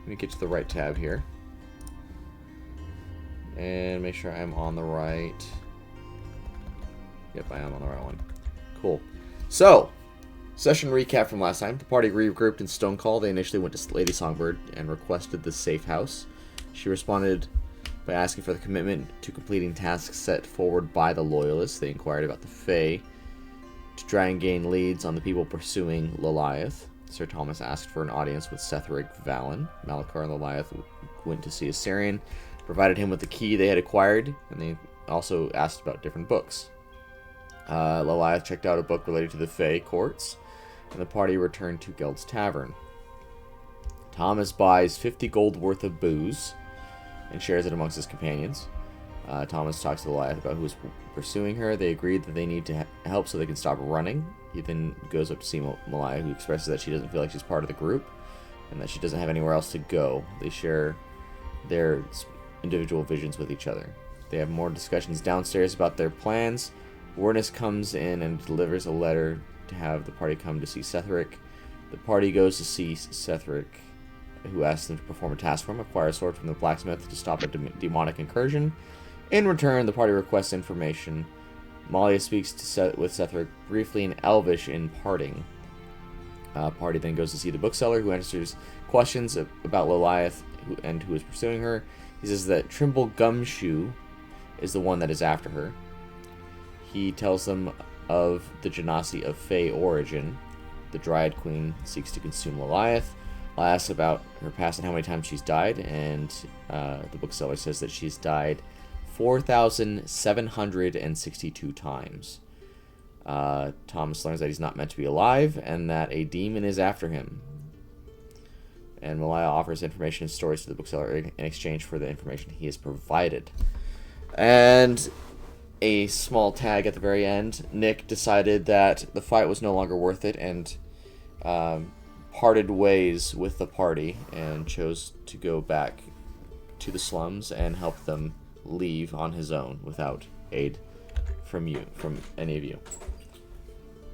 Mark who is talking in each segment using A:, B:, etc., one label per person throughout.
A: Let me get to the right tab here. And make sure I'm on the right... Yep, I am on the right one. Cool. So, session recap from last time. The party regrouped in Stonecall. They initially went to Lady Songbird and requested the safe house. She responded by asking for the commitment to completing tasks set forward by the Loyalists. They inquired about the Fae to try and gain leads on the people pursuing Liliath. Sir Thomas asked for an audience with Setheric Valen. Malakar and Liliath went to see Assyrian, provided him with the key they had acquired, and they also asked about different books. Liliath checked out a book related to the Fae courts, and the party returned to Geld's Tavern. Thomas buys 50 gold worth of booze and shares it amongst his companions. Thomas talks to Liliath about who is pursuing her. They agreed that they need to help so they can stop running. He then goes up to see Malaya, who expresses that she doesn't feel like she's part of the group and that she doesn't have anywhere else to go. They share their individual visions with each other. They have more discussions downstairs about their plans. Warness comes in and delivers a letter to have the party come to see Setheric. The party goes to see Setheric, who asks them to perform a task for him, acquire a sword from the blacksmith to stop a demonic incursion. In return, the party requests information. Malia speaks with Setheric briefly in Elvish in parting. Party then goes to see the bookseller, who answers questions about Liliath and who is pursuing her. He says that Trimble Gumshoe is the one that is after her. He tells them of the Genasi of Fae origin. The Dryad Queen seeks to consume Liliath. I asks about her past and how many times she's died, and the bookseller says that she's died 4,762 times. Thomas learns that he's not meant to be alive, and that a demon is after him. And Malaya offers information and stories to the bookseller in exchange for the information he has provided. And a small tag at the very end. Nick decided that the fight was no longer worth it, and parted ways with the party and chose to go back to the slums and help them leave on his own without aid from any of you.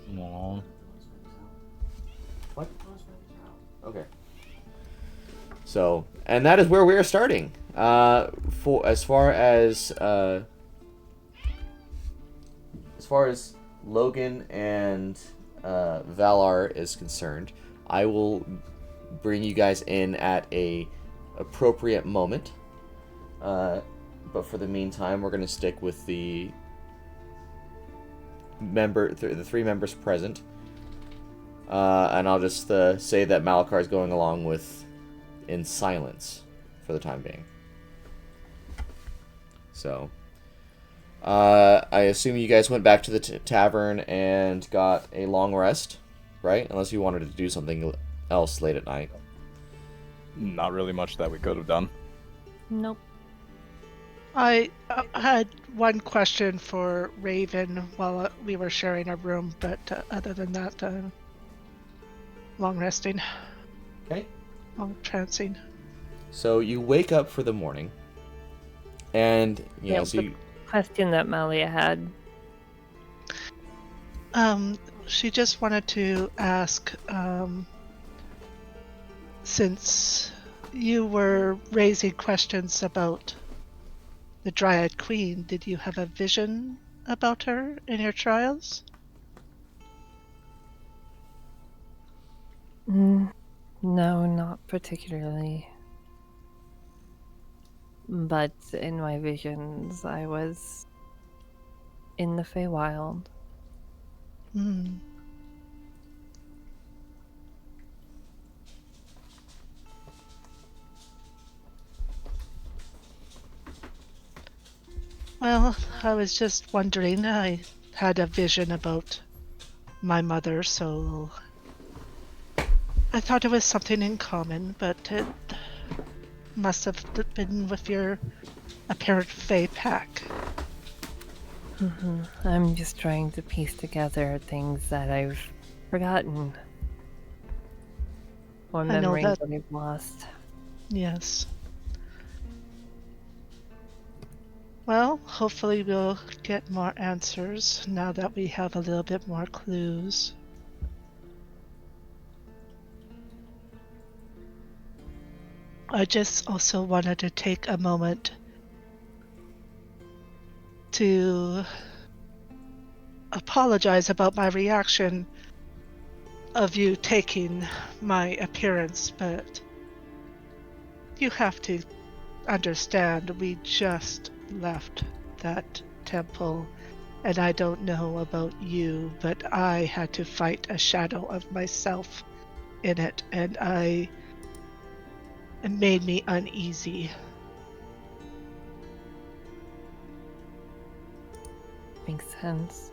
B: No.
A: What? Okay. So, and that is where we are starting. For as far as Logan and Valar is concerned, I will bring you guys in at a appropriate moment. But for the meantime, we're going to stick with the three members present. And I'll just say that Malakar is going along with in silence for the time being. So, I assume you guys went back to the tavern and got a long rest, right? Unless you wanted to do something else late at night.
B: Not really much that we could have done.
C: Nope.
D: I had one question for Raven while we were sharing a room, but other than that, long resting.
A: Okay.
D: Long trancing.
A: So you wake up for the morning, and
C: The question that Malia had.
D: She just wanted to ask, since you were raising questions about the Dryad Queen, did you have a vision about her in your trials?
C: No, not particularly. But in my visions, I was in the Feywild.
D: Hmm. Well, I was just wondering. I had a vision about my mother, so I thought it was something in common, but it must have been with your apparent Fey pack.
C: I'm just trying to piece together things that I've forgotten. Or
D: I know
C: memories
D: that-
C: that I've lost.
D: Yes. Well, hopefully we'll get more answers now that we have a little bit more clues. I just also wanted to take a moment to apologize about my reaction of you taking my appearance, but you have to understand we just left that temple, and I don't know about you, but I had to fight a shadow of myself in it, and it made me uneasy.
C: Makes sense.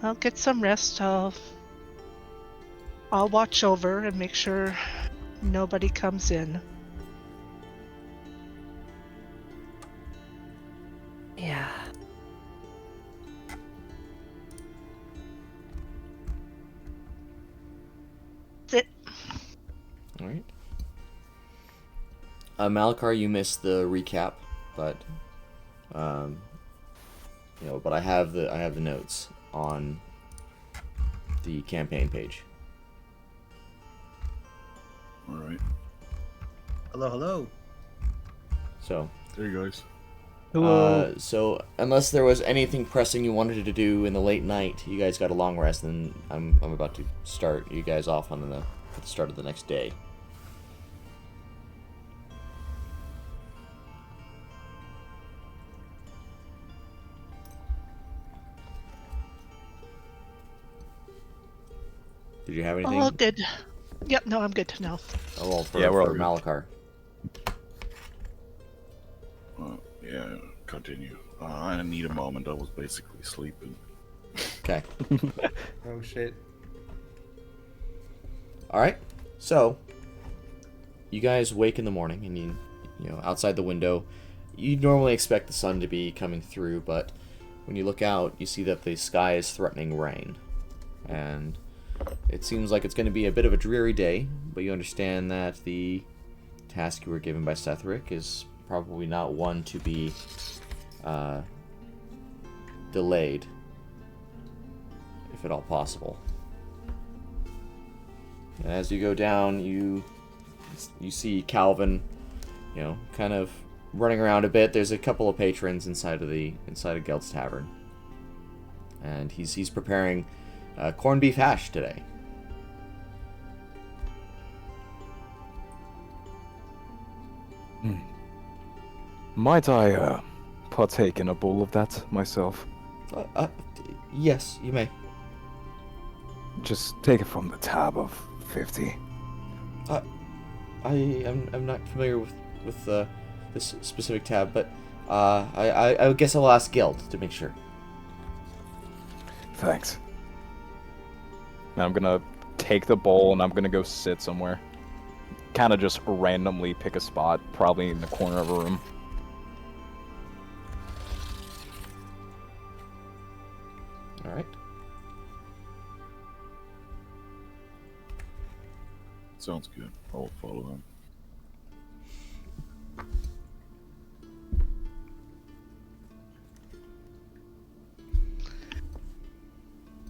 D: I'll get some rest. I'll watch over and make sure nobody comes in.
C: Yeah.
D: That's it.
A: All right. Malakar, you missed the recap, but but I have the notes on the campaign page.
E: All right.
F: Hello, hello.
A: So,
E: There you guys.
A: so unless there was anything pressing you wanted to do in the late night, you guys got a long rest, and I'm about to start you guys off on at the start of the next day. Did you have anything?
D: All good. Yep, no, I'm good to know.
A: Oh, well, for,
B: Yeah, we're all
A: for
B: good.
A: Malakar.
E: Yeah, continue. I need a moment. I was basically sleeping.
A: Okay.
F: Oh shit.
A: All right. So, you guys wake in the morning, and you know, outside the window, you normally expect the sun to be coming through, but when you look out, you see that the sky is threatening rain, and it seems like it's going to be a bit of a dreary day. But you understand that the task you were given by Sethric is probably not one to be delayed, if at all possible. And as you go down, you see Calvin, kind of running around a bit. There's a couple of patrons inside of Geld's Tavern, and he's preparing corned beef hash today.
B: Might I partake in a bowl of that myself?
A: Yes, you may.
B: Just take it from the tab of 50.
A: I'm not familiar with this specific tab, but I guess I'll ask Geld to make sure.
B: Thanks. Now I'm gonna take the bowl and I'm gonna go sit somewhere. Kind of just randomly pick a spot, probably in the corner of a room.
A: All right.
E: Sounds good. I'll follow him.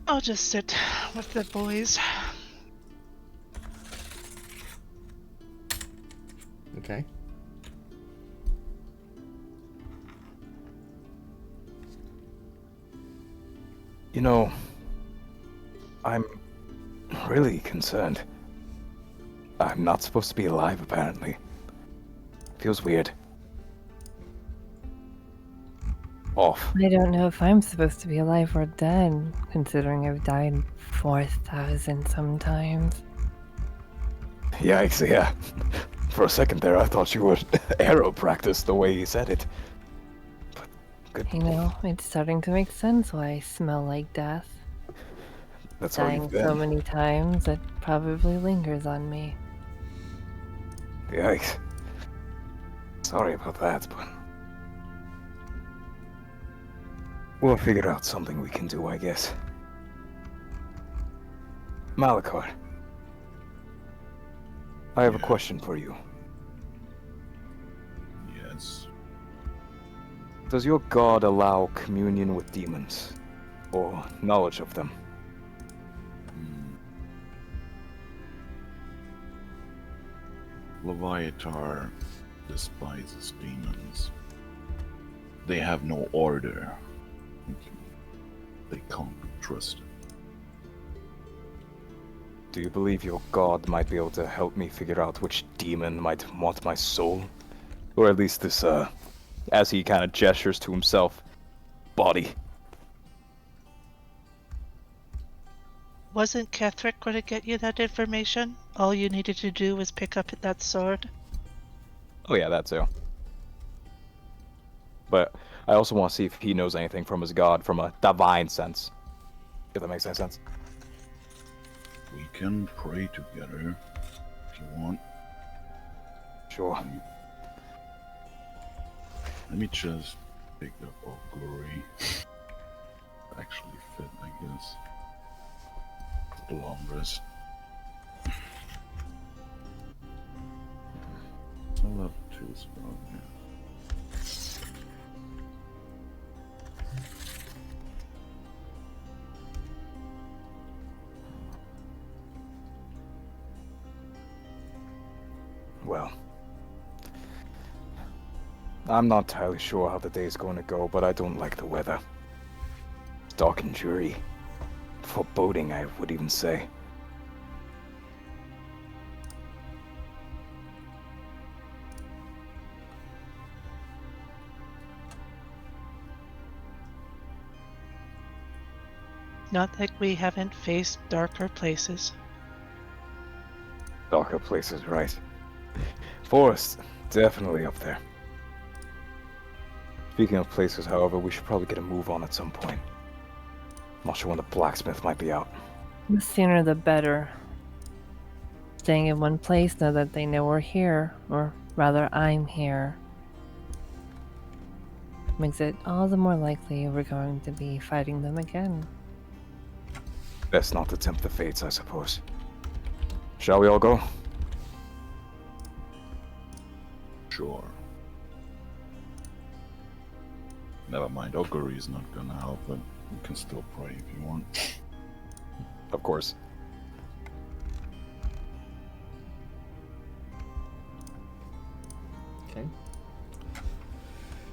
D: I'll just sit with the boys.
A: Okay.
B: You know, I'm really concerned. I'm not supposed to be alive, apparently. Feels weird. Off.
C: I don't know if I'm supposed to be alive or dead, considering I've died 4,000 sometimes.
B: Yikes, yeah. For a second there, I thought you would arrow practice the way you said it. But good.
C: You know, it's starting to make sense why I smell like death.
B: That's how
C: Dying
B: you've
C: so
B: been.
C: many times, it probably lingers on me.
B: Yikes. Sorry about that, but... we'll figure out something we can do, I guess. Malakar. I have a
E: Yeah.
B: question for you.
E: Yes.
B: Does your god allow communion with demons? Or knowledge of them?
E: Leviatar despises demons. They have no order. They can't be trusted.
B: Do you believe your god might be able to help me figure out which demon might want my soul? Or at least this, as he kind of gestures to himself, body.
D: Wasn't Kethric going to get you that information? All you needed to do was pick up that sword.
B: Oh yeah, that too. But I also want to see if he knows anything from his god from a divine sense. If that makes any sense.
E: We can pray together if you want.
B: Sure.
E: Let me just pick up Augury. Actually fit, I guess. The long rest. I'll have two spells here.
B: Well, I'm not entirely sure how the day's going to go, but I don't like the weather. It's dark and dreary. Foreboding, I would even say.
D: Not that we haven't faced darker places.
B: Darker places, right. Forest, definitely up there. Speaking of places, however, we should probably get a move on at some point. Not sure when the blacksmith might be out.
C: The sooner the better. Staying in one place now that they know we're here, or rather I'm here, makes it all the more likely we're going to be fighting them again.
B: Best not to tempt the fates, I suppose. Shall we all go?
E: Sure. Never mind, Augury's not gonna help, but you can still pray if you want.
B: Of course.
A: Okay.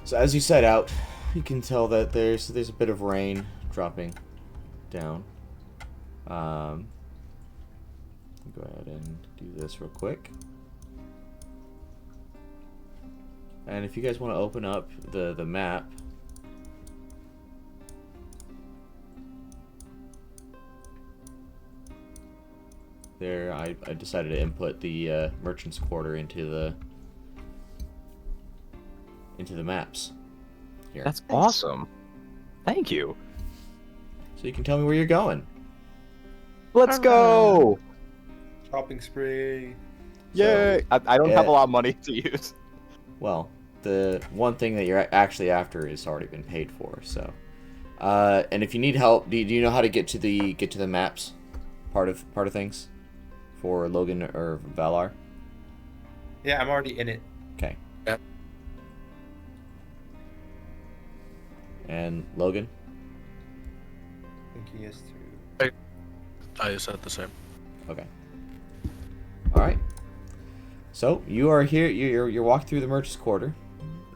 A: So as you set out, you can tell that there's a bit of rain dropping down. Go ahead and do this real quick. And if you guys want to open up the map, there I decided to input the merchant's quarter into the maps here.
B: That's awesome. Thank you.
A: So you can tell me where you're going.
B: Let's go!
F: Shopping spree.
B: Yay! I don't have
A: yeah.
B: a lot of money to use.
A: Well, the one thing that you're actually after has already been paid for. So, and if you need help, do you know how to get to the maps part of things for Logan or Valar?
F: Yeah, I'm already in it.
A: Okay.
E: Yep.
A: And Logan?
F: I think he is too.
G: I said the same.
A: Okay. All right. So you are here. You're walking through the merchant's quarter.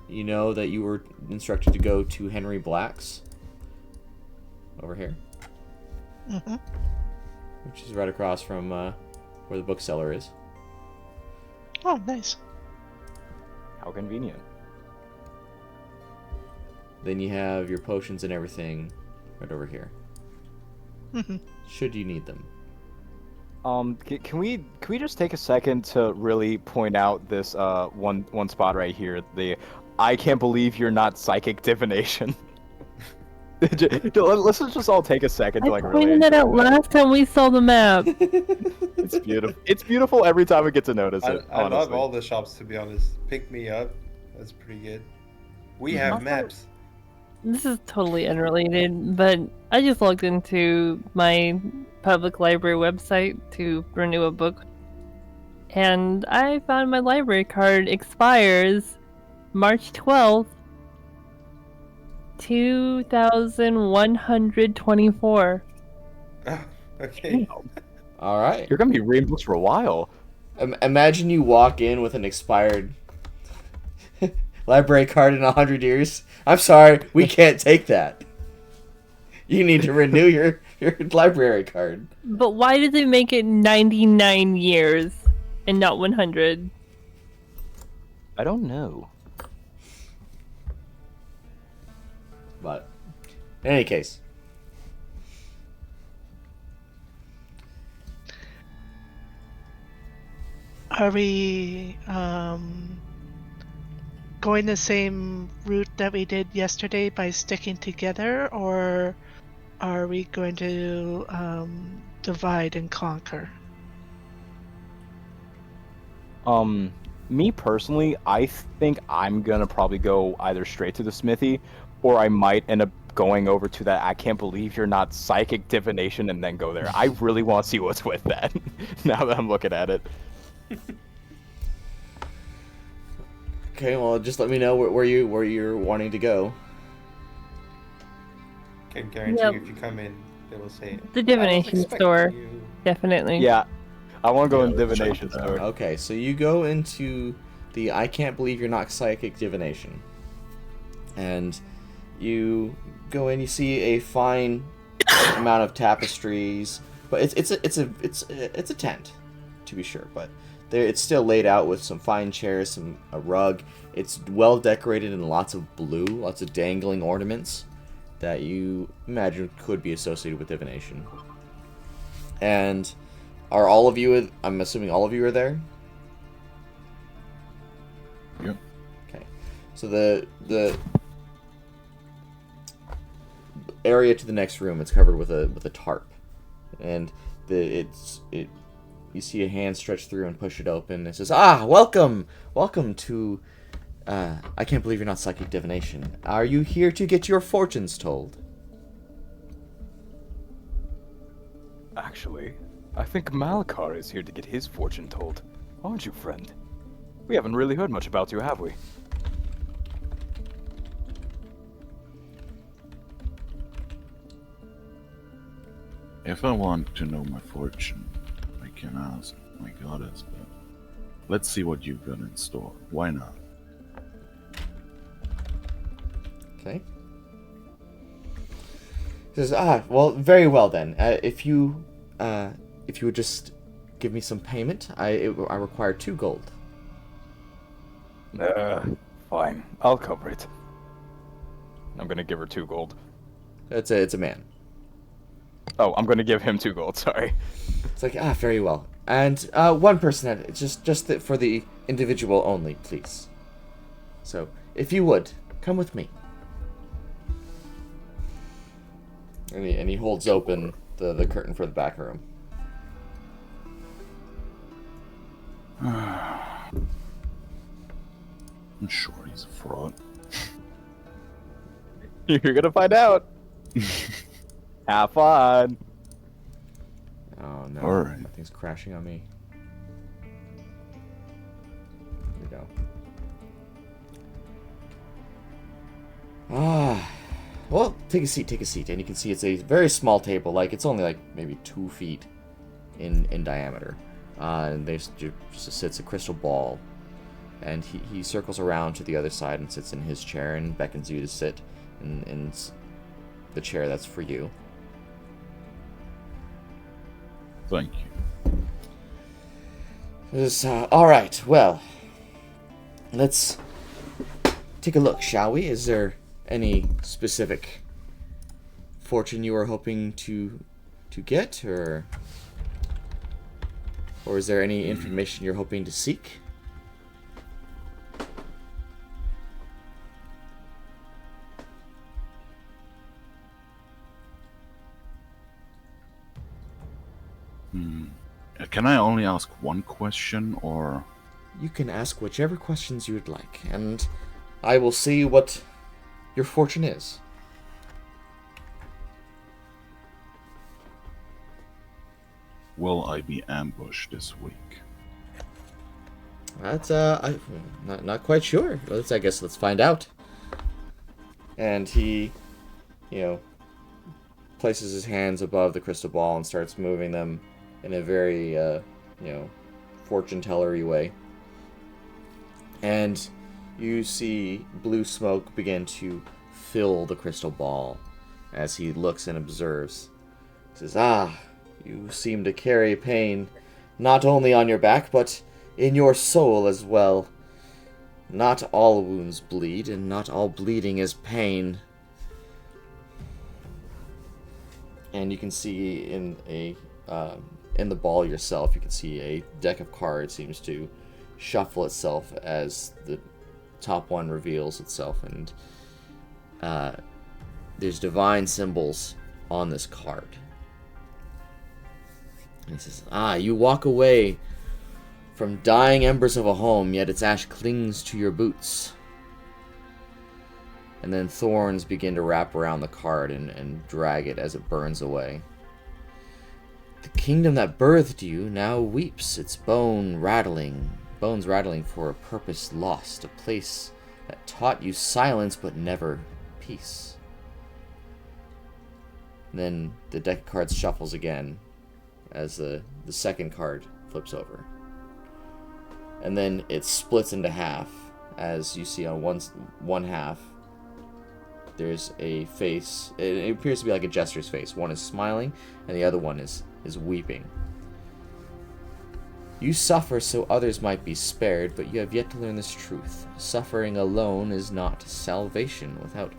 A: You know that you were instructed to go to Henry Black's over here, which is right across from where the bookseller is.
D: Oh, nice.
B: How convenient.
A: Then you have your potions and everything right over here. Should you need them.
B: Can we just take a second to really point out this one spot right here? I can't believe you're not psychic divination. Let's just all take a second to
C: I
B: like really.
C: pointed that out last time we saw the map.
B: It's beautiful. It's beautiful every time we get to notice it.
F: I love
B: honestly.
F: all the shops, to be honest. Pick me up. That's pretty good. We have
C: Also-
F: maps.
C: This is totally unrelated, but I just logged into my public library website to renew a book, and I found my library card expires March 12th, 2124.
F: Okay.
A: All right.
B: You're gonna be reading books for a while.
A: Imagine you walk in with an expired library card in 100 years. I'm sorry, we can't take that. You need to renew your library card.
C: But why did they make it 99 years and not 100?
B: I don't know.
A: But in any case,
D: Are we going the same route that we did yesterday by sticking together, or are we going to divide and conquer?
B: Me personally, I think I'm gonna probably go either straight to the smithy, or I might end up going over to that I can't believe you're not psychic divination and then go there. I really want to see what's with that, now that I'm looking at it.
A: okay. Well, just let me know where you're wanting to go.
F: Can guarantee
C: Yep.
F: if you come in, they will say
C: The
F: "I was
C: divination
F: expecting
C: store.
F: you."
C: Definitely.
B: Yeah, I want to go
E: Yeah,
B: in
E: let's check
B: divination
E: it out.
B: store.
A: Okay, so you go into the I can't believe you're not psychic divination, and you go in. You see a fine amount of tapestries, but it's a tent, to be sure. But it's still laid out with some fine chairs, a rug. It's well decorated in lots of blue, lots of dangling ornaments that you imagine could be associated with divination. And are all of you? I'm assuming all of you are there.
E: Yep.
A: Okay, so the area to the next room, it's covered with a tarp, and you see a hand stretch through and push it open. It says, welcome to I can't believe you're not psychic divination. Are you here to get your fortunes told?
B: Actually, I think Malakar is here to get his fortune told. Aren't you, friend? We haven't really heard much about you, have we?
E: If I want to know my fortune, I can ask my goddess, but let's see what you've got in store. Why not?
A: Okay. Says, well, very well then. If you would just give me some payment, I require 2 gold.
B: Fine. I'll cover it. I'm gonna give her 2 gold.
A: It's a man.
B: Oh, I'm gonna give him 2 gold, sorry.
A: It's like, very well. And 1 person at it. Just for the individual only, please. So, if you would, come with me. And he holds open the curtain for the back room.
E: I'm sure he's a fraud.
B: You're gonna find out. Have fun.
A: Oh no!
E: All right.
A: Nothing's crashing on me. Here we go. Well, take a seat, and you can see it's a very small table. Like it's only like maybe 2 feet in diameter, and there's just sits a crystal ball, and he circles around to the other side and sits in his chair and beckons you to sit in the chair that's for you.
E: Thank you.
A: All right. Well, let's take a look, shall we? Is there any specific fortune you are hoping to get, or is there any information you're hoping to seek?
E: Can I only ask one question, or...
A: You can ask whichever questions you would like, and I will see what your fortune is.
E: Will I be ambushed this week?
A: That's I'm not quite sure. I guess let's find out. And he, places his hands above the crystal ball and starts moving them in a very, fortune tellery way. And you see blue smoke begin to fill the crystal ball as he looks and observes. He says, "Ah, you seem to carry pain not only on your back, but in your soul as well. Not all wounds bleed, and not all bleeding is pain." And you can see in the ball yourself, you can see a deck of cards seems to shuffle itself as the top one reveals itself, and there's divine symbols on this card. And he says, "Ah, you walk away from dying embers of a home, yet its ash clings to your boots." And then thorns begin to wrap around the card and drag it as it burns away. "The kingdom that birthed you now weeps, its bones rattling for a purpose lost, a place that taught you silence but never peace." And then the deck of cards shuffles again as the second card flips over. And then it splits into half, as you see on one half there's a face. It appears to be like a jester's face. One is smiling and the other one is weeping. "You suffer so others might be spared, but you have yet to learn this truth. Suffering alone is not salvation. Without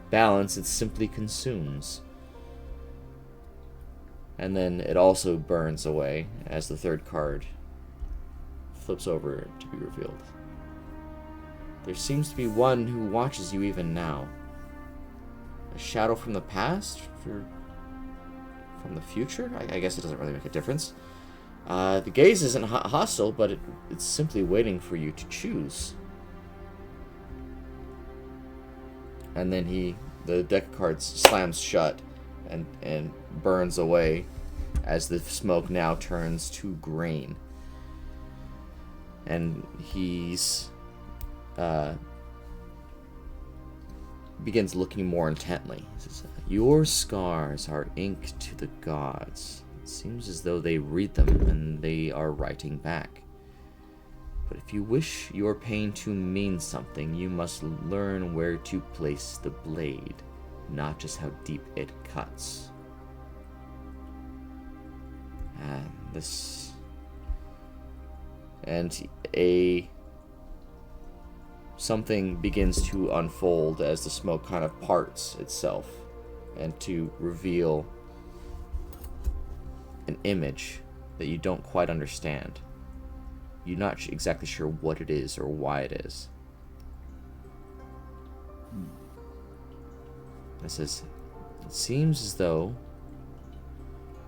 A: balance, it simply consumes." And then it also burns away as the third card flips over to be revealed. "There seems to be one who watches you even now. A shadow from the past? From the future? I guess it doesn't really make a difference. The gaze isn't hostile, but it's simply waiting for you to choose." And then the deck of cards slams shut and burns away as the smoke now turns to green. And he's begins looking more intently. He says, "Your scars are ink to the gods. It seems as though they read them and they are writing back. But if you wish your pain to mean something, you must learn where to place the blade, not just how deep it cuts." And something begins to unfold as the smoke kind of parts itself and to reveal an image that you don't quite understand. You're not exactly sure what it is or why it is. It says, "It seems as though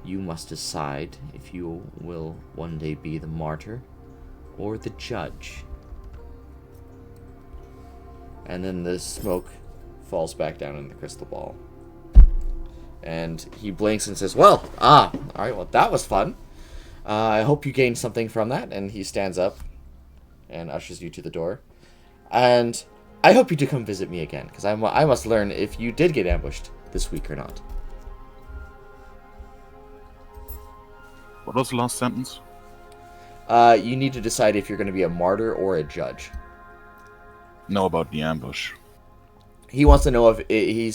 A: you must decide if you will one day be the martyr or the judge." And then the smoke falls back down in the crystal ball. And he blinks and says, alright, well, that was fun. I hope you gained something from that." And he stands up and ushers you to the door. "And I hope you do come visit me again, because I must learn if you did get ambushed this week or not."
E: What was the last sentence?
A: You need to decide if you're going to be a martyr or a judge.
E: Know about the ambush.
A: He wants to know if he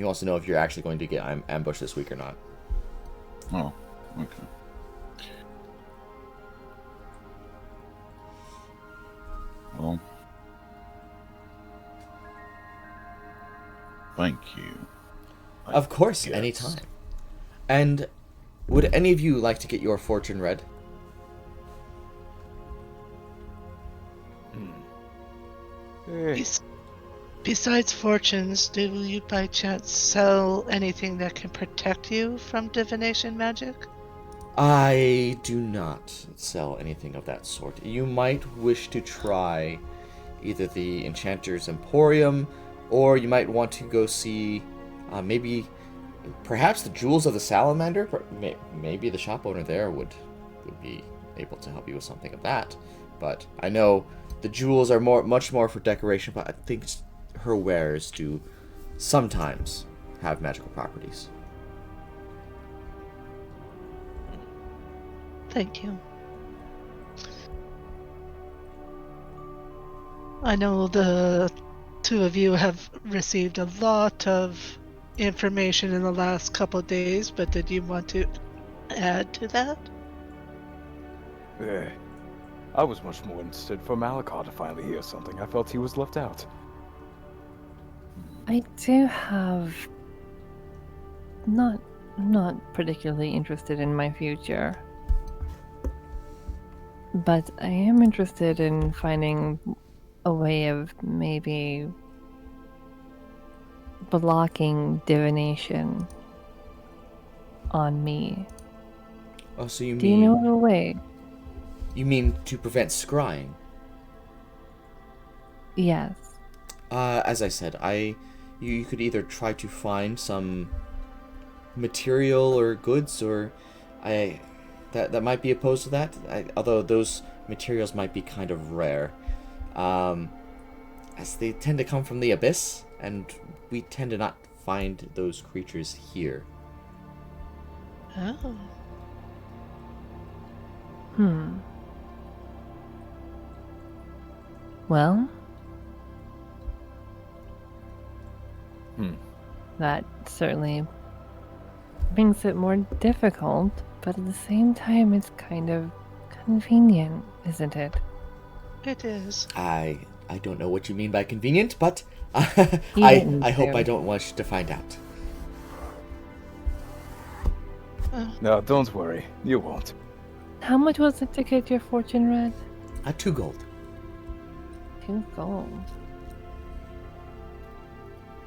A: wants to know if you're actually going to get ambushed this week or not.
E: Oh, okay. Well, thank you.
A: Of course,
E: guess.
A: anytime. And would any of you like to get your fortune read?
D: Besides fortunes, do you by chance sell anything that can protect you from divination magic?
A: I do not sell anything of that sort. You might wish to try either the Enchanter's Emporium, or you might want to go see perhaps the Jewels of the Salamander. Maybe the shop owner there would be able to help you with something of that. But I know the jewels are much more for decoration, but I think her wares do sometimes have magical properties.
D: Thank you. I know the two of you have received a lot of information in the last couple of days, but did you want to add to that?
B: Eh, I was much more interested for Malakar to finally hear something. I felt he was left out.
C: I do have not I'm not particularly interested in my future. But I am interested in finding a way of maybe blocking divination on me.
A: Oh, so you
C: Do you know
A: mean
C: of a way?
A: to prevent scrying?
C: Yes.
A: As I said, you could either try to find some material or goods, or that might be opposed to that. Although those materials might be kind of rare, as they tend to come from the abyss, and we tend to not find those creatures here.
D: Oh.
C: Well,
B: Hmm.
C: that certainly makes it more difficult, but at the same time, it's kind of convenient, isn't it?
D: It is.
A: I don't know what you mean by convenient, but
C: You
A: I
C: didn't
A: hope
C: do.
A: I don't want you to find out.
B: No, don't worry. You won't.
C: How much was it to get your fortune read?
A: 2 gold.
C: 2 gold.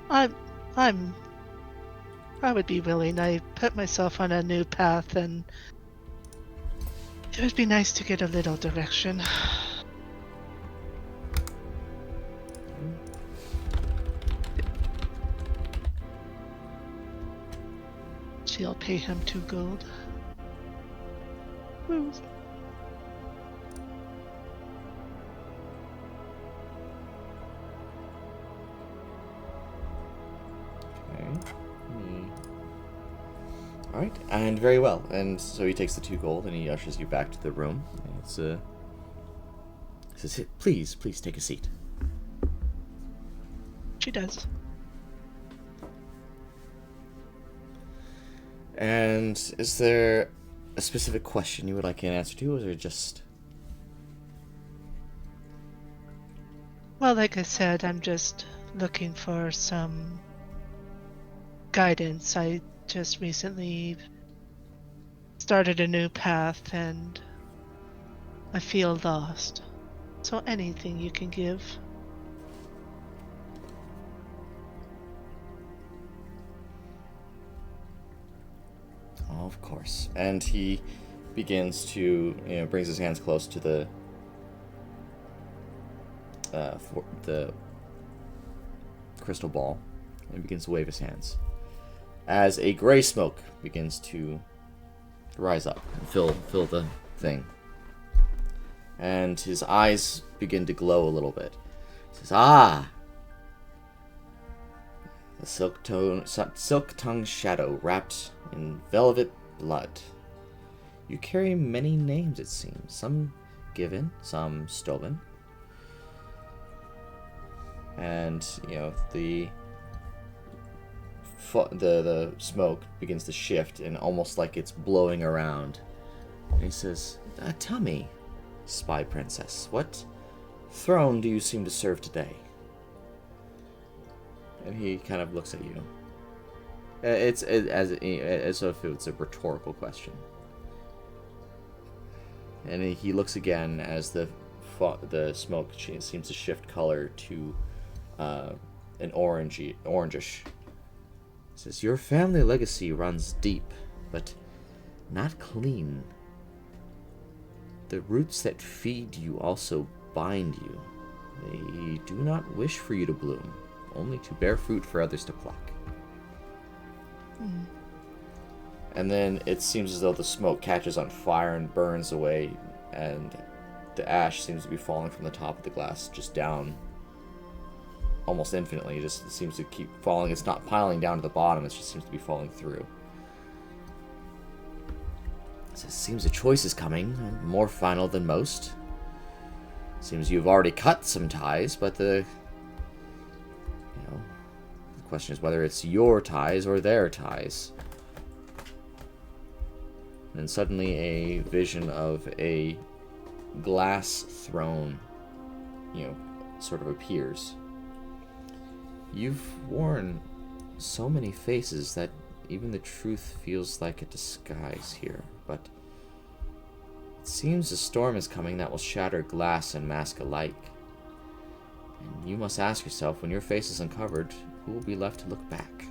D: I would be willing. I put myself on a new path, and it would be nice to get a little direction. She'll pay him 2 gold. Woo.
A: Okay. All right, and very well. And so he takes the 2 gold and he ushers you back to the room. And he says, "Please, please take a seat."
D: She does.
A: And is there a specific question you would like an answer to, or is it just...
D: Well, like I said, I'm just looking for some guidance. I just recently started a new path and I feel lost. So anything you can give.
A: Oh, of course. And he begins to, brings his hands close to the crystal ball and begins to wave his hands as a gray smoke begins to rise up and fill the thing. And his eyes begin to glow a little bit. He says, "Ah! The silk-tongued shadow wrapped in velvet blood. You carry many names, it seems. Some given, some stolen." And, the smoke begins to shift and almost like it's blowing around. And he says, "Tell me, spy princess, what throne do you seem to serve today?" And he kind of looks at you. It's as if it's a rhetorical question. And he looks again as the smoke seems to shift color to an orangish. He says, "Your family legacy runs deep, but not clean. The roots that feed you also bind you. They do not wish for you to bloom, only to bear fruit for others to pluck." And then it seems as though the smoke catches on fire and burns away, and the ash seems to be falling from the top of the glass just down almost infinitely. It just seems to keep falling. It's not piling down to the bottom, it just seems to be falling through. It seems a choice is coming, more final than most. Seems you've already cut some ties, but the question is whether it's your ties or their ties. And suddenly a vision of a glass throne, sort of appears. You've worn so many faces that even the truth feels like a disguise here, but it seems a storm is coming that will shatter glass and mask alike. And you must ask yourself, when your face is uncovered, who will be left to look back?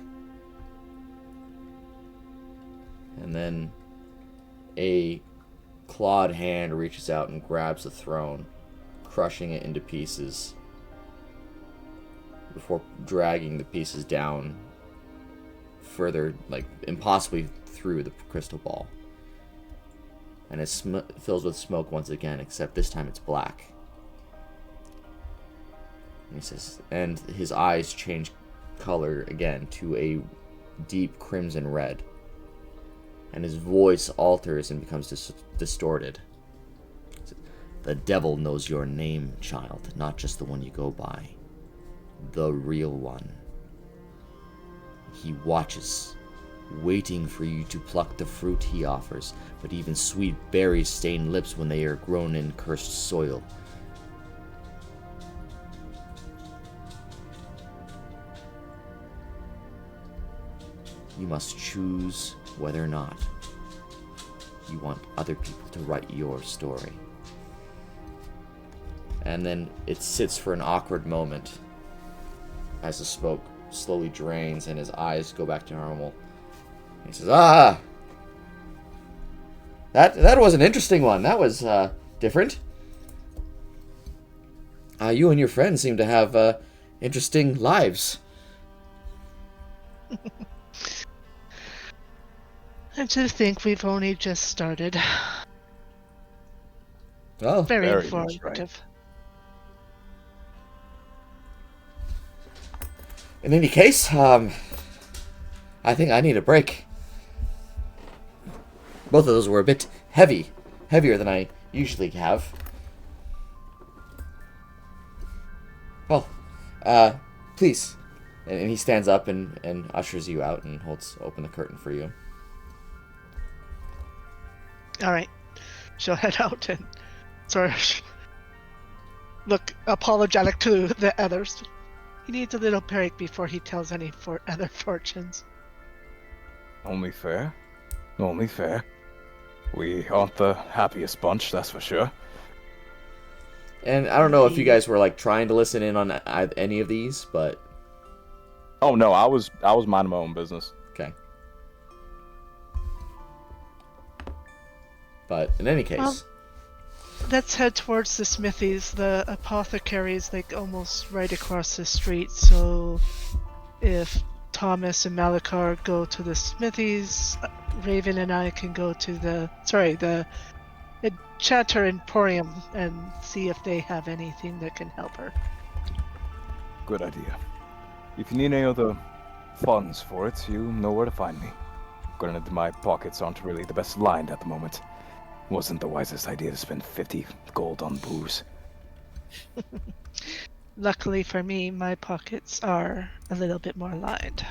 A: And then a clawed hand reaches out and grabs the throne, crushing it into pieces before dragging the pieces down further, like impossibly through the crystal ball. And it fills with smoke once again, except this time it's black. And he says, and his eyes change color again to a deep crimson red. And his voice alters and becomes distorted. The devil knows your name, child, not just the one you go by. The real one. He watches, waiting for you to pluck the fruit he offers, but even sweet berries stain lips when they are grown in cursed soil. You must choose whether or not you want other people to write your story. And then it sits for an awkward moment as the smoke slowly drains and his eyes go back to normal. He says, that was an interesting one. That was different. You and your friends seem to have interesting lives.
D: I do think we've only just started.
A: Oh,
D: Very
B: very
D: informative.
B: right.
A: In any case, I think I need a break. Both of those were a bit heavier than I usually have. Well, please. And he stands up and ushers you out and holds open the curtain for you.
D: All right, she'll head out and sort of look apologetic to the others. He needs a little break before he tells any other fortunes.
B: Only fair. Only fair. We aren't the happiest bunch, that's for sure.
A: And I don't know if you guys were like trying to listen in on any of these, but
B: Oh no, I was minding my own business.
A: okay. But in any case,
D: Well, let's head towards the smithies. The apothecary is like almost right across the street, so if Thomas and Malakar go to the smithies, Raven and I can go to the Enchanter Emporium and see if they have anything that can help her.
B: Good idea. If you need any other funds for it, you know where to find me. Granted, my pockets aren't really the best lined at the moment. Wasn't the wisest idea to spend 50 gold on booze.
D: Luckily for me, my pockets are a little bit more lined.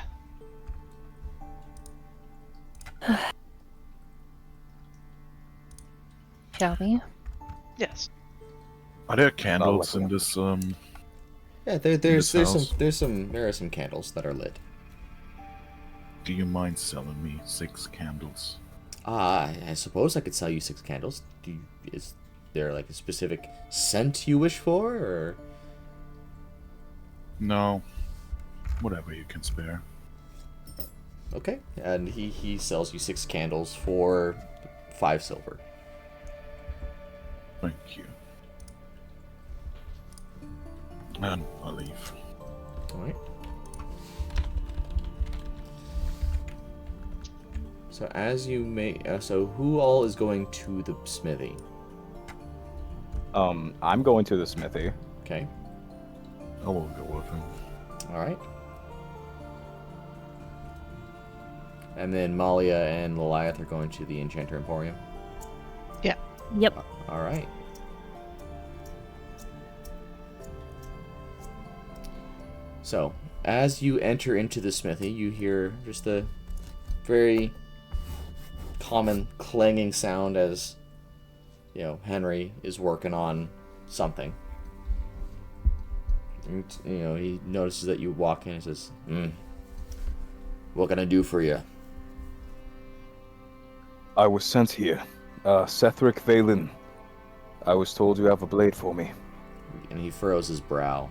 C: Shall we?
D: Yes.
E: Are there candles
B: like
E: in this?
A: yeah, there are some candles that are lit.
E: Do you mind selling me 6 candles?
A: I suppose I could sell you 6 candles. Is there like a specific scent you wish for, or?
E: No. Whatever you can spare.
A: Okay, and he sells you 6 candles for 5 silver.
E: Thank you. And I'll leave.
A: All right. So as you may, so who all is going to the smithy?
B: I'm going to the smithy.
A: Okay.
E: I will go with him.
A: All right. And then Malia and Liliath are going to the Enchanter Emporium.
C: Yep.
A: All right. So, as you enter into the smithy, you hear just a very common clanging sound as, Henry is working on something. And, he notices that you walk in and says, what can I do for you?
B: I was sent here. Sethric Valen. I was told you have a blade for me.
A: And he furrows his brow.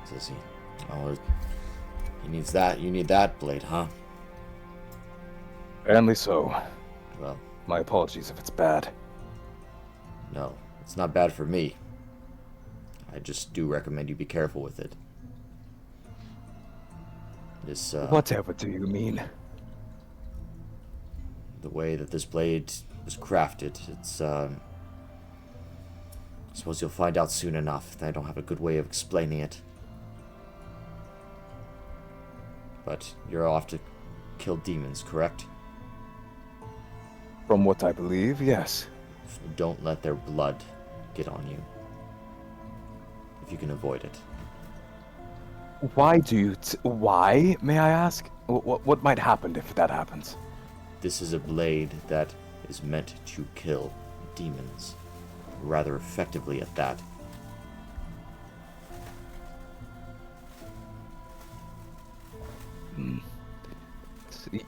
A: Says he, he needs that. You need that blade, huh?
B: Apparently so.
A: Well,
B: My apologies if it's bad.
A: no, it's not bad for me. I just do recommend you be careful with it. This,
B: Whatever do you mean?
A: the way that this blade was crafted, it's, I suppose you'll find out soon enough. I don't have a good way of explaining it. But you're off to kill demons, correct?
B: From what I believe, yes.
A: So don't let their blood get on you. If you can avoid it.
B: Why do you... why, may I ask? What might happen if that happens?
A: This is a blade that is meant to kill demons. Rather effectively at that.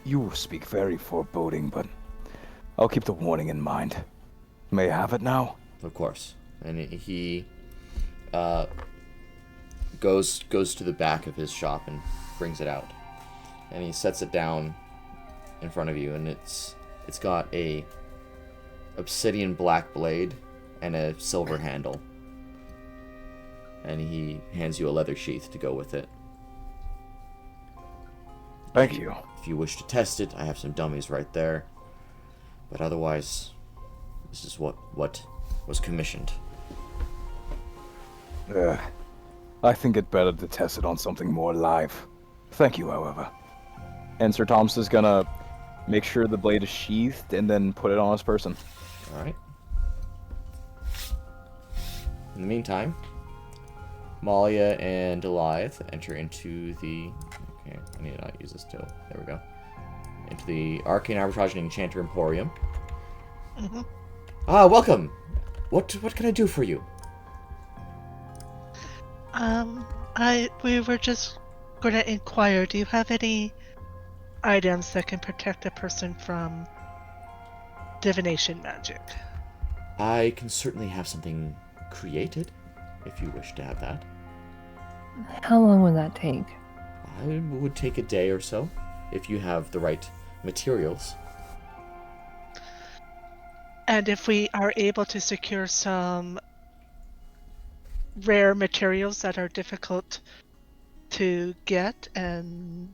B: You speak very foreboding, but I'll keep the warning in mind. May I have it now?
A: Of course. And he goes to the back of his shop and brings it out. And he sets it down in front of you, and it's got a obsidian black blade and a silver handle. And he hands you a leather sheath to go with it.
B: Thank you.
A: If you wish to test it, I have some dummies right there. But otherwise, this is what was commissioned.
B: I think it better to test it on something more live. Thank you, however. And Sir Thomas is gonna make sure the blade is sheathed and then put it on his person.
A: Alright. In the meantime, Malia and Goliath enter into the... Okay, I need to not use this tool. There we go. Into the Arcane Arbitrage and Enchanter Emporium.
D: Mm-hmm.
A: Welcome! What can I do for you?
D: We were just gonna inquire, do you have any items that can protect a person from divination magic?
A: I can certainly have something created, if you wish to have that.
C: How long would that take?
A: It would take a day or so, if you have the right materials.
D: And if we are able to secure some rare materials that are difficult to get and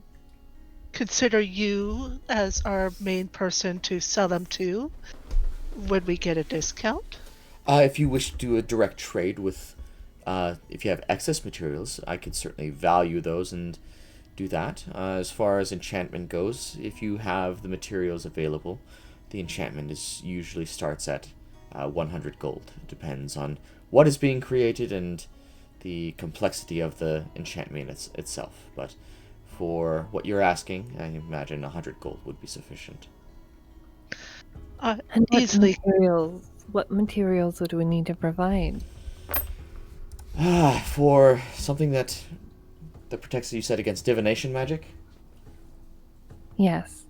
D: consider you as our main person to sell them to, would we get a discount?
A: If you wish to do a direct trade with, if you have excess materials, I could certainly value those and do that. As far as enchantment goes, if you have the materials available, the enchantment usually starts at 100 gold. It depends on what is being created and the complexity of the enchantment itself. But for what you're asking, I imagine 100 gold would be sufficient.
C: And
D: Easily.
C: What materials would we need to provide?
A: For something that protects, you said, against divination magic?
C: Yes.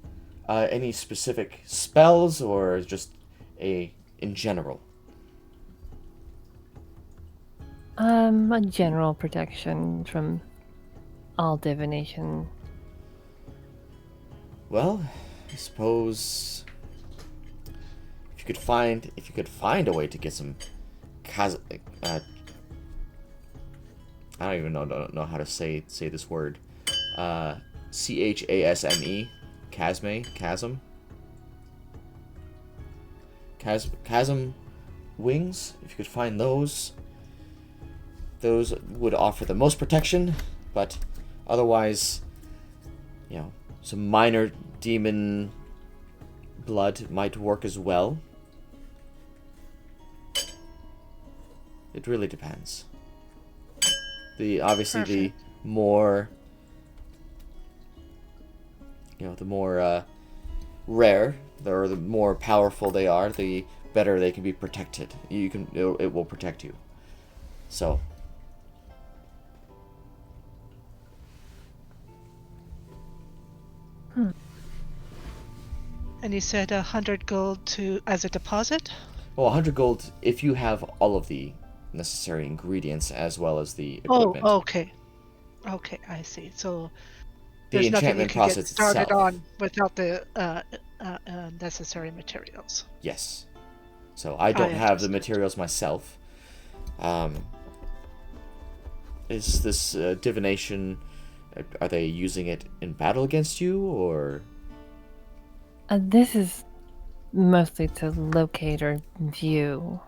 A: Any specific spells or just in general?
C: A general protection from all divination.
A: Well, I suppose if you could find a way to get some I don't even know how to say this word. CHASME, chasm wings. If you could find those would offer the most protection. But otherwise, some minor demon blood might work as well. It really depends. Obviously
D: Perfect.
A: more, the more rare or the more powerful they are, the better they can be protected. It will protect you. So.
D: And you said 100 gold as a deposit?
A: Well, 100 gold if you have all of the necessary ingredients as well as the equipment.
D: Oh, okay. Okay, I see. So
A: The
D: there's nothing you
A: enchantment
D: can get
A: process
D: started
A: itself.
D: on without the necessary materials.
A: Yes. So I don't have the materials myself. Is this divination? Are they using it in battle against you, or?
C: This is mostly to locate or view.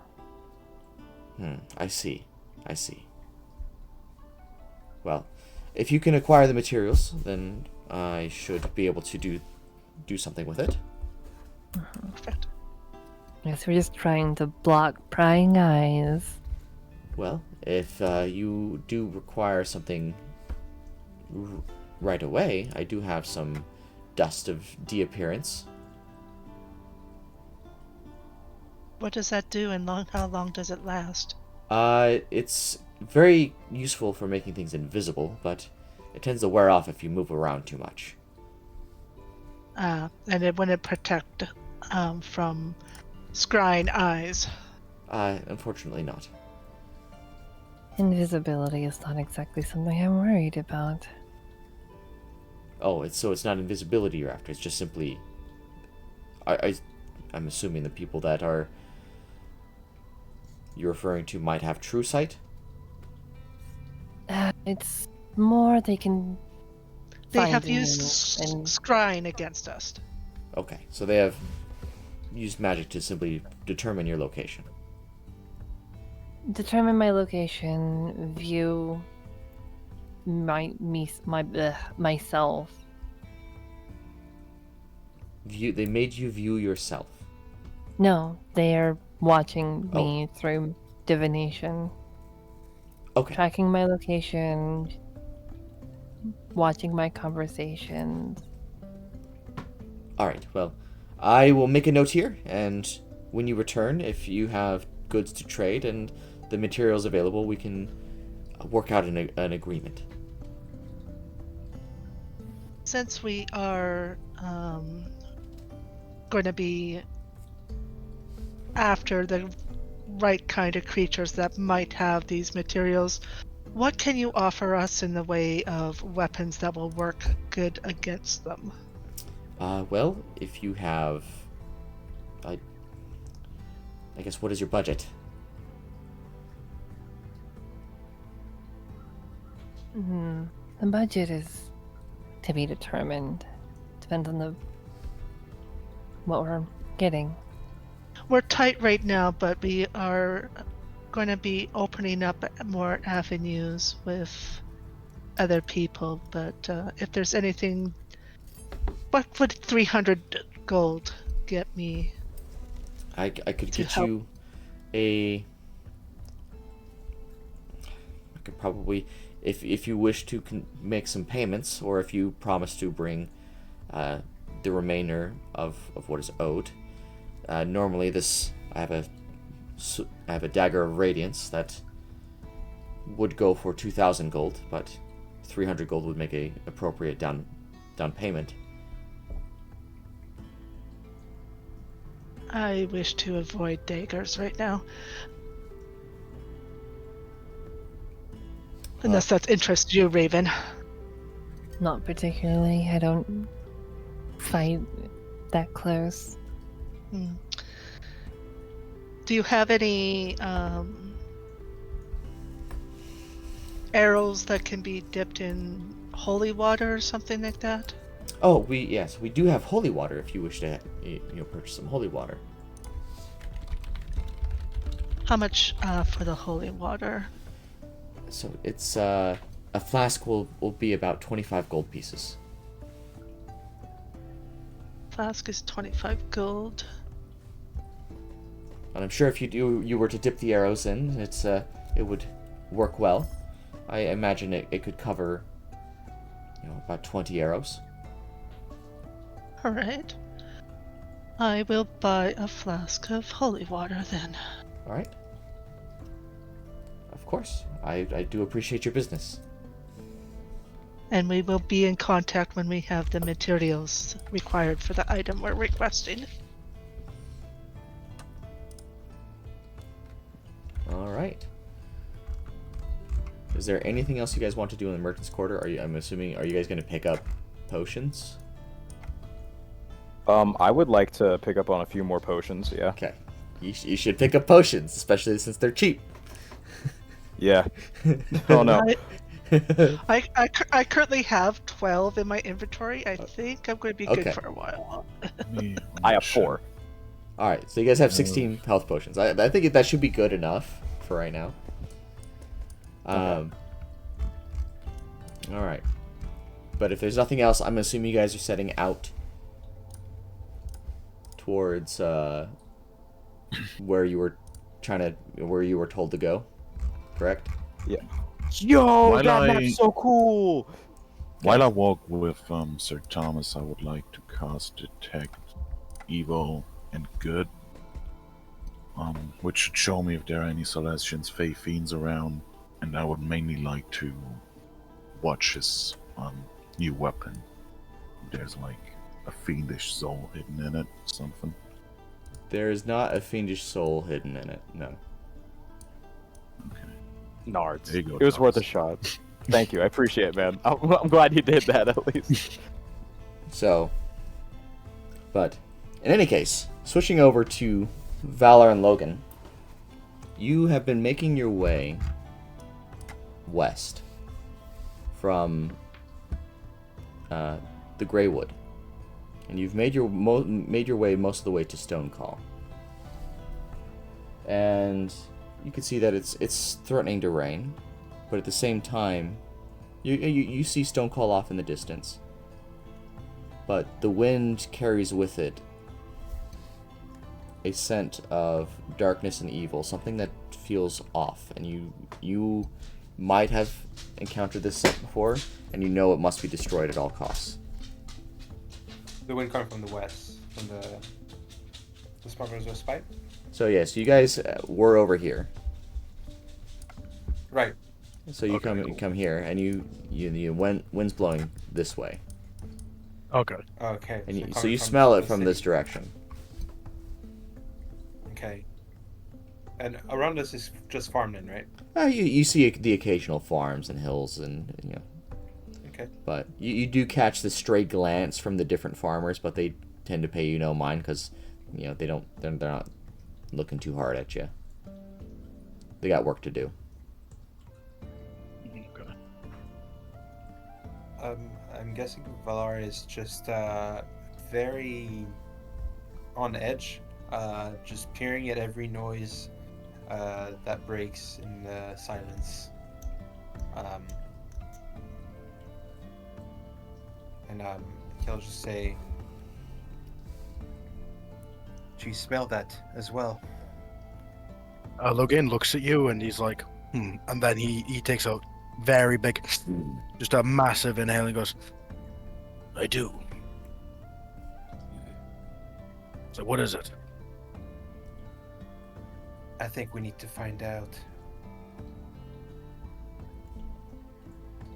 A: I see. Well, if you can acquire the materials, then I should be able to do something with it.
D: Perfect.
C: Yes, we're just trying to block prying eyes.
A: Well, if you do require something right away, I do have some dust of de-appearance.
D: What does that do, and how long does it last?
A: It's very useful for making things invisible, but it tends to wear off if you move around too much.
D: And it wouldn't protect from scrying eyes.
A: Unfortunately not.
C: Invisibility is not exactly something I'm worried about.
A: Oh, it's not invisibility you're after. It's just simply. I'm assuming the people that you're referring to might have true sight.
C: It's more they can.
D: They have
C: find you
D: used
C: and
D: scrying against us.
A: Okay, so they have used magic to simply determine your location.
C: determine my location, view myself.
A: They made you view yourself.
C: No, they're watching me through divination.
A: Okay.
C: Tracking my location, watching my conversations.
A: Alright, well, I will make a note here, and when you return, if you have goods to trade and the materials available, we can work out an agreement.
D: Since we are going to be after the right kind of creatures that might have these materials, what can you offer us in the way of weapons that will work good against them?
A: Well, if you have... I guess, what is your budget?
C: The budget is to be determined. Depends on what we're getting.
D: We're tight right now, but we are going to be opening up more avenues with other people. But if there's anything, what would 300 gold get me?
A: I could
D: To
A: get
D: help.
A: you a... I could probably... If you wish to make some payments, or if you promise to bring the remainder of what is owed. Normally I have a dagger of radiance that would go for 2,000 gold, but 300 gold would make a appropriate down payment.
D: I wish to avoid daggers right now. Unless that interests you, Raven.
C: Not particularly. I don't fight that close.
D: Do you have any arrows that can be dipped in holy water or something like that?
A: Oh, we do have holy water if you wish to purchase some holy water.
D: How much for the holy water?
A: So it's a flask will be about 25 gold pieces.
D: Flask is 25 gold.
A: And I'm sure if you were to dip the arrows in, it would work well. I imagine it could cover, about 20 arrows.
D: All right. I will buy a flask of holy water then.
A: All right. Of course. I do appreciate your business.
D: And we will be in contact when we have the materials required for the item we're requesting.
A: All right. Is there anything else you guys want to do in the merchant's quarter? I'm assuming, are you guys going to pick up potions?
B: I would like to pick up on a few more potions. Yeah.
A: Okay. You should pick up potions, especially since they're cheap.
B: Yeah. Oh no.
D: I currently have 12 in my inventory. I think I'm going to be
A: Okay.
D: good for a while.
B: I have 4.
A: All right, so you guys have 16 health potions. I think that should be good enough for right now.
B: Okay.
A: All right. But if there's nothing else, I'm assuming you guys are setting out towards where you were told to go, correct?
B: Yeah. Yo,
E: While
B: that
E: I-
B: map's so cool.
E: While I walk with Sir Thomas, I would like to cast Detect Evil and Good, which should show me if there are any Celestians, Fey Fiends around, and I would mainly like to watch his new weapon. There's like a fiendish soul hidden in it, or something.
A: There is not a fiendish soul hidden in it. No.
E: Okay.
B: Nards.
E: There you go,
B: It was worth a
E: Thomas.
B: shot. Thank you. I appreciate it, man. I'm glad you did that at least.
A: So, but in any case, switching over to Valar and Logan, you have been making your way west from the Greywood, and you've made your way most of the way to Stonecall, and you can see that it's threatening to rain, but at the same time, you see Stonecall off in the distance. But the wind carries with it a scent of darkness and evil, something that feels off, and you might have encountered this scent before, and you know it must be destroyed at all costs.
F: The wind coming from the west, from the smugglers' respite.
A: So yes, you guys were over here.
F: Right.
A: So you
G: Okay,
A: you come here, and you wind's blowing this way,
G: Okay.
F: Okay.
A: and so
F: coming
A: you
F: from
A: smell it
F: the
A: from
F: city.
A: this direction.
F: Okay. And around us is just farmland, right?
A: You see the occasional farms and hills, and
F: Okay.
A: but you do catch the stray glance from the different farmers, but they tend to pay you no mind because they're not looking too hard at you. They got work to do.
G: Okay.
F: I'm guessing Valar is just very on edge, just peering at every noise that breaks in the silence. And he'll just say, "Do you smell that as well?"
G: Logan looks at you and he's like, and then he takes a very big, just a massive inhale and goes, I do. So what is it?
F: I think we need to find out.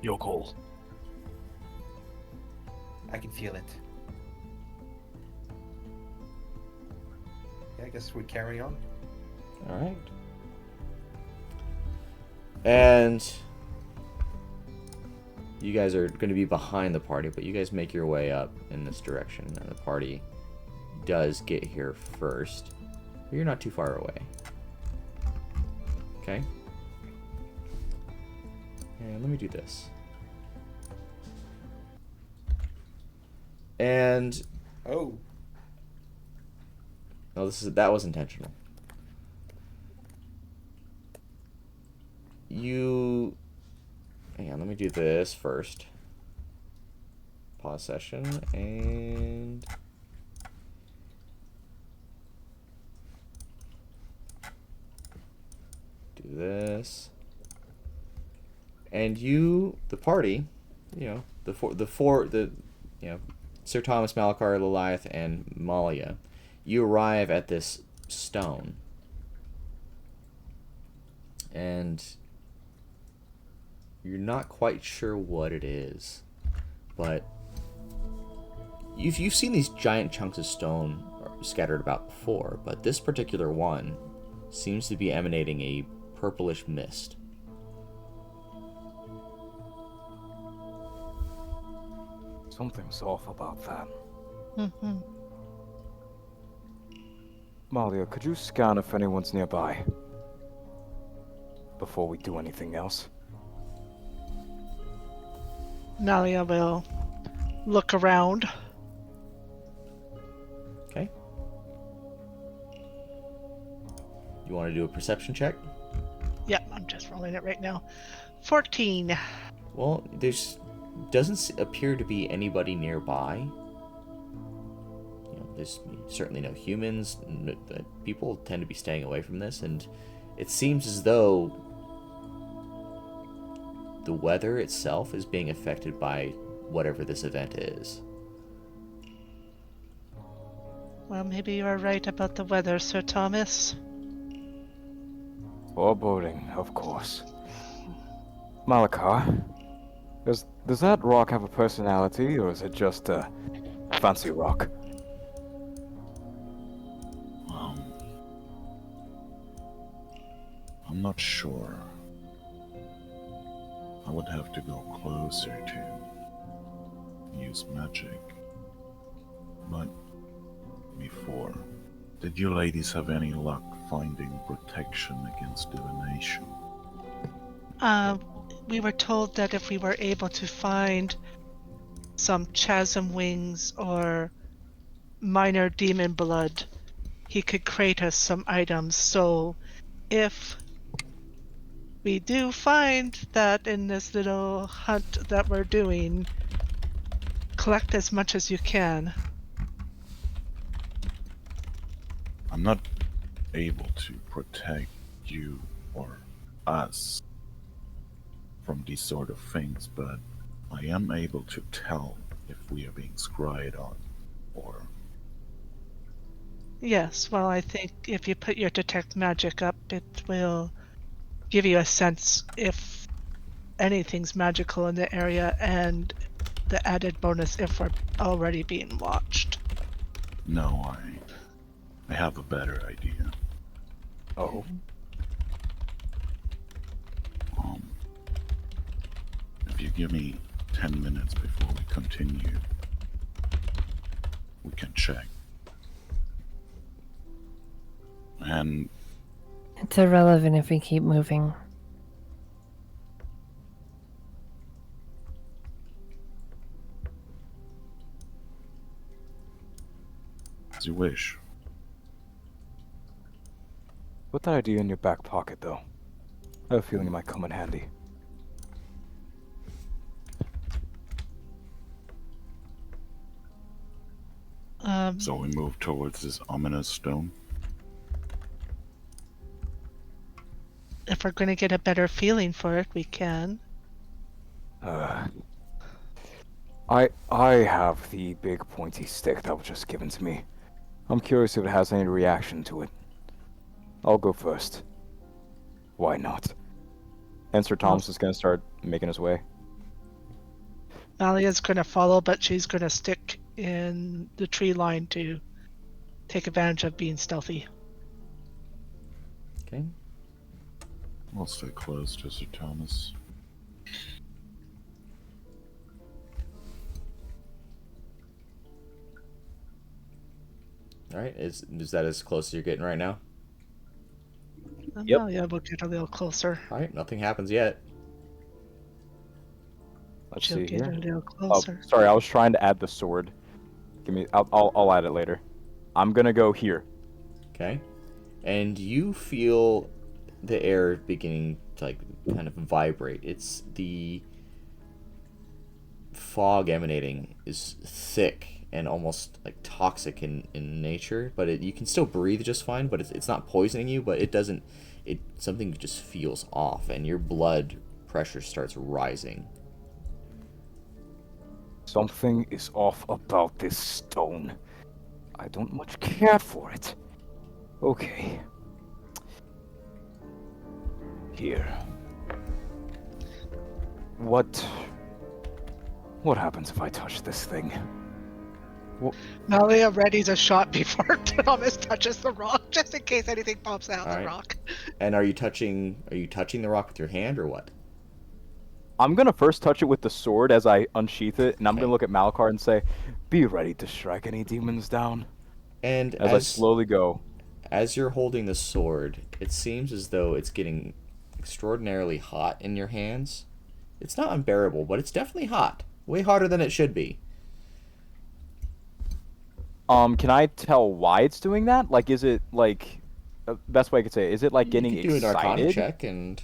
G: Your call.
F: I can feel it. Yeah, I guess we carry on.
A: All right. And you guys are going to be behind the party, but you guys make your way up in this direction, and the party does get here first. But you're not too far away. Okay? And let me do this. And
F: Oh,
A: no, that was intentional. Hang on, let me do this first. Pause session and do this. And you, the party, Sir Thomas, Malakar, Liliath, and Malia, you arrive at this stone. And you're not quite sure what it is, but you've seen these giant chunks of stone scattered about before, but this particular one seems to be emanating a purplish mist.
B: Something's off about that.
D: Mm-hmm.
B: Malia, could you scan if anyone's nearby? Before we do anything else.
D: Malia will look around.
A: Okay. You want to do a perception check?
D: Yep, I'm just rolling it right now. 14.
A: Well, doesn't appear to be anybody nearby. There's certainly no humans. People tend to be staying away from this, and it seems as though the weather itself is being affected by whatever this event is.
D: Well, maybe you are right about the weather, Sir Thomas.
B: Foreboding, of course. Malakar, does that rock have a personality, or is it just a fancy rock?
E: I'm not sure. I would have to go closer to use magic. But before, did you ladies have any luck finding protection against divination?
D: We were told that if we were able to find some chasm wings or minor demon blood, he could create us some items. So if we do find that in this little hunt that we're doing, collect as much as you can.
E: I'm not able to protect you or us from these sort of things, but I am able to tell if we are being scryed on, or...
D: Yes, well, I think if you put your detect magic up, it will give you a sense if anything's magical in the area, and the added bonus if we're already being watched.
E: No, I have a better idea.
B: Oh.
E: If you give me 10 minutes before we continue, we can check. And
C: It's irrelevant if we keep moving.
E: as you wish.
B: Put that idea in your back pocket, though. I have a feeling it might come in handy.
E: So we move towards this ominous stone.
D: If we're going to get a better feeling for it, we can.
B: I have the big pointy stick that was just given to me. I'm curious if it has any reaction to it. I'll go first. Why not? And Sir Thomas is gonna start making his way.
D: Malia's going to follow, but she's going to stick in the tree line to take advantage of being stealthy.
A: Okay.
E: We'll stay close to Sir Thomas.
A: All right. Is that as close as you're getting right now?
B: Yep.
D: Malia will get a little closer.
A: All right. Nothing happens yet.
B: Let's
D: She'll
B: see
D: get
B: here.
D: a little
B: Oh,
D: closer.
B: sorry, I was trying to add the sword. Give me. I'll add it later. I'm gonna go here.
A: Okay. And you feel the air beginning to like kind of vibrate. It's the fog emanating is thick and almost like toxic in nature, but you can still breathe just fine, but it's not poisoning you, but it doesn't, something just feels off, and your blood pressure starts rising.
B: Something is off about this stone. I don't much care for it. Okay. Here. What happens if I touch this thing?
D: Malia readies a shot before Thomas touches the rock, just in case anything pops out the
A: Alright.
D: rock.
A: And are you touching the rock with your hand or what?
B: I'm gonna first touch it with the sword as I unsheath it, and I'm
A: Okay.
B: gonna look at Malakar and say, "Be ready to strike any demons down."
A: And
B: As I slowly go.
A: As you're holding the sword, it seems as though it's getting extraordinarily hot in your hands. It's not unbearable, but it's definitely hot. Way hotter than it should be.
B: Can I tell why it's doing that? Like, is it like, best way I could say it, is it like getting
A: You could do an Arcana
B: excited?
A: check and...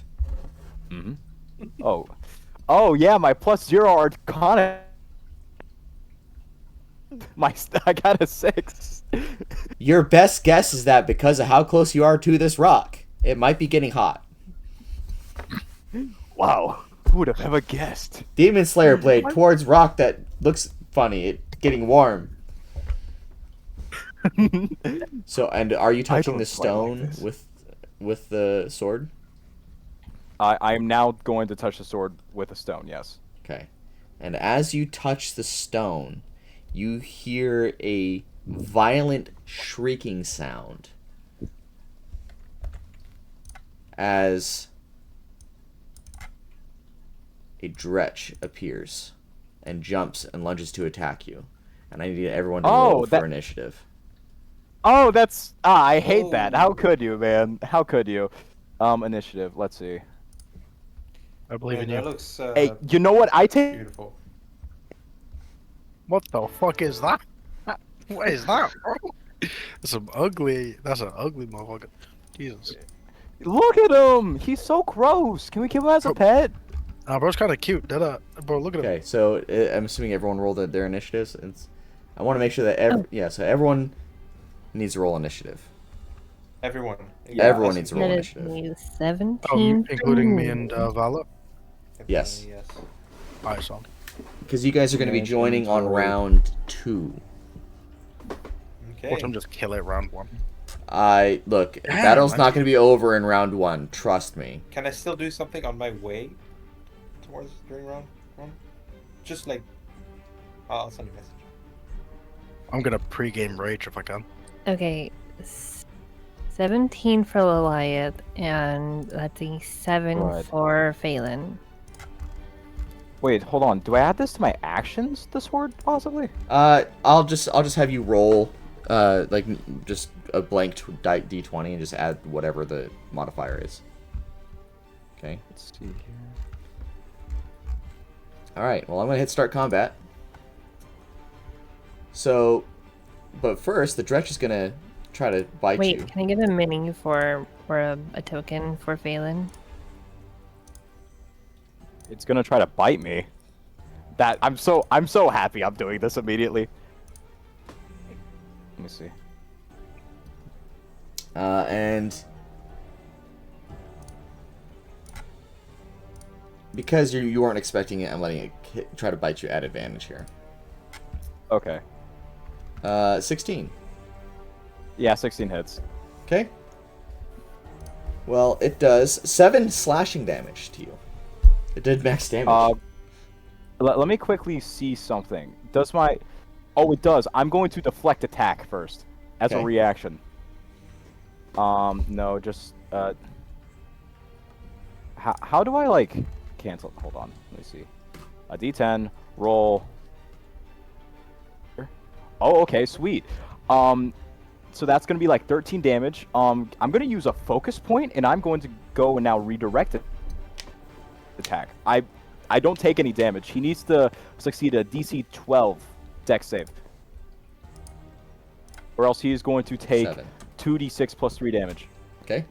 B: Oh yeah, my +0 Arcana. I got a 6.
A: Your best guess is that because of how close you are to this rock, it might be getting hot.
B: Wow, who would have ever guessed?
A: Demon Slayer blade towards rock that looks funny. It getting warm. So, and are you touching
B: don't
A: the
B: quite like
A: stone
B: this.
A: with the sword?
B: I'm now going to touch the sword with a stone. Yes.
A: Okay. And as you touch the stone, you hear a violent shrieking sound as a dretch appears and jumps and lunges to attack you. And I need everyone to roll for initiative.
B: Oh, that's I hate that. How could you, man? How could you? Initiative. Let's see.
G: I believe in you.
F: That looks
B: Hey, you know what? I take.
F: beautiful.
G: What the fuck is that? What is that, bro? That's an ugly motherfucker. Jesus.
B: Look at him. He's so gross. Can we keep him as a pet?
G: Bro's kind of cute. Bro, look at him.
A: Okay, so I'm assuming everyone rolled their initiatives. I want to make sure that so everyone needs to roll initiative.
F: Everyone.
A: Everyone needs to roll
C: That is
A: initiative.
C: a 17.
G: Including me and Vala.
A: Yes.
F: Yes.
G: Alright, so.
A: Because you guys are going to be
B: Managed
A: joining on
B: roll.
A: round 2.
F: Okay.
G: Watch him just kill it round 1.
A: Look,
G: Damn,
A: battle's
G: man.
A: not going to be over in round 1. Trust me.
F: Can I still do something on my way towards during round 1? Just like, I'll send you a message.
G: I'm gonna pre-game rage if I can.
C: Okay, 17 for Liliath, and that's a 7
B: Right.
C: for Phelan.
B: Wait, hold on. Do I add this to my actions? The sword, possibly?
A: I'll just have you roll just a blank d20 and just add whatever the modifier is. Okay.
B: Let's see here.
A: All right. Well, I'm gonna hit start combat. So, but first, the Dretch is gonna try to bite
C: Wait,
A: you.
C: can I get a mini for a token for Phelan?
B: It's gonna try to bite me. That I'm so happy I'm doing this immediately. Let me see.
A: And because you weren't expecting it, I'm letting it try to bite you at advantage here.
B: Okay.
A: 16.
B: Yeah, 16 hits.
A: Okay. Well, it does 7 slashing damage to you. It did max damage.
B: Let me quickly see something. Does my... Oh, it does. I'm going to deflect attack first as a
A: Okay.
B: reaction. No, just... How do I, like, cancel? Hold on. Let me see. A D10, roll... Oh, okay, sweet. So that's going to be like 13 damage. I'm going to use a focus point, and I'm going to go and now redirect it. Attack. I don't take any damage. He needs to succeed a DC 12 dex save. Or else he is going to take
A: 7.
B: 2d6 plus 3 damage.
A: Okay.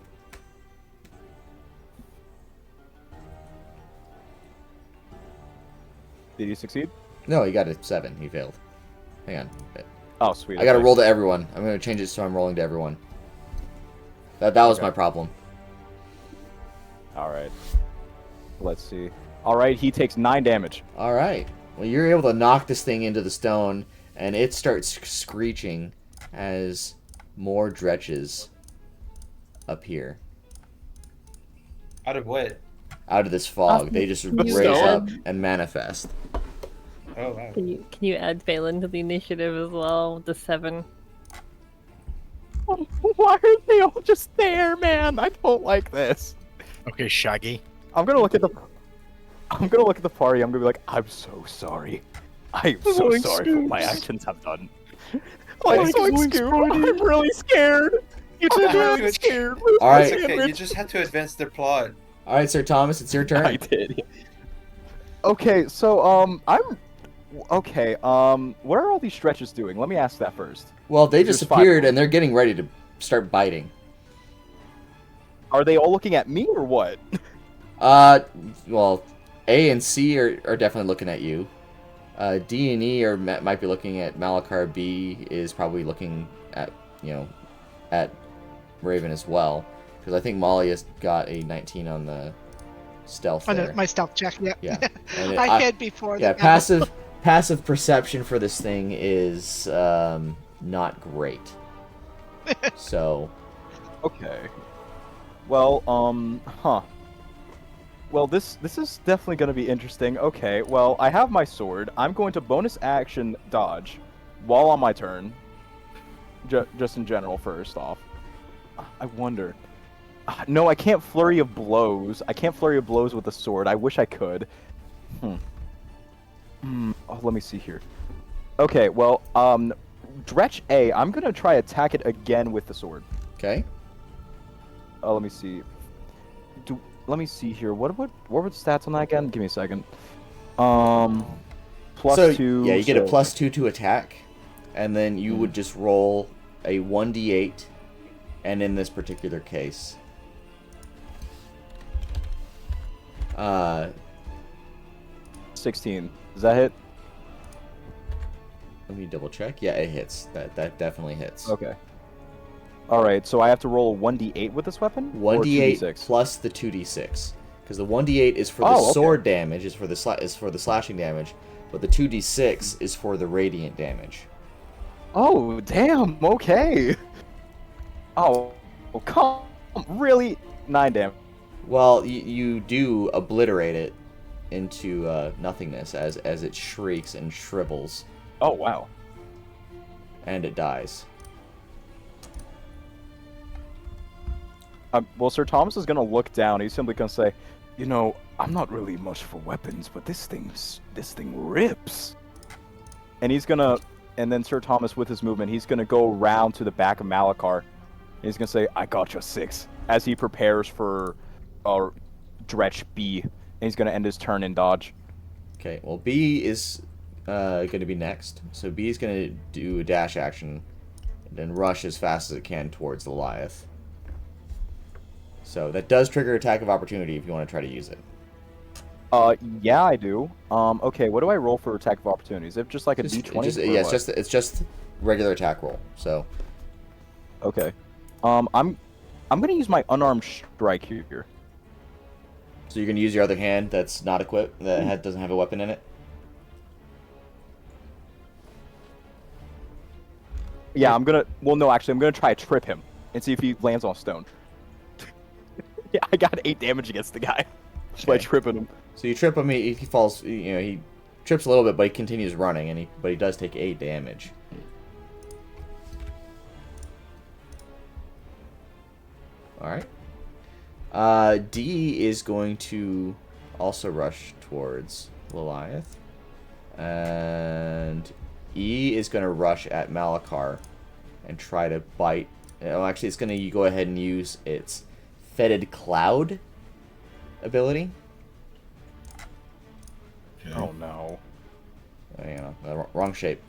B: Did he succeed?
A: No, he got a 7. He failed. Hang on.
B: Oh, sweet.
A: I gotta
B: okay.
A: roll to everyone. I'm gonna change it so I'm rolling to everyone. That was
B: Okay.
A: my problem.
B: Alright. Let's see. All right, he takes 9 damage.
A: All right. Well, you're able to knock this thing into the stone, and it starts screeching as more dretches appear
F: Out of what?
A: out of this fog. They just
C: Can you
A: raise up
C: add-
A: and manifest.
F: Oh wow.
C: Can you add Phelan to the initiative as well with the 7?
B: Why are they all just there, man? I don't like this.
G: Okay, Shaggy.
B: I'm gonna look at the party. I'm gonna be like, I'm so sorry. I'm so
G: Zoink
B: sorry for what my
G: scoops.
B: actions have done.
G: Like
B: Like, Zoink
G: Zoink
B: Scoop,
G: Spidey.
B: I'm really scared.
F: It's
B: I'm
F: okay.
B: really scared.
A: All right.
F: It's okay. You just had to advance their plot.
A: All right, Sir Thomas, it's your
B: I
A: turn.
B: did. Okay, so what are all these stretches doing? Let me ask that first.
A: Well, they
B: There's
A: just
B: 5
A: appeared,
B: of them.
A: and they're getting ready to start biting.
B: Are they all looking at me or what?
A: Well, A and C are definitely looking at you. D and E might be looking at Malakar. B is probably looking at at Raven as well, because I think Molly has got a 19 on the stealth there.
D: My stealth check, yeah.
A: Yeah. And
D: I hid before.
A: Yeah,
D: the
A: passive perception for this thing is not great. So,
B: Okay. Well, Well, this is definitely going to be interesting. Okay, well, I have my sword. I'm going to bonus action dodge while on my turn. Just in general, first off. I wonder. No, I can't flurry of blows. I can't flurry of blows with a sword. I wish I could. Oh, let me see here. Okay, well, Dretch A, I'm going to try attack it again with the sword.
A: okay.
B: Let me see. Let me see here. What were the stats on that again? Give me a second. Plus
A: So
B: 2.
A: yeah, you get a
B: so-
A: +2 to attack, and then you would just roll a 1d8, and in this particular case,
B: 16. Does that hit?
A: let me double check. Yeah, it hits. That definitely hits.
B: Okay. All right. So I have to roll a 1d8 with this weapon. Or
A: 1d8
B: 2d6?
A: plus the 2d6, because the 1d8 is for the
B: Oh, okay.
A: sword damage, is for the slashing damage, but the 2d6 is for the radiant damage.
B: Oh, damn. Okay. Oh, come. Really? 9 damage.
A: Well, you do obliterate it into nothingness as it shrieks and shrivels,
B: Oh, wow.
A: and it dies.
B: Well, Sir Thomas is gonna look down. He's simply gonna say, "You know, I'm not really much for weapons, but this thing rips." And then Sir Thomas, with his movement, he's gonna go around to the back of Malakar. And he's gonna say, "I got you 6," as he prepares for, Dretch B. And he's gonna end his turn in dodge.
A: Okay, well, B is going to be next. So B is going to do a dash action and then rush as fast as it can towards the Goliath. So that does trigger attack of opportunity if you want to try to use it.
B: Yeah, I do. Okay, what do I roll for attack of opportunity? Is it just like a D20? or
A: Yeah,
B: what?
A: it's just regular attack roll. So
B: Okay. I'm gonna use my unarmed strike here.
A: so you're going to use your other hand that's not equipped, that doesn't have a weapon in it.
B: Yeah, I'm gonna try to trip him and see if he lands on stone. Yeah, I got 8 damage against the guy by
A: Okay.
B: tripping him.
A: So you trip him, he falls, he trips a little bit, but he continues running, but he does take 8 damage. Alright. D is going to also rush towards Goliath. And E is going to rush at Malakar and try to bite. Actually, it's going to go ahead and use its Fetid Cloud ability.
E: Okay.
B: Oh no.
A: Wrong shape.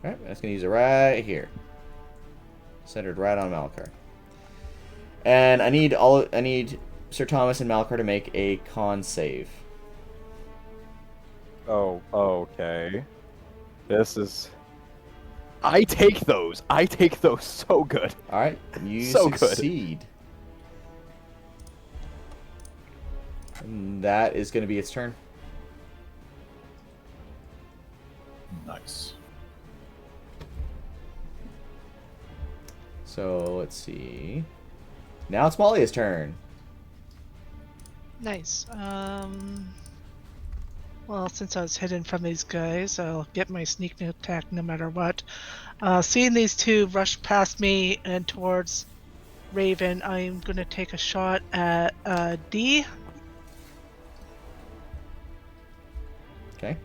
A: Alright, I'm just going to use it right here. Centered right on Malakar. And I need Sir Thomas and Malakar to make a con save.
B: Oh, okay. This is. I take those. I take those so good.
A: All right, you
B: So good.
A: succeed. And that is going to be its turn.
E: Nice.
A: So let's see. Now it's Malia's turn.
D: Nice. Well, since I was hidden from these guys, I'll get my sneak attack no matter what. Seeing these two rush past me and towards Raven, I'm going to take a shot at D.
A: Okay.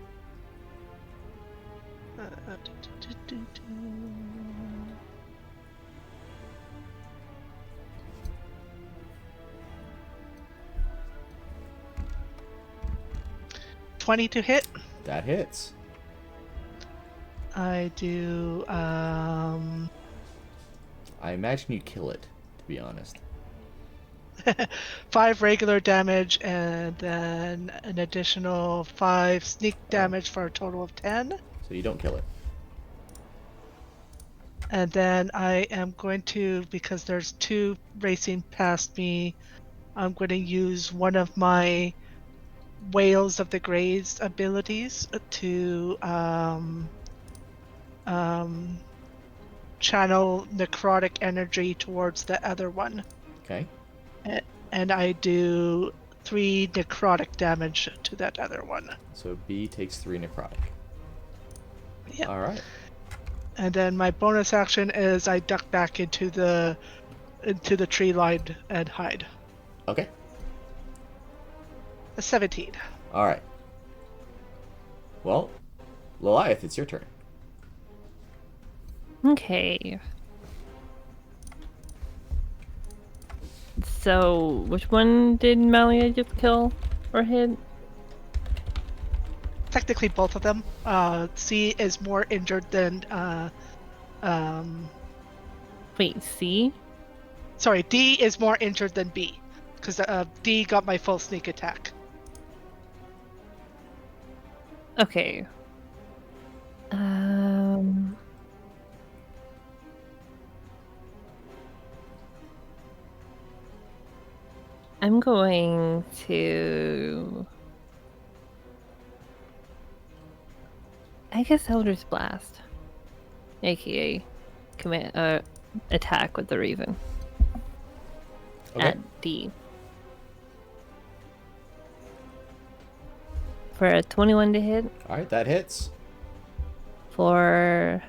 D: 20 to hit.
A: That hits.
D: I do
A: I imagine you kill it, to be honest.
D: 5 regular damage and then an additional 5 sneak damage for a total of 10.
A: So you don't kill it.
D: And then I am going to, because there's 2 racing past me, I'm going to use one of my Whales of the Graves abilities to channel necrotic energy towards the other one.
A: Okay.
D: And I do 3 necrotic damage to that other one.
A: So B takes 3 necrotic.
D: Yeah.
A: All right.
D: And then my bonus action is I duck back into the tree line and hide.
A: Okay.
D: A 17.
A: All right. Well, Liliath, it's your turn.
C: Okay. So, which one did Malia just kill or hit?
D: Technically, both of them. C is more injured than.
C: Wait, C?
D: Sorry, D is more injured than B, because D got my full sneak attack.
C: Okay. I'm going to... I guess Eldritch Blast. AKA attack with the Raven.
A: Okay.
C: At D. For a 21 to hit.
A: All right, that hits.
C: For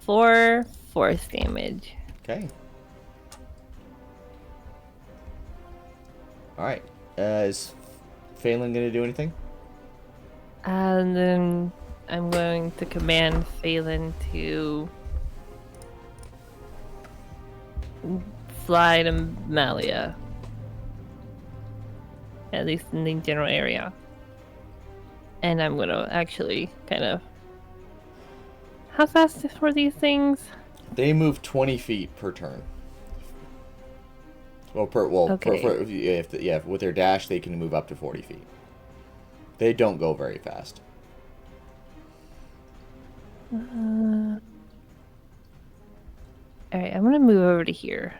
C: 4 force damage.
A: Okay. All right. Is Phelan going to do anything?
C: And then I'm going to command Phelan to fly to Malia. At least in the general area. And I'm going to actually kind of... How fast were these things?
A: They move 20 feet per turn.
C: Okay.
A: With their dash, they can move up to 40 feet. They don't go very fast.
C: Alright, I'm going to move over to here.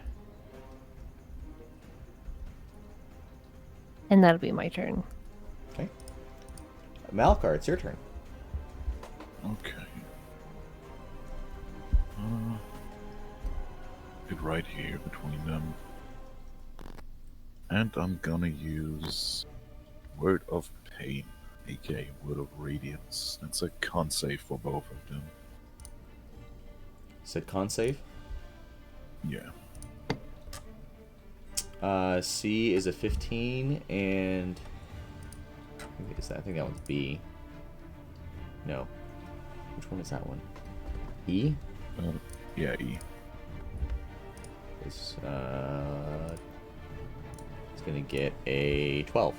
C: And that'll be my turn.
A: Okay. Malakar, it's your turn.
E: Okay. Get right here between them. And I'm gonna use Word of Pain, aka Word of Radiance. That's a con save for both of them.
A: Said con save.
E: Yeah.
A: C is a 15, and I think that one's B. No. Which one is that one? E?
E: Yeah, E.
A: It's gonna get a 12.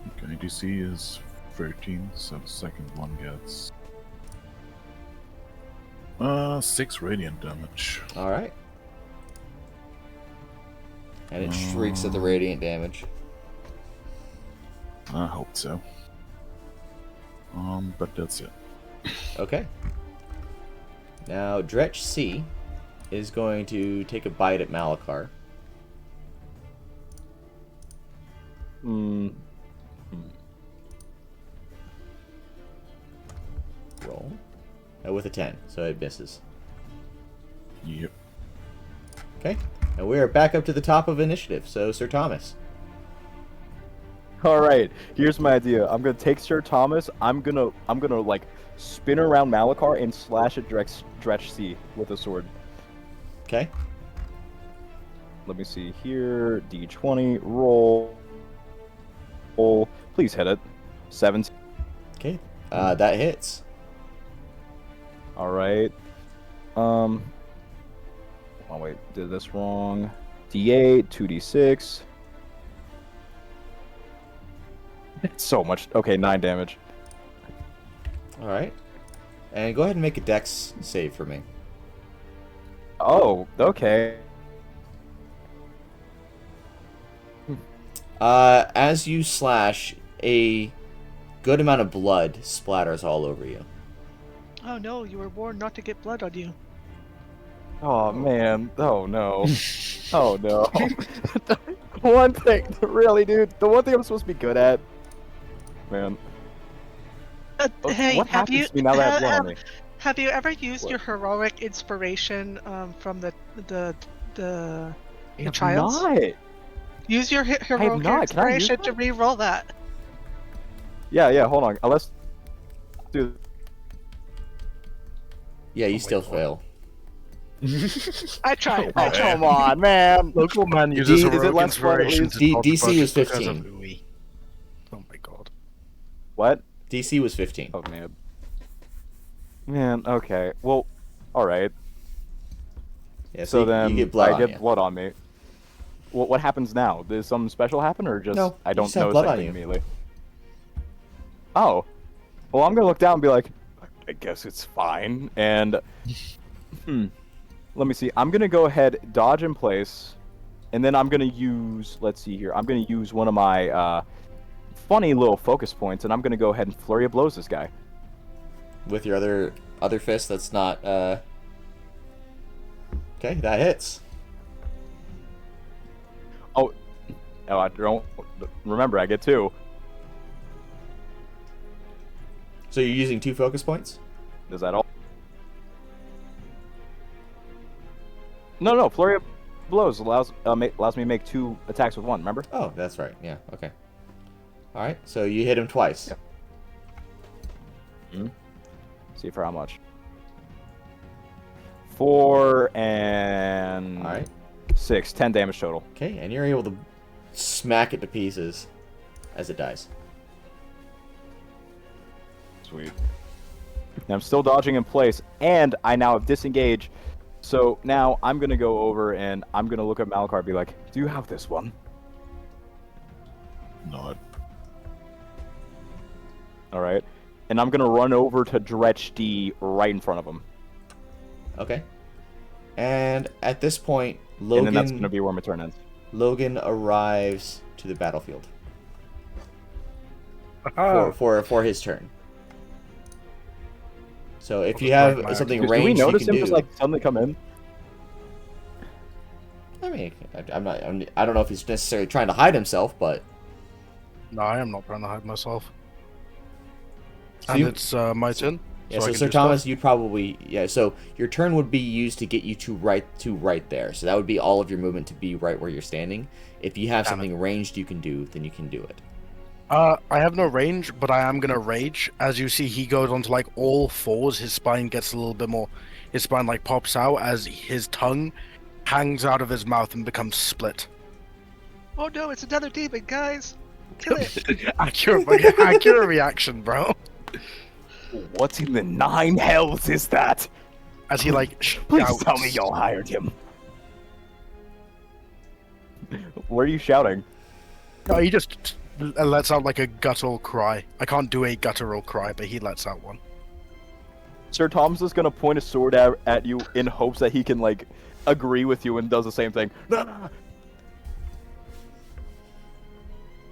E: Okay, DC is 13, so the second one gets 6 radiant damage.
A: Alright. And it shrieks at the radiant damage.
E: I hope so. But that's it.
A: Okay. Now, Dretch C is going to take a bite at Malakar. Roll. With a 10, so it misses.
E: Yep.
A: Okay. And we are back up to the top of initiative, so Sir Thomas.
B: All right, here's my idea. I'm gonna take Sir Thomas. I'm gonna like spin around Malakar and slash at Dretch C with a sword.
A: Okay.
B: Let me see here. D20 roll. Please hit it. 17.
A: Okay. That hits.
B: All right. Oh wait, did this wrong. D8, 2d6. It's so much. Okay, 9 damage.
A: All right. And go ahead and make a dex save for me.
B: Oh, okay.
A: As you slash, a good amount of blood splatters all over you.
D: Oh no, you were warned not to get blood on you.
B: Oh man. Oh no. Oh no. One thing, really, dude. The one thing I'm supposed to be good at. Man.
D: Hey,
B: what
D: have
B: happens
D: you
B: to me now that I have blood on me?
D: have you ever used
B: What?
D: your heroic inspiration from the
B: I have
D: trials?
B: not.
D: Use your heroic
B: not. Can I use
D: inspiration to re-roll that.
B: Yeah. Hold on. Let's do.
A: Yeah, you
G: my
A: still
G: God.
A: fail.
D: I tried.
B: Oh, come on, man.
G: Local man uses
A: Is it
G: heroic
B: less fun at
G: inspiration
B: least?
G: to talk
A: DC
G: about
A: was
G: it because of
A: 15.
G: Ui. Oh my god.
B: What?
A: DC was 15.
B: Oh man. Man. Okay. Well. All right.
A: Yeah,
B: So
A: you,
B: then
A: you get blood
B: I
A: on
B: get
A: you.
B: blood on me. What happens now? Does something special happen, or just
A: No,
B: I
A: you
B: don't
A: just have
B: notice
A: blood on
B: anything
A: you.
B: immediately? Oh, well, I'm gonna look down and be like, I guess it's fine. And let me see. I'm gonna go ahead, dodge in place, and then I'm gonna use. Let's see here. I'm gonna use one of my funny little focus points, and I'm gonna go ahead and flurry of blows this guy.
A: With your other fist, that's not. Okay, that hits.
B: Oh, I don't remember. I get 2.
A: So you're using 2 focus points?
B: Is that all? No. Flurry of blows allows me to make 2 attacks with 1. Remember?
A: Oh, that's right. Yeah. Okay. All right. So you hit him twice.
B: Yep. See for how much. 4 and
A: All right.
B: 6, 10 damage total.
A: Okay, and you're able to smack it to pieces as it dies.
B: Sweet. Now I'm still dodging in place, and I now have disengaged. So now I'm gonna go over and I'm gonna look at Malakar and be like, "Do you have this one?"
E: Not.
B: All right. And I'm gonna run over to Dretch D right in front of him.
A: Okay. And at this point,
B: And then that's gonna be where my turn ends.
A: Logan arrives to the battlefield
G: Ah.
A: for his turn. So if
G: I'll
A: you
G: just
A: have
G: drag my
A: something
G: action.
B: Do we
A: ranged, you
B: notice
A: can
B: him
A: do.
B: just like suddenly come in?
A: I mean, I don't know if he's necessarily trying to hide himself, but
G: No, I am not trying to hide myself.
A: So
G: And
A: you-
G: it's my turn.
A: yeah.
G: I
A: So
G: can
A: Sir
G: do
A: Thomas,
G: stuff.
A: you'd probably So your turn would be used to get you to right there. So that would be all of your movement to be right where you're standing. If you have
G: Damn it.
A: something ranged you can do, then you can do it.
G: I have no range, but I am gonna rage. As you see, he goes onto like all fours. His spine gets a little bit more. His spine like pops out as his tongue hangs out of his mouth and becomes split.
D: Oh no, it's another demon, guys! Kill it!
G: accurate reaction, bro.
B: What in the 9 hells is that?
G: As he like
B: Please
G: shouts.
B: tell me y'all hired him. What are you shouting?
G: No, he just lets out like a guttural cry. I can't do a guttural cry, but he lets out one.
B: Sir Tom's just gonna point a sword at you in hopes that he can like agree with you and does the same thing.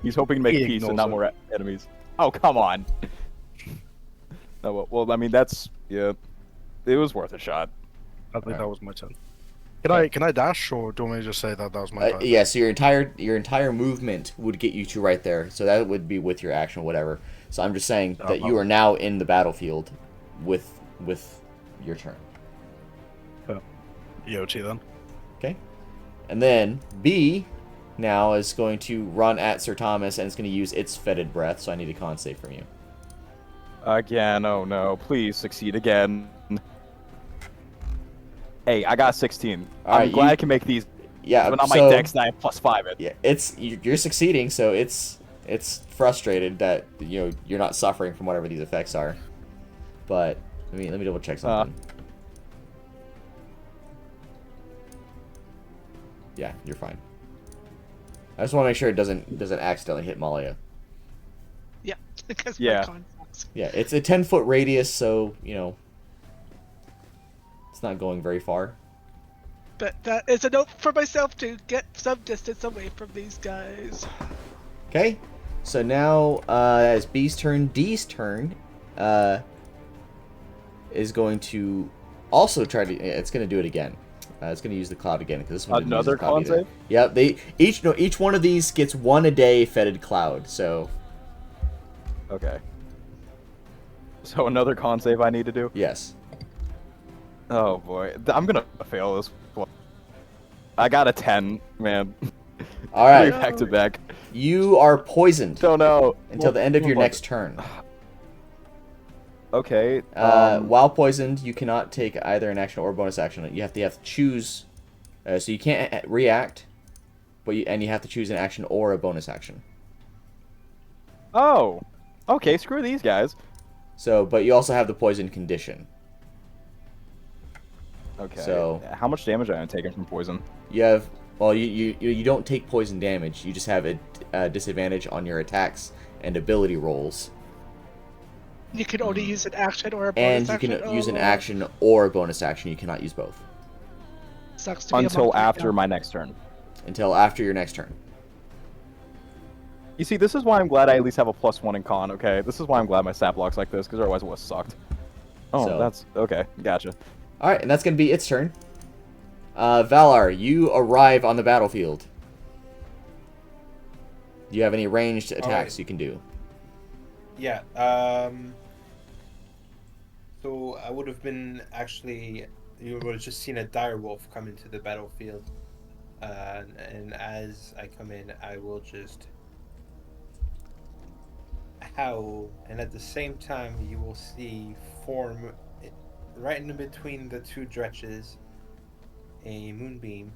B: He's hoping to make
G: He
B: peace and
G: ignores
B: not
G: it.
B: more enemies. Oh, come on. Oh well, I mean that's yeah, it was worth a shot.
G: I think
A: Alright.
G: that was my turn. Can I dash, or do you want me to just say that was my turn?
A: Yeah, so your entire movement would get you to right there. So that would be with your action, whatever. So I'm just saying that you are now in the battlefield with your turn.
G: EOT then.
A: Okay. And then B now is going to run at Sir Thomas and it's going to use its fetid breath. So I need a con save from you.
B: Again, oh no, please succeed again. Hey, I got 16.
A: Alright,
B: I'm glad I can make these.
A: Yeah,
B: But on my
A: so
B: dex, I have +5 it.
A: yeah, you're succeeding. So it's frustrated that you're not suffering from whatever these effects are. But let me double check something. Yeah, you're fine. I just want to make sure it doesn't accidentally hit Malia.
D: Yeah, because
B: Yeah.
D: my con sucks.
A: Yeah, it's a 10-foot radius, so it's not going very far.
D: But that is a note for myself to get some distance away from these guys.
A: Okay, so now it's B's turn. D's turn is going to also try to. It's going to do it again. It's going to use the cloud again because this one didn't use
B: Another
A: the cloud
B: con
A: either.
B: save?
A: Yeah, each one of these gets 1 a day fetid cloud. So
B: Okay. So another con save I need to do?
A: yes.
B: Oh boy, I'm gonna fail this one. I got a 10, man.
A: All right,
B: Back to back.
A: you are poisoned
B: Don't know.
A: until the end of your next turn.
B: Okay.
A: While poisoned, you cannot take either an action or bonus action. You have to choose. So you can't react, but you have to choose an action or a bonus action.
B: Oh. Okay. Screw these guys.
A: So, but you also have the poison condition.
B: Okay.
A: So-
B: how much damage am I taking from poison?
A: You have you don't take poison damage. You just have a disadvantage on your attacks and ability rolls,
D: You can only use an action or a bonus
A: and you
D: action.
A: can use an action or a bonus action. You cannot use both
D: Sucks to be a
B: Until
D: monk right
B: after
D: now.
B: my next turn.
A: until after your next turn.
B: You see, this is why I'm glad I at least have a +1 in con. Okay. This is why I'm glad my stat block's like this, because otherwise it would have sucked. Oh,
A: So-
B: that's okay. Gotcha.
A: All right, and that's gonna be its turn. Valar, you arrive on the battlefield. Do you have any ranged attacks you can do?
F: Yeah. So I would have been actually. You would have just seen a dire wolf come into the battlefield, and as I come in, I will just howl, and at the same time, you will see form right in between the two dretches a moonbeam.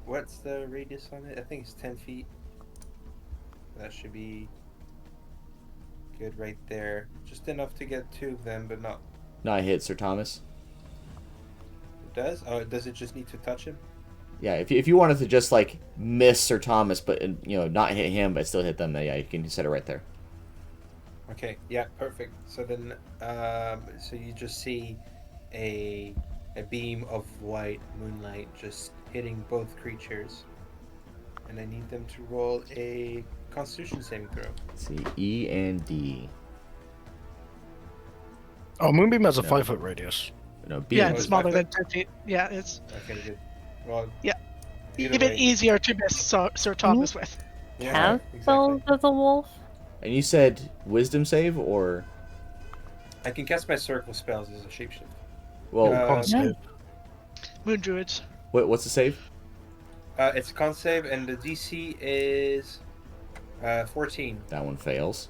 F: What's the radius on it? I think it's 10 feet. That should be good right there. Just enough to get two of them, but not.
A: Not hit, Sir Thomas.
F: It does? Oh, does it just need to touch him?
A: Yeah, if you wanted to just like miss Sir Thomas, but not hit him, but still hit them, then yeah, you can set it right there.
F: Okay, yeah, perfect. So then, so you just see a beam of white moonlight just hitting both creatures, and I need them to roll a Constitution saving throw.
A: Let's see, E and D.
G: Oh, Moonbeam has a
A: No.
G: 5-foot radius.
A: No, B.
D: Yeah,
A: and
D: it's
F: it's
D: smaller
F: 5
D: than
F: foot?
D: 10 feet. Yeah, it's
F: Okay, good. Well,
D: Yeah.
F: either
D: even
F: way-
D: easier to miss Sir Thomas with.
F: Yeah,
C: Have
F: exactly.
C: spells as a wolf?
A: And you said wisdom save or
F: I can cast my circle spells as a shapeshift.
A: well,
F: Uh,
G: Save.
D: Moon druids.
A: what's the save?
F: It's a con save, and the DC is 14.
A: That one fails.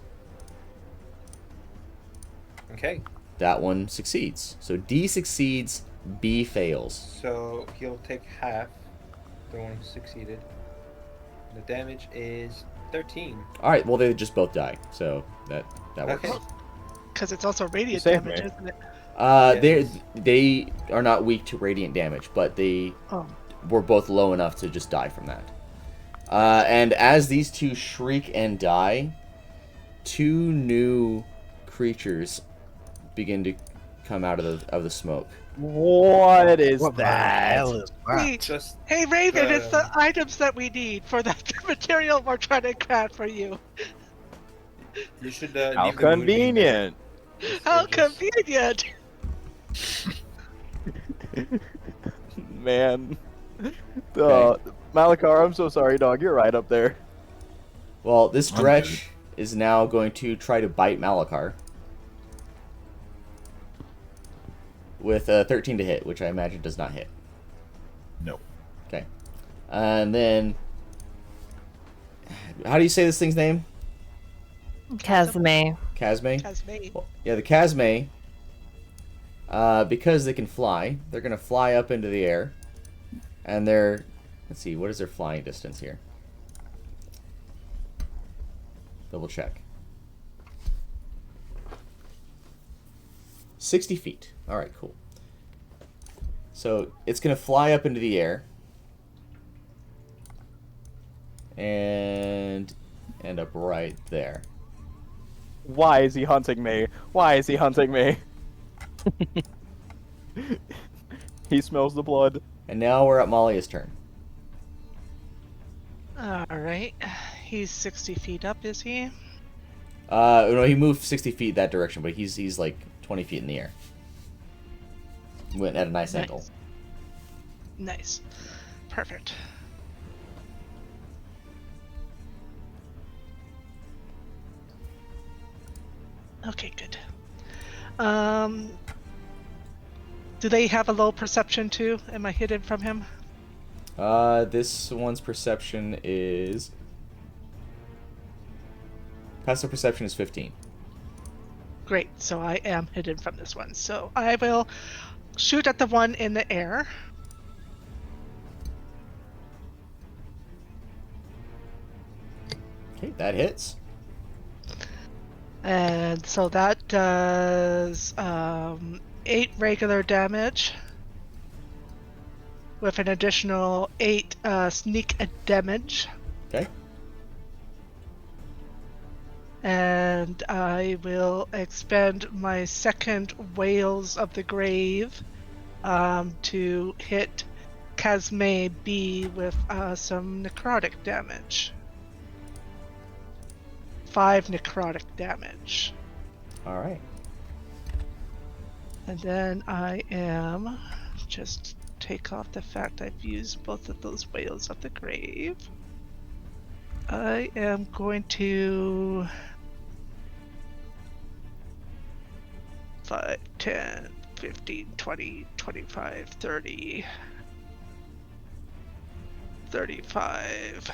F: Okay,
A: That one succeeds. So D succeeds, B fails.
F: so he'll take half. The one who succeeded. The damage is 13.
A: All right, well they just both die, so that works.
F: Okay.
D: Because it's also radiant
B: saved
D: damage,
B: me.
D: isn't it?
A: They are not weak to radiant damage, but they
D: Oh.
A: were both low enough to just die from that. And as these two shriek and die, two new creatures begin to come out of the smoke.
B: What is
G: What the
B: that?
G: hell is that?
D: Wait,
F: Just
D: hey Raven, it's the
F: Um,
D: items that we need for the material we're trying to craft for you.
F: you should
B: How
F: leave the moonbeam there.
B: convenient.
D: How
F: Just-
D: convenient!
B: Man. Malakar, I'm so sorry, dog. You're right up there.
A: Well, this
E: I'm good.
A: Dretch is now going to try to bite Malakar. With a 13 to hit, which I imagine does not hit.
E: No.
A: Okay. And then... How do you say this thing's name?
C: Kazme.
A: Kazme?
D: As me.
A: Well, yeah, the Kazme, because they can fly, they're going to fly up into the air. And they're... Let's see, what is their flying distance here? Double check. 60 feet. Alright, cool. So, it's going to fly up into the air. And end up right there.
B: Why is he hunting me? Why is he hunting me? He smells the blood.
A: And now we're at Malia's turn.
D: Alright. He's 60 feet up, is he?
A: No, he moved 60 feet that direction, but he's like 20 feet in the air. Went at a nice angle.
D: Nice. Perfect. Okay, good. Do they have a low perception too? Am I hidden from him?
A: This one's perception is... Passive perception is 15.
D: Great, so I am hidden from this one. So I will shoot at the one in the air.
A: Okay, that hits.
D: And so that does 8 regular damage with an additional 8 sneak damage.
A: Okay.
D: And I will expend my second Whales of the Grave to hit Kazme B with some necrotic damage. 5 necrotic damage.
A: Alright.
D: And then I am just take off the fact I've used both of those Whales of the Grave. I am going to 5, 10, 15, 20, 25, 30, 35.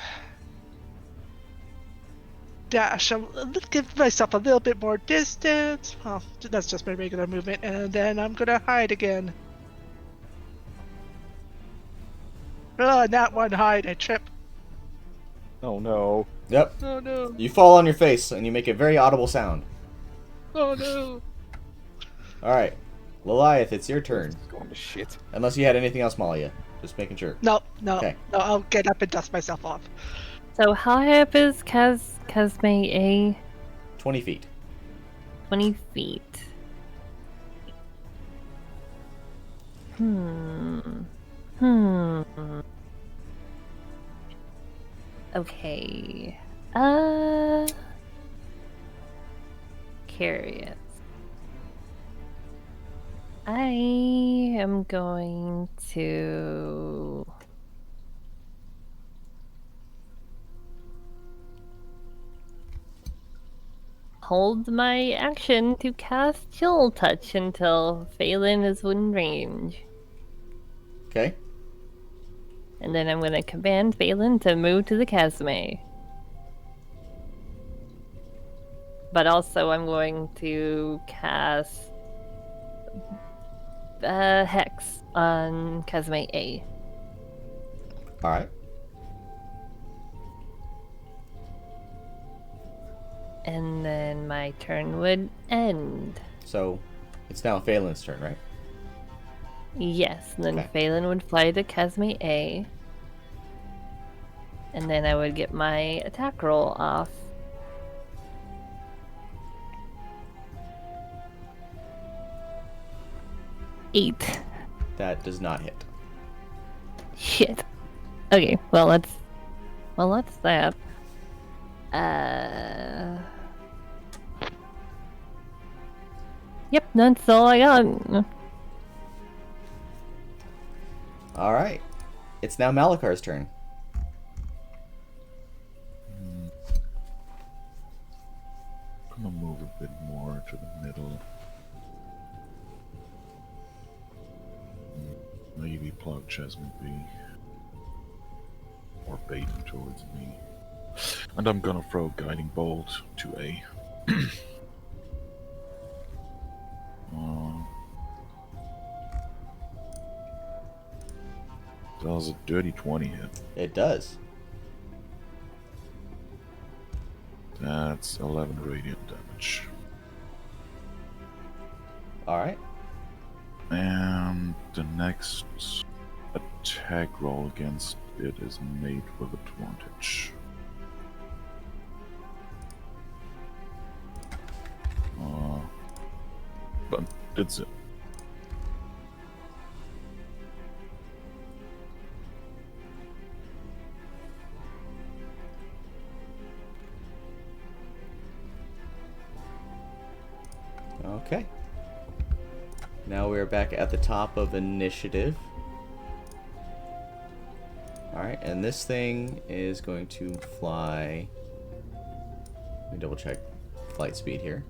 D: Dash. I'll give myself a little bit more distance. Well, that's just my regular movement. And then I'm going to hide again. Oh, not one hide. I trip.
B: Oh no.
A: Yep.
D: Oh no.
A: You fall on your face, and you make a very audible sound.
D: Oh no.
A: Alright. Liliath, it's your turn.
B: It's going to shit.
A: Unless you had anything else, Malia. Just making sure.
D: No.
A: Okay.
D: No, I'll get up and dust myself off.
C: So how high up is Kazme A?
A: 20 feet.
C: 20 feet. Okay. Curious. I am going to hold my action to cast Chill Touch until Phelan is within range.
A: Okay.
C: And then I'm going to command Phelan to move to the Kazme. But also I'm going to cast Hex on Kazme A.
A: Alright.
C: And then my turn would end.
A: So, it's now Phelan's turn, right?
C: Yes, and then
A: Okay.
C: Phelan would fly to Kazme A. And then I would get my attack roll off. Eight.
A: That does not hit.
C: Shit. Okay, well that's that. Yep, that's all I got.
A: All right. It's now Malakar's turn.
E: I'm gonna move a bit more to the middle. Maybe plug Jasmine B. Or bait him towards me. And I'm gonna throw Guiding Bolt to A. That was a dirty 20 hit.
A: It does.
E: That's 11 radiant damage.
A: All right.
E: And the next attack roll against it is made with advantage. But that's it.
A: Okay. Now we're back at the top of initiative. Alright, and this thing is going to fly. Let me double check flight speed here.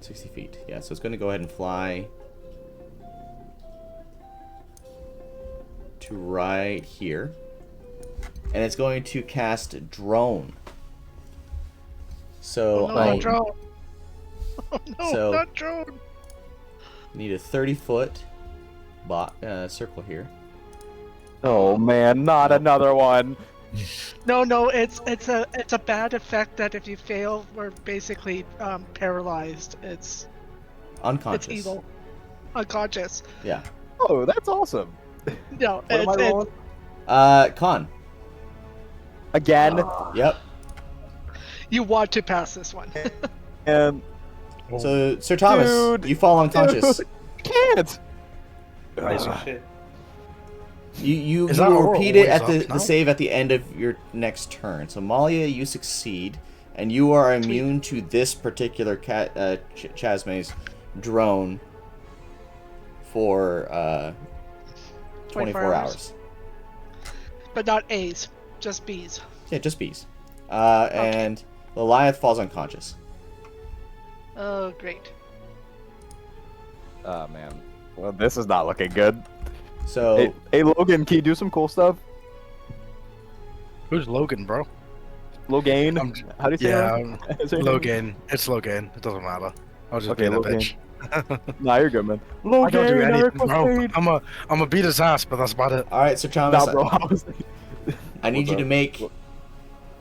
A: 60 feet. Yeah, so it's going to go ahead and fly to right here. And it's going to cast Drone. So,
D: Oh, no, not drone. Oh, no,
A: So-
D: not drone.
A: need a 30-foot circle here.
B: Oh man, not another one.
D: No, it's a bad effect that if you fail, we're basically paralyzed. It's
A: Unconscious.
D: evil, unconscious.
A: Yeah.
B: Oh, that's awesome.
D: No,
B: What am I rolling?
A: Con.
B: Again.
A: Yep.
D: you want to pass this one.
B: And
A: So, Sir Thomas,
B: Dude.
A: you fall unconscious.
B: can't.
F: Oh, shit.
A: You
G: Is that all
A: repeat it at
G: always up
A: the
G: now?
A: save at the end of your next turn. So Malia, you succeed, and you are immune to this particular Chasme's drone for 24 hours.
D: But not A's, just B's.
A: Yeah, just bees. And Goliath falls unconscious.
D: Oh, great.
B: Oh man. Well, this is not looking good.
A: So
B: Hey, Logan, can you do some cool stuff?
G: Who's Logan, bro?
B: Logain?
G: I'm-
B: How do you say
G: Yeah,
B: that? Is there any-
G: Logan. It's Logan. It doesn't matter. I was just
B: Okay,
G: being a
B: Logan.
G: bitch.
B: Nah, you're good, man.
G: I don't do
B: Logain, I
G: anything,
B: request
G: bro.
B: aid.
G: I'm a beat his ass, but that's about it.
A: all right, Sir Thomas,
B: Nah, bro.
A: I need you to make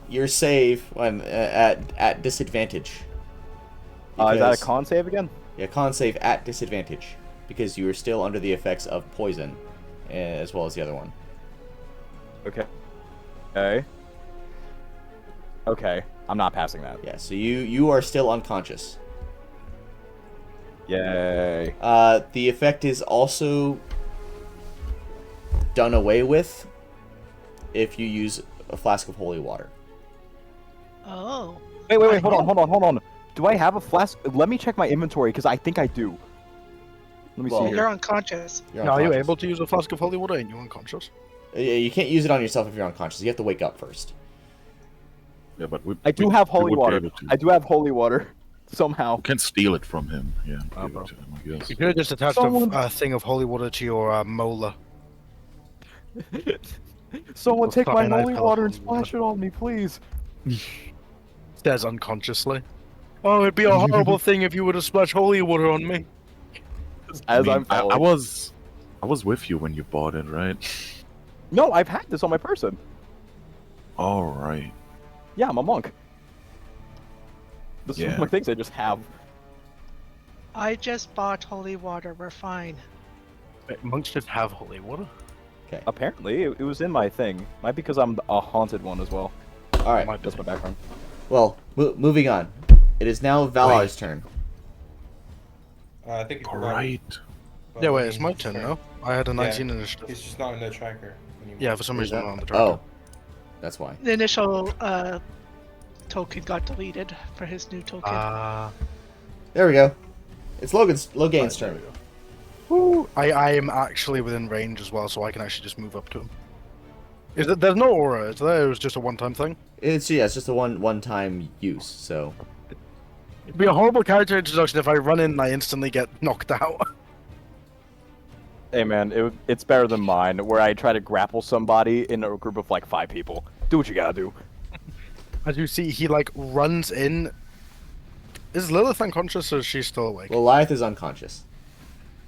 A: your save when at disadvantage.
B: Is that a
A: Because-
B: con save again?
A: Yeah, con save at disadvantage because you are still under the effects of poison, as well as the other one.
B: Okay. Okay. Okay. I'm not passing that.
A: Yeah, so you are still unconscious.
B: Yay.
A: The effect is also done away with if you use a flask of holy water.
D: Oh.
B: Wait, hold on. Do I have a flask? Let me check my inventory, because I think I do. Let me
A: Well,
B: see
D: You're
B: here.
D: unconscious.
A: You're
G: Now, are you
A: unconscious.
G: able to use a flask of holy water and you're unconscious?
A: You can't use it on yourself if you're unconscious. You have to wake up first.
E: Yeah, but
B: I do have
E: we
B: holy
E: would be
B: water.
E: able to-
B: I do have holy water. Somehow.
E: You can steal it from him. Yeah, give
G: bro.
E: it to him, I guess.
G: You could have just attached
B: Someone-
G: a thing of holy water to your molar.
B: Someone take my
G: Cyanide
B: holy
G: pellet
B: water and
G: holy water.
B: splash it on me, please.
G: Says unconsciously. Oh, it'd be a horrible thing if you were to splash holy water on me.
B: As
E: I
B: I'm
E: mean, I
B: falling.
E: was with you when you bought it, right?
B: No, I've had this on my person.
E: All right.
B: Yeah, I'm a monk. This is one
E: Yeah.
B: of my things I just have.
D: I just bought holy water. We're fine.
G: Wait, monks just have holy water?
A: Okay.
B: Apparently, it was in my thing. Might be because I'm a haunted one as well.
A: All right.
G: Might be.
B: That's my background.
A: Well, moving on. It is now Valar's turn.
F: I think it's
E: All right.
G: Yeah, wait, it's my turn now. I had a 19 initiative.
F: He's just not in the tracker anymore.
G: Yeah, for some
A: Is
G: reason
A: that-
G: I'm not on the tracker.
A: Oh, that's why.
D: The initial token got deleted for his new token.
A: There we go. It's Logain's turn.
G: Woo. I am actually within range as well, so I can actually just move up to him. There's no aura, is there? It was just a one-time thing?
A: It's just a one-time use, so...
G: It'd be a horrible character introduction if I run in and I instantly get knocked out.
B: Hey man, it's better than mine, where I try to grapple somebody in a group of like 5 people. Do what you gotta do.
G: As you see, he like runs in. Is Lilith unconscious or is she still awake?
A: Goliath is unconscious.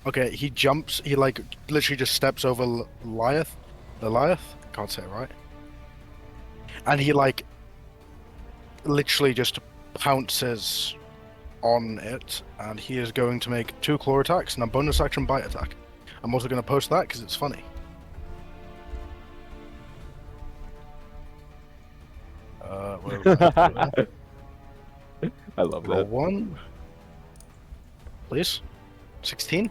G: Okay, he jumps. He like literally just steps over Goliath. Can't say it right. And he like literally just pounces on it, and he is going to make 2 claw attacks and a bonus action bite attack. I'm also going to post that because it's funny. Where was that?
B: I love
G: Roll
B: that.
G: 1. Please. 16.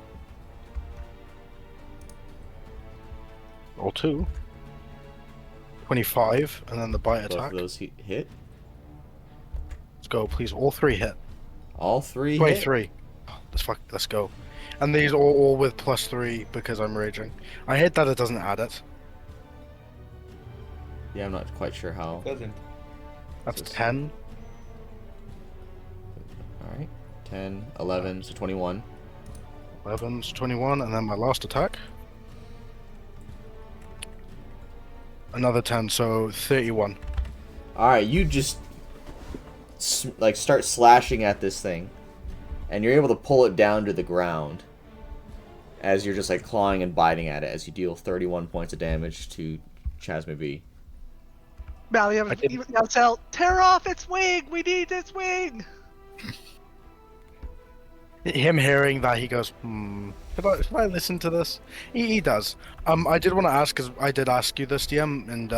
G: Roll 2. 25, and then the bite
A: Both
G: attack.
A: of those hit.
G: Let's go, please. All 3 hit.
A: All 3 hit.
G: 23. Let's go. And these are all with +3 because I'm raging. I hate that it doesn't add it.
A: Yeah, I'm not quite sure how.
F: Doesn't.
G: That's
A: So
G: 10.
A: Alright. 10, 11, so 21.
G: 11's 21, and then my last attack. Another 10, so 31.
A: Alright, you just start slashing at this thing, and you're able to pull it down to the ground as you're just like clawing and biting at it as you deal 31 points of damage to Chasma V.
D: Malleus yells out, "Tear off its wing! We need its wing!"
G: Him hearing that, he goes, should I listen to this? He does. I did want to ask, because I did ask you this, DM, and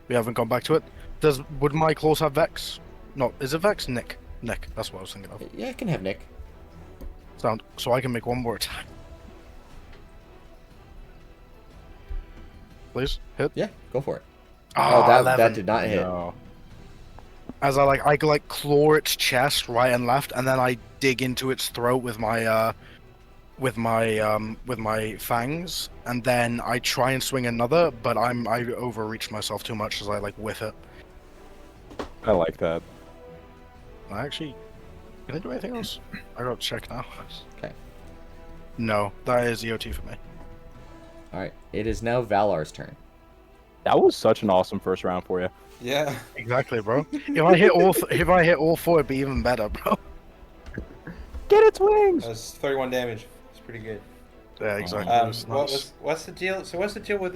G: we haven't gone back to it. Would my claws have Vex? No, is it Vex? Nick, that's what I was thinking of.
A: Yeah, I can have Nick.
G: So I can make 1 more attack. Please, hit.
A: Yeah, go for it.
G: Oh,
A: that
G: 11.
A: did not hit.
B: No.
G: As I claw its chest right and left, and then I dig into its throat with my fangs, and then I try and swing another, but I overreach myself too much as I whiff it.
B: I like that.
G: Can I do anything else? I gotta check now.
A: Okay.
G: No, that is EOT for me.
A: Alright, it is now Valar's turn.
B: That was such an awesome first round for you.
F: Yeah.
G: Exactly, bro. If I hit all 4, it'd be even better, bro.
B: Get its wings!
F: That's 31 damage. It's pretty good.
G: Yeah, exactly.
F: What's the deal? So what's the deal with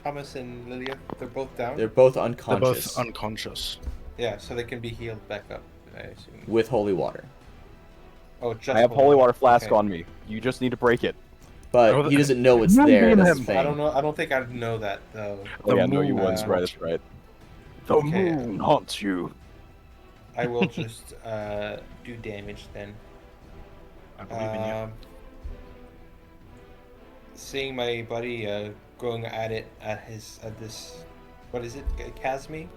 F: Thomas and Lilia? They're both down.
A: They're both
G: They're
A: unconscious.
G: both unconscious.
F: Yeah, so they can be healed back up, I assume.
A: with holy water.
F: Oh, just
B: I have holy water flask
F: okay.
B: on me. You just need to break it.
A: But he doesn't know it's
B: You're
A: there.
B: being
A: That's the
B: him.
A: thing.
F: I don't know. I don't think I know that though.
B: Oh yeah, no, you
G: moon,
B: wouldn't. Right, that's right. The
F: Okay.
B: moon haunts you.
F: I will just do damage then.
G: I believe in you.
F: Seeing my buddy going at it at this, what is it, Casme?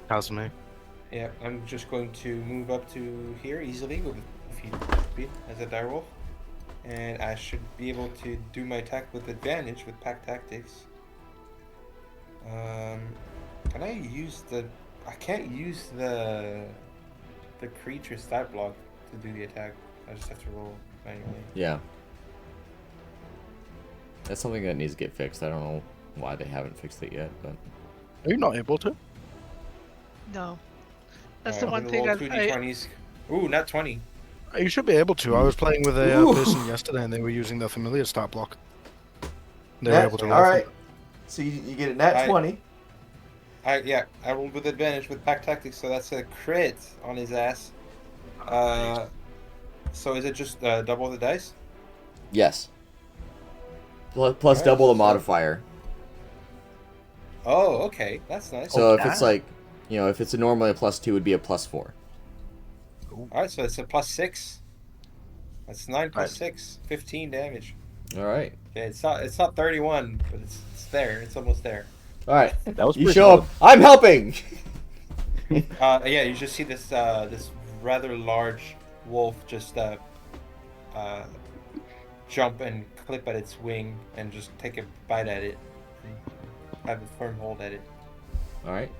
G: Kazumi.
F: Yeah, I'm just going to move up to here easily with feet speed as a direwolf, and I should be able to do my attack with advantage with pack tactics. Can I use the? I can't use the creature stat block to do the attack. I just have to roll manually.
A: Yeah. That's something that needs to get fixed. I don't know why they haven't fixed it yet, but...
G: Are you not able to?
D: No. That's the one
F: I'm
D: thing
F: gonna roll 2d20s. Ooh, not 20.
G: You should be able to. I was playing with a person yesterday, and they were using the familiar stat block. They were able to roll.
A: Alright. So you get a nat 20.
F: I rolled with advantage with pack tactics, so that's a crit on his ass. So is it just double the dice?
A: Yes. Plus
F: Alright,
A: double the
F: so-
A: modifier.
F: Oh, okay, that's nice.
A: So if it's like, if it's normally a +2, it would be a +4.
F: Alright, so it's a +6. That's 9 plus 6, 15 damage.
A: Alright.
F: Okay, it's not 31, but it's there. It's almost there.
A: Alright.
B: That was
A: You
B: pretty
A: show up.
B: solid.
A: I'm helping!
F: Yeah, you just see this this rather large wolf just jump and clip at its wing and just take a bite at it and have a firm hold at it.
A: All right.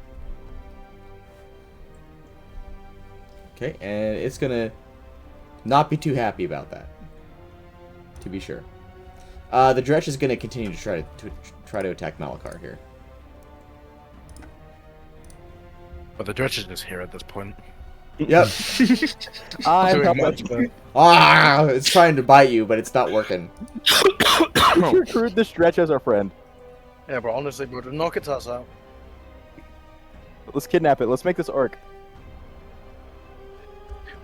A: Okay, and it's gonna not be too happy about that. To be sure. The Dretch is gonna continue to try to attack Malakar here.
G: But the Dredge is just here at this point.
A: Yep.
B: I'm
G: Doing
B: helping.
G: much better.
A: Ah, it's trying to bite you, but it's not working.
B: We should recruit the Stretch as our friend.
G: Yeah, but honestly, bro, knock its ass out.
B: Let's kidnap it. Let's make this orc.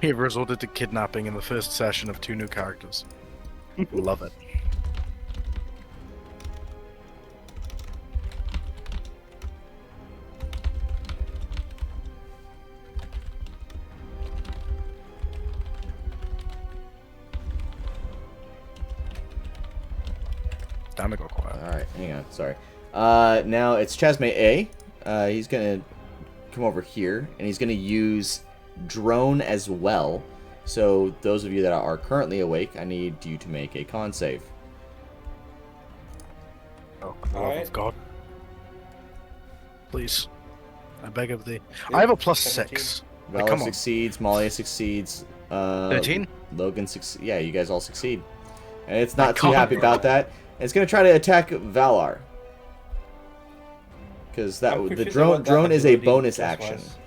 G: We have resorted to kidnapping in the first session of 2 new characters. Love it. Damn, it got quiet.
A: Alright, hang on, sorry. Now it's Chasme A. He's gonna come over here, and he's gonna use Drone as well. So those of you that are currently awake, I need you to make a con save.
G: Oh, for the love
F: Alright.
G: of God. Please. I beg of thee.
F: Good.
G: I have a plus
F: 17.
G: 6.
A: Valor
G: come on.
A: succeeds, Malia succeeds,
G: 13?
A: Logan succeeds. Yeah, you guys all succeed. And it's not too
G: God.
A: happy about that. It's gonna try to attack Valar. Because that
F: I'm
A: the
F: confused about
A: drone
F: that
A: is a
F: ability
A: bonus
F: just
A: action.
F: was.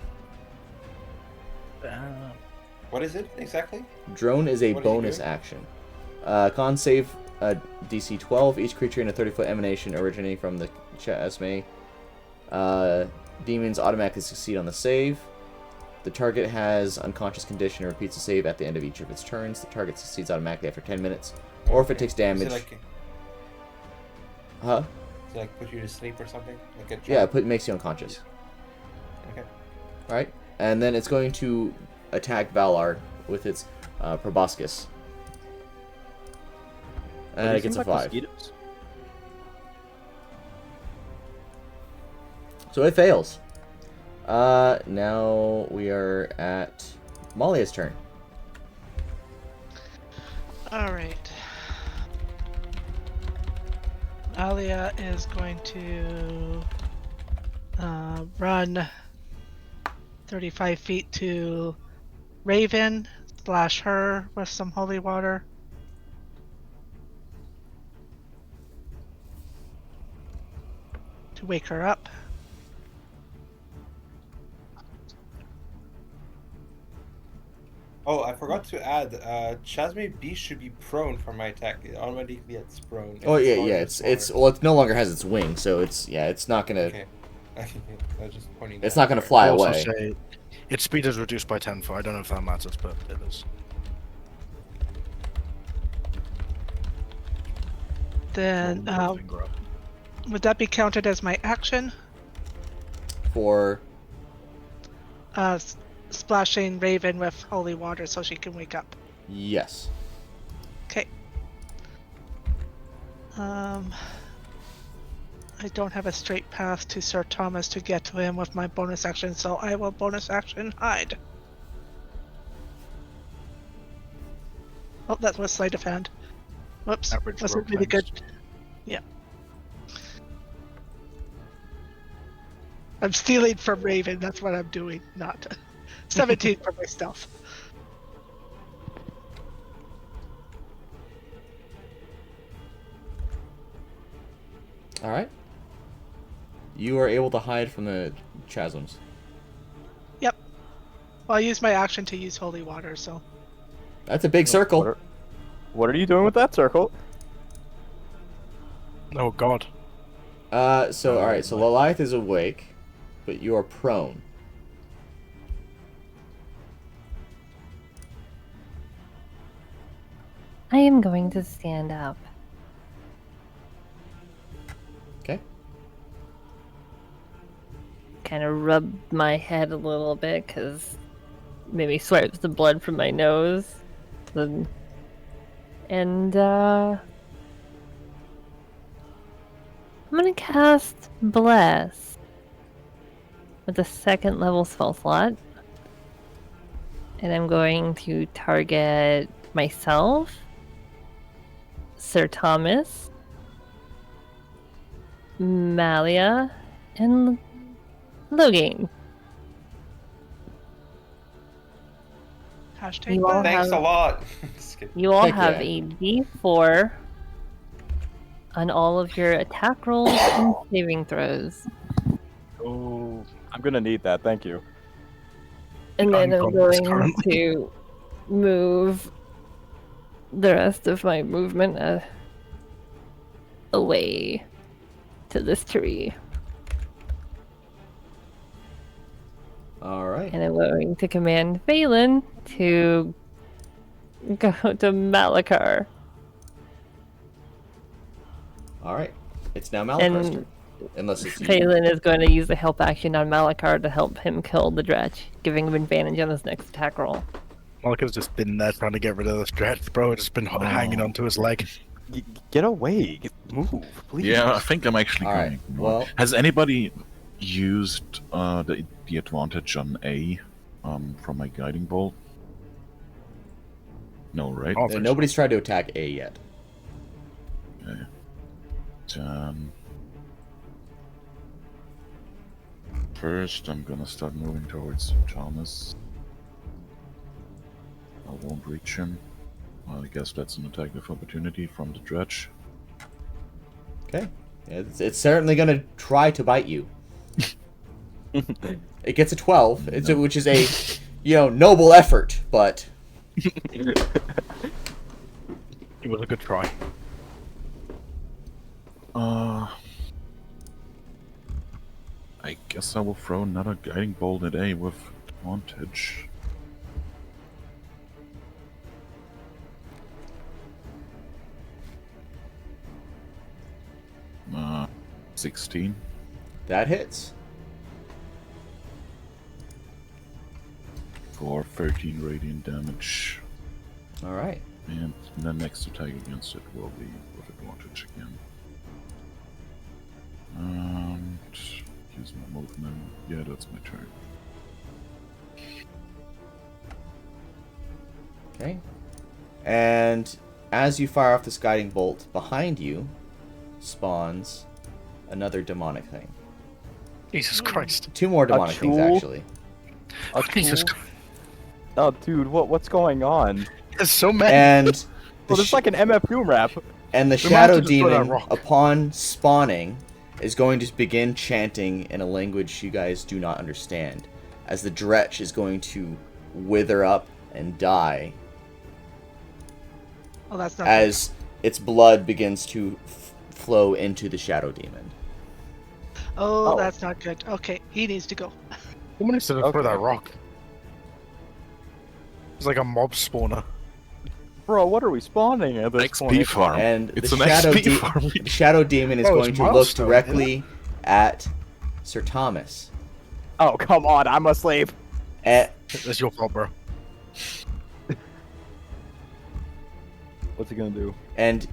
F: What is it exactly?
A: Drone is a
F: What does he
A: bonus
F: do?
A: action. Con save DC 12. Each creature in a 30-foot emanation originating from the Chasme demons automatically succeed on the save. The target has unconscious condition and repeats the save at the end of each of its turns. The target succeeds automatically after 10 minutes. Or if it takes
F: Is
A: damage.
F: it like,
A: Huh?
F: does it like put you to sleep or something? Like a
A: Yeah,
F: trap?
A: it makes you unconscious.
F: Okay.
A: Alright? And then it's going to attack Valar with its proboscis. And it gets a 5. So it fails. Now we are at Malia's turn.
D: Alright. Alia is going to run 35 feet to Raven, splash her with some holy water. To wake her up.
F: Oh, I forgot to add. Chasme B should be prone for my attack. It automatically gets prone.
A: Oh
F: If
A: yeah,
F: smaller,
A: yeah. It's well, it no longer has its wing, so it's not gonna
F: Okay. I was just pointing.
A: it's
F: that
A: not gonna
F: out.
A: fly
G: I'll also
A: away.
G: say its speed is reduced by 10 foot. I don't know if that matters, but it is.
D: Then
G: Little finger up.
D: would that be counted as my action?
A: For
D: Splashing Raven with holy water so she can wake up.
A: yes.
D: Okay. I don't have a straight path to Sir Thomas to get to him with my bonus action, so I will bonus action hide. Oh, that was sleight of hand. Whoops.
G: Average
D: Wasn't
G: rogue
D: really
G: times.
D: good. Yeah. I'm stealing from Raven, that's what I'm doing, not 17 for myself.
A: All right. You are able to hide from the chasms.
D: Yep. Well, I used my action to use holy water, so.
A: That's a big circle.
B: What are you doing with that circle?
G: Oh god.
A: So all right. So Lilith is awake, but you are prone.
C: I am going to stand up.
A: Okay.
C: Kind of rub my head a little bit because maybe swipes the blood from my nose. And I'm gonna cast Bless. with a 2nd level spell slot. And I'm going to target myself, Sir Thomas, Malia, and Logain.
D: Hashtag
C: You all
D: bug.
F: Thanks a
C: have-
F: lot. Just kidding.
C: You all
A: Heck
C: have
A: yeah.
C: a D4 on all of your attack rolls and saving throws.
B: Oh, I'm gonna need that. Thank you.
C: And then I'm
G: Unconscious
C: going
G: currently.
C: to move the rest of my movement away to this tree.
A: All right.
C: And I'm going to command Phelan to go to Malakar.
A: All right. It's now Malakar's
C: And
A: turn. Unless it's you.
C: Phelan is going to use the help action on Malakar to help him kill the Dretch, giving him advantage on his next attack roll.
G: Malaka's just been there trying to get rid of the stretch, bro. It's been hanging onto his leg.
B: Get away. Move, please.
E: Yeah, I think I'm actually
A: All
E: going.
A: right, well-
E: Has anybody used the advantage on A from my guiding bolt? No, right?
G: Oh,
A: Nobody's tried to attack A yet.
E: Okay. First, I'm gonna start moving towards Thomas. I won't reach him. Well, I guess that's an attack of opportunity from the dredge.
A: Okay. It's certainly going to try to bite you. It gets a 12, which is a, noble effort, but...
G: It was a good try.
E: I guess I will throw another guiding bolt at A with advantage. Uh, 16.
A: That hits.
E: For 13 radiant damage.
A: All right.
E: And the next attack against it will be with advantage again. And use my movement. Yeah, that's my turn.
A: Okay. And as you fire off this guiding bolt, behind you spawns another demonic thing.
G: Jesus Christ.
A: 2 more demonic things,
B: tool?
A: actually.
B: A
G: Jesus
B: tool?
G: Christ.
B: Oh, dude, what's going on?
G: There's so many.
A: And
B: Well, this is like an MF Doom rap.
A: And the
G: We might
A: Shadow
G: have to destroy that
A: Demon,
G: rock.
A: upon spawning, is going to begin chanting in a language you guys do not understand, as the Dretch is going to wither up and die
D: Oh, that's not
A: as its blood begins to flow into the Shadow Demon.
D: good. Oh,
B: Oh.
D: that's not good. Okay, he needs to go.
G: Someone needs to destroy
B: Okay.
G: that rock. It's like a mob spawner.
B: Bro, what are we spawning at this
E: XP
B: point?
E: farm.
A: And
E: It's
A: the
E: an
A: Shadow,
E: XP farm.
A: the Shadow Demon is
G: Oh, it's
A: going to look
G: milestone,
A: directly at Sir Thomas.
B: Oh, come on, I'm a slave.
A: And,
G: That's your fault, bro.
B: What's he gonna do?
A: and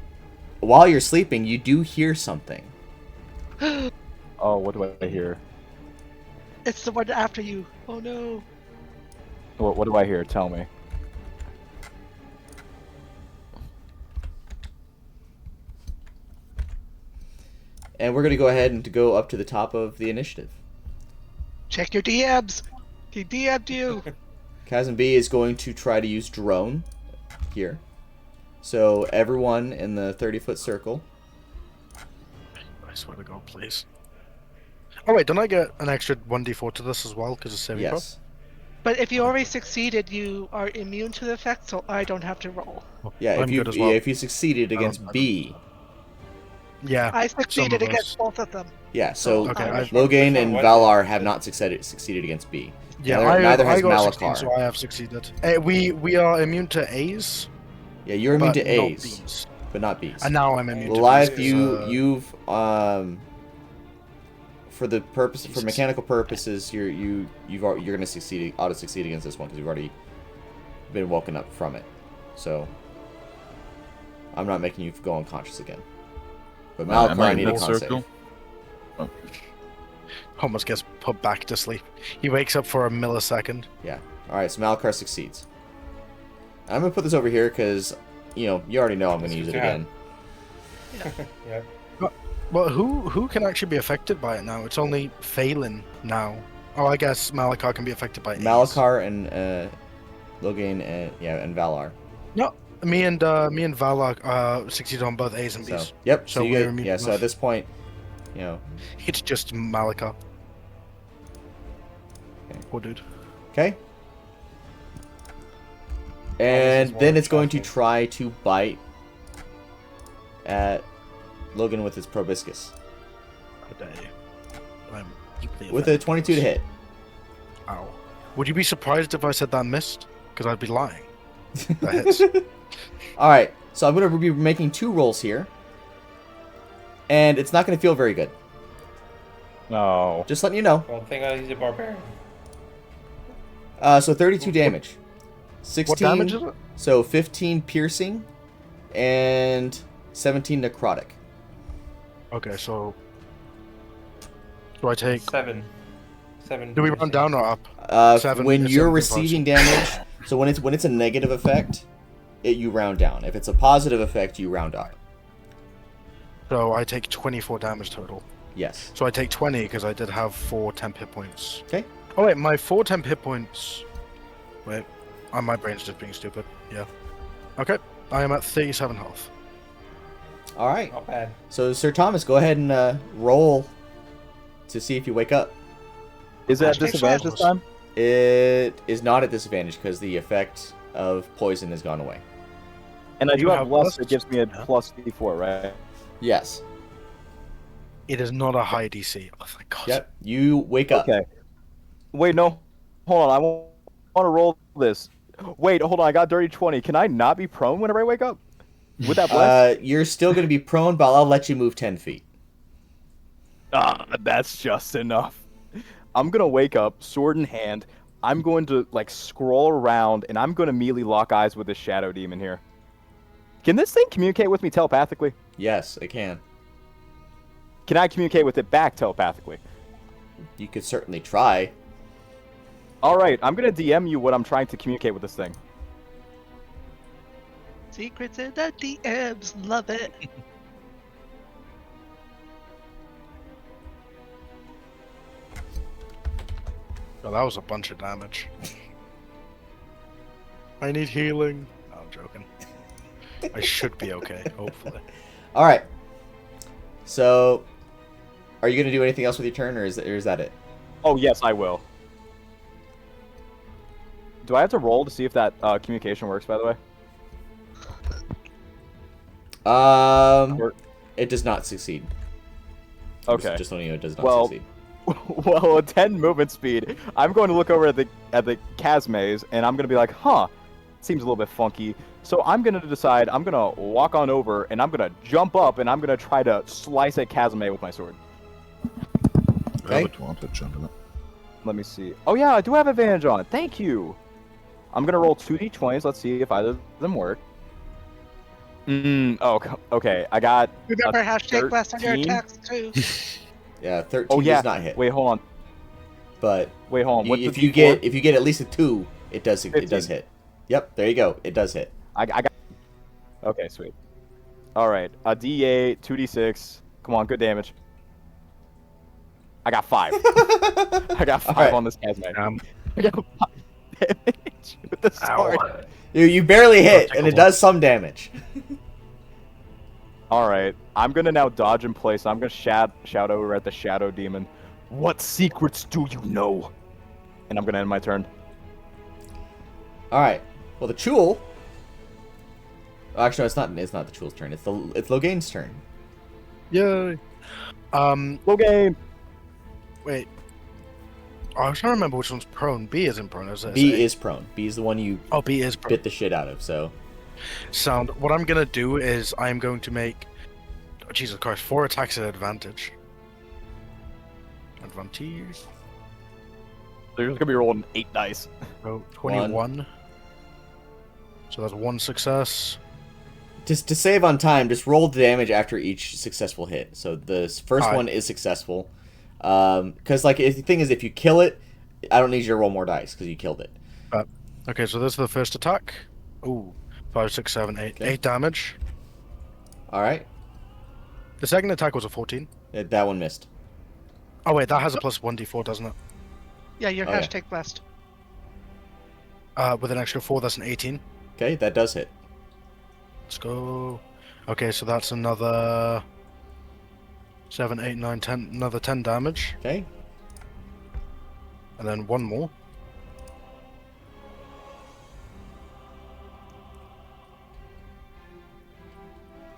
A: while you're sleeping, you do hear something.
B: Oh, what do I hear?
D: It's the one after you. Oh no.
B: What do I hear? Tell me.
A: And we're going to go ahead and to go up to the top of the initiative.
D: Check your DMs. He DM'd you.
A: Chasm B is going to try to use drone here. So everyone in the 30-foot circle.
G: I swear to God, please. Oh wait, don't I get an extra 1d4 to this as well because it's saving throw?
A: Yes.
D: But if you already succeeded, you are immune to the effect, so I don't have to roll.
A: Yeah,
G: I'm good as well.
A: if you succeeded
G: I
A: against
G: don't-
A: B.
G: Yeah.
D: I
G: some
D: succeeded
G: of
D: against
G: us.
D: both of them.
A: Yeah, so
G: Okay,
A: Logain and
F: What?
A: Valar have not succeeded against B.
G: Yeah,
A: Neither has
G: I got 16,
A: Malakar.
G: so I have succeeded. We are immune to A's,
A: Yeah, you're immune
G: but
A: to
G: not
A: A's,
G: B's.
A: but not B's.
G: And now I'm immune to
A: Live,
G: B's.
A: you've for the purpose for
G: Jesus.
A: mechanical purposes, you're gonna auto succeed against this one because you've already been woken up from it. So I'm not making you go unconscious again. But
E: Am
A: Malakar,
E: I
A: I
E: in
A: need a
E: that
A: con
E: circle?
A: save.
E: Oh.
G: almost gets put back to sleep. He wakes up for a millisecond.
A: Yeah. All right. So Malakar succeeds. I'm gonna put this over here because, you already know I'm gonna use it again.
F: Yeah.
G: Well, who can actually be affected by it now? It's only Phelan now. Oh, I guess Malakar can be affected by it.
A: Malakar and Logain and Valar.
G: No, me and Valar succeeded on both A's and B's.
A: So yep. So
G: So
A: you
G: we're
A: get,
G: immune
A: yeah.
G: to
A: So at
G: both.
A: this point,
G: It's just Malakar.
A: Okay.
G: Poor dude.
A: okay.
F: this
A: And
F: is more
A: then it's going to
F: shocking.
A: try to bite at Logan with its proboscis
G: I dare you. I'm deeply
A: with a
G: offended.
A: 22 to hit.
G: Ow. Would you be surprised if I said that missed? Because I'd be lying. That hits.
A: All right. So I'm going to be making 2 rolls here, and it's not going to feel very good.
B: No.
A: Just letting you know.
F: Well, thing he's a barbarian.
A: So 32 damage. 16.
G: What damage is it?
A: So 15 piercing, and 17 necrotic.
G: Okay, so do I take?
F: 7. 7.
G: Do we run down or up? 7
A: When
G: is
A: you're
G: 17
A: receiving damage, so when it's a negative effect, you round down. If it's a positive effect, you round up.
G: So I take 24 damage total.
A: Yes.
G: So I take 20 because I did have 4 temp hit points.
A: Okay.
G: Oh wait, my 4 temp hit points. Wait, my brain's just being stupid. Yeah. Okay, I am at 37 health.
A: All right.
F: Not bad.
A: So Sir Thomas, go ahead and roll to see if you wake up.
B: Is it at
G: Hashtag
B: disadvantage this
G: shadows.
B: time?
A: It is not at disadvantage because the effect of poison has gone away.
B: And I do
G: You
B: have
G: have
B: lust
G: plus-
B: that gives me a
G: yeah.
B: plus D4, right?
A: Yes.
G: It is not a high DC. Oh my god.
A: Yep. You wake up.
B: Okay. Wait, no. Hold on. I want to roll this. Wait, hold on. I got dirty 20. Can I not be prone whenever I wake up? Would that bless?
A: You're still going to be prone, but I'll let you move 10 feet.
B: That's just enough. I'm gonna wake up, sword in hand. I'm going to like scroll around, and I'm gonna immediately lock eyes with this shadow demon here. Can this thing communicate with me telepathically?
A: Yes, it can.
B: Can I communicate with it back telepathically?
A: You could certainly try.
B: All right, I'm gonna DM you what I'm trying to communicate with this thing.
D: Secrets in the DMs, love it.
G: Oh, that was a bunch of damage. I need healing. No, I'm joking. I should be okay, hopefully.
A: All right. So, are you going to do anything else with your turn, or is that it?
B: Oh yes, I will. Do I have to roll to see if that communication works? By the way. Or-
A: It does not succeed.
B: Okay.
A: Just letting you know, it does not
B: Well,
A: succeed.
B: Well, at 10 movement speed, I'm going to look over at the Chasmaze, and I'm going to be like, huh, seems a little bit funky. So I'm going to decide, I'm going to walk on over, and I'm going to jump up, and I'm going to try to slice at Chasmaze with my sword.
E: I have advantage on it.
B: Let me see. Oh yeah, I do have advantage on it. Thank you. I'm going to roll 2d20s. Let's see if either of them work. Okay. I got
D: Remember, hashtag blast on your
B: 13?
D: attacks too.
A: Yeah, 13
B: Oh yeah.
A: does not hit.
B: Wait, hold on.
A: But
B: Wait, hold on. What's
A: if
B: the
A: you
B: D4?
A: get at least a 2, it does
B: 15.
A: hit. Yep, there you go. It does hit.
B: I got. Okay, sweet. All right, a D8, 2d6. Come on, good damage. I got 5. I got 5
A: Alright.
B: on this Chasmaze. I got 5 damage with the sword.
A: You barely hit,
G: take
A: and
G: a
A: it
G: look.
A: does some damage.
B: All right, I'm gonna now dodge in place. I'm gonna shout over at the shadow demon. What secrets do you know? And I'm gonna end my turn.
A: All right. Well, the Chul. Actually, no, it's not. It's not the Chul's turn. It's Logain's turn.
G: Yay.
B: Logain.
G: Wait. Oh, I was trying to remember which one's prone. B isn't prone, is it?
A: B is prone. B is the one you
G: Oh, B is prone.
A: bit the shit out of. So
G: Sound. What I'm gonna do is I'm going to make. Oh, Jesus Christ! 4 attacks at advantage. Advantage.
B: So you're just gonna be rolling 8 dice.
G: So 21. So that's 1 success.
A: just to save on time, just roll the damage after each successful hit. So the first
G: Alright.
A: one is successful. Because like the thing is, if you kill it, I don't need you to roll more dice because you killed it.
G: Okay, so this is the first attack. Ooh, 5, 6, 7, 8.
A: Okay.
G: 8 damage.
A: All right,
G: The second attack was a 14.
A: that one missed.
G: Oh wait, that has a plus 1d4, doesn't it?
D: Yeah, your
A: Oh, yeah.
D: hashtag blessed.
G: With an extra 4, that's an 18.
A: Okay, that does hit.
G: Let's go. Okay, so that's another 7, 8, 9, 10. Another 10 damage.
A: Okay,
G: And then one more.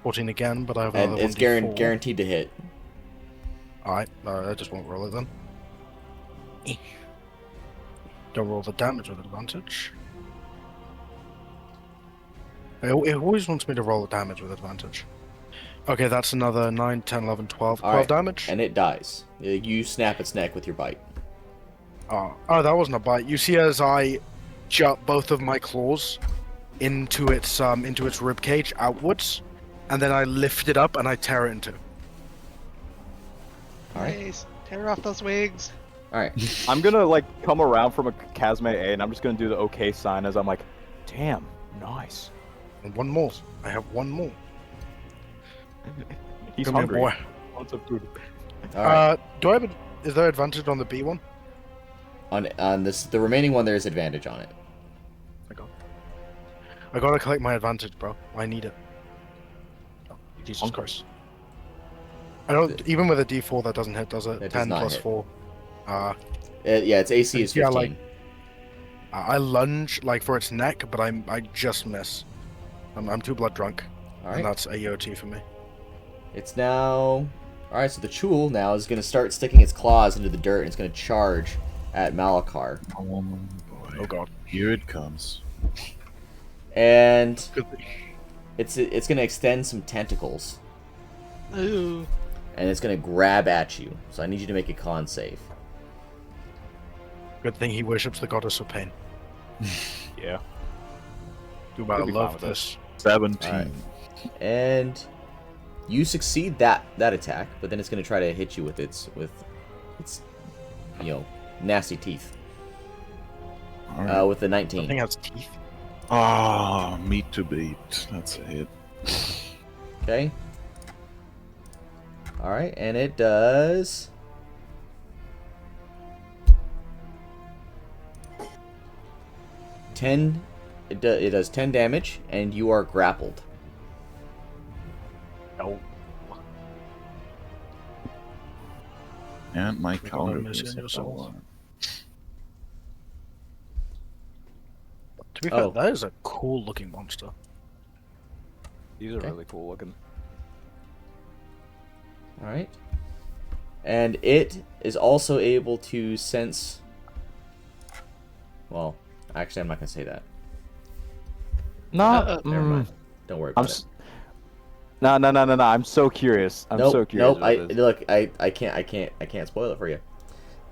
G: $14 again, but I have
A: and
G: another
A: it's
G: 1d4.
A: guaranteed to hit.
G: Alright, I just won't roll it then. Don't roll the damage with advantage. It always wants me to roll the damage with advantage. Okay, that's another 9, 10, 11, 12.
A: All
G: 12
A: right,
G: damage.
A: and it dies. You snap its neck with your bite.
G: Oh, that wasn't a bite. You see as I jut both of my claws into its rib cage outwards, and then I lift it up and I tear it in two.
A: All right.
D: Nice. Tear off those wings.
A: All right.
B: I'm gonna like come around from a Kazme A, and I'm just gonna do the OK sign as I'm like, damn, nice.
G: And one more. I have one more.
B: He's
G: Come here,
B: hungry.
G: boy.
B: Wants some food.
A: All right.
G: Do I have is there advantage on the B one?
A: On this, the remaining one, there is advantage on it.
G: I gotta collect my advantage, bro. I need it. Oh, Jesus
B: Hungry.
G: Christ. I don't even with a D4 that doesn't hit, does it?
A: That does
G: 10
A: not
G: plus
A: hit.
G: 4.
A: Yeah, its AC is 15.
G: Yeah, like- I lunge like for its neck, but I just miss. I'm too blood drunk,
A: All
G: and
A: right.
G: that's AOT for me.
A: It's now. All right. So the Chul now is going to start sticking its claws into the dirt, and it's going to charge at Malakar.
E: Oh boy.
G: Oh god.
E: Here it comes.
A: And
G: Good thing.
A: it's going to extend some tentacles,
D: Ooh.
A: and it's going to grab at you. So I need you to make a con save.
G: Good thing he worships the goddess of pain.
B: Yeah.
G: Dude, I
B: He'll be fine
G: love
B: with it.
G: this.
E: 17.
A: All right. And you succeed that attack, but then it's going to try to hit you with its nasty teeth.
E: All right.
A: With the
G: That thing
A: 19.
G: has teeth.
E: Ah, meat to beat. That's a hit.
A: Okay. All right, and it does 10. It does 10 damage, and you are grappled.
B: No.
E: And my
G: We got
E: counter
G: a miss
E: is
G: in your
E: a
G: soul.
E: four.
G: To be fair,
A: Oh.
G: that is a cool looking monster.
B: These are
A: Okay.
B: really cool looking.
A: All right. And it is also able to sense. Well, actually, I'm not gonna say that.
B: No.
A: Never mind. Don't worry
B: I'm
A: about it.
B: No. I'm so curious. I'm
A: Nope.
B: so curious.
A: Nope.
B: about this.
A: Look. I can't spoil it for you.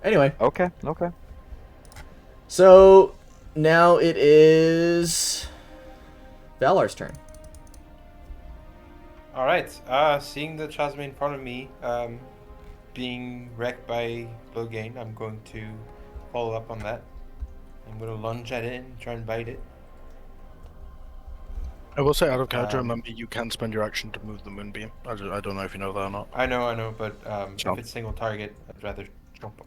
A: Anyway,
B: Okay.
A: so now it is Valar's turn.
F: All right. Seeing the Chasme in front of me, being wrecked by Logain, I'm going to follow up on that. I'm going to lunge at it and try and bite it.
G: I will say, out of character,
F: Um,
G: remember you can spend your action to move the moonbeam. I don't know if you know that or not.
F: I know, but
G: Jump.
F: if it's single target, I'd rather jump.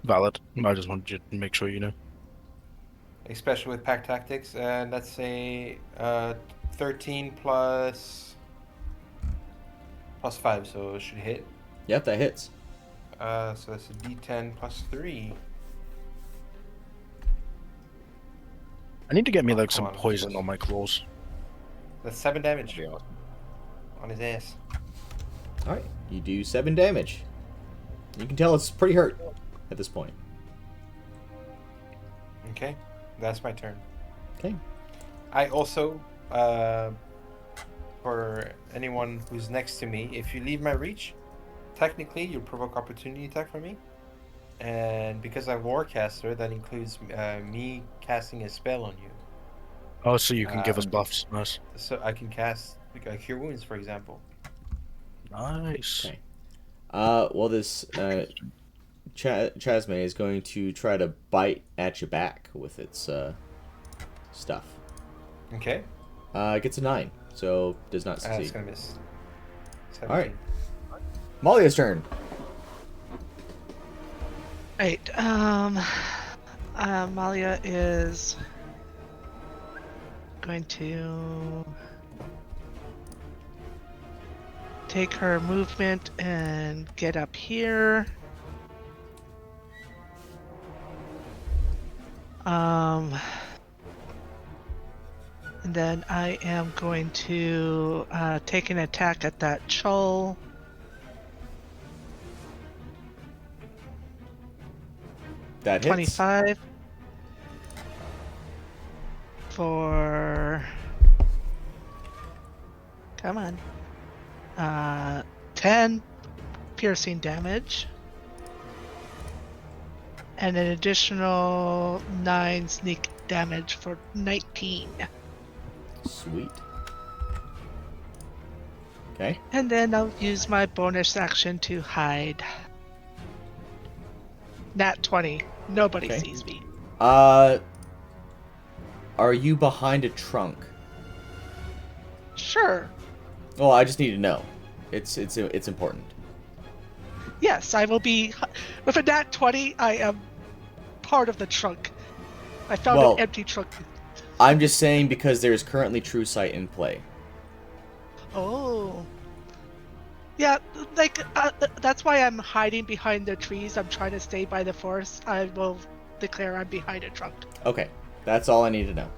G: Valid. I just wanted you to make sure you know.
F: Especially with pack tactics, and that's a 13 plus 5, so it should hit.
A: Yep, that hits.
F: So that's a D10 plus 3.
G: I need to get me like
F: Come
G: some
F: on.
G: poison on my claws.
F: That's 7 damage
B: Yeah.
F: on his ass.
A: All right, you do 7 damage. You can tell it's pretty hurt at this point.
F: Okay, that's my turn.
A: Okay.
F: I also, for anyone who's next to me, if you leave my reach, technically you provoke opportunity attack from me. And because I'm Warcaster, that includes me casting a spell on you.
G: Oh, so you can give us
F: Um,
G: buffs. Nice.
F: So I can cast Cure Wounds, for example.
G: Nice.
A: Okay. Well, this Chasme is going to try to bite at your back with its stuff.
F: Okay.
A: It gets a 9, so does not
F: It's
A: succeed.
F: gonna miss.
A: All right. Malia's turn.
D: Right. Malia is going to take her movement and get up here. And then I am going to take an attack at that Chull.
A: That hits.
D: 25 for, come on, 10 piercing damage and an additional 9 sneak damage for 19.
A: Sweet. Okay.
D: And then I'll use my bonus action to hide. Nat 20. Nobody
A: Okay.
D: sees me.
A: Are you behind a trunk?
D: Sure.
A: Well, I just need to know. It's important.
D: Yes, I will be. With a nat 20, I am part of the trunk. I found
A: Well,
D: an empty trunk.
A: I'm just saying because there is currently true sight in play.
D: Oh. Yeah, like, that's why I'm hiding behind the trees. I'm trying to stay by the forest. I will declare I'm behind a trunk.
A: Okay, that's all I need to know.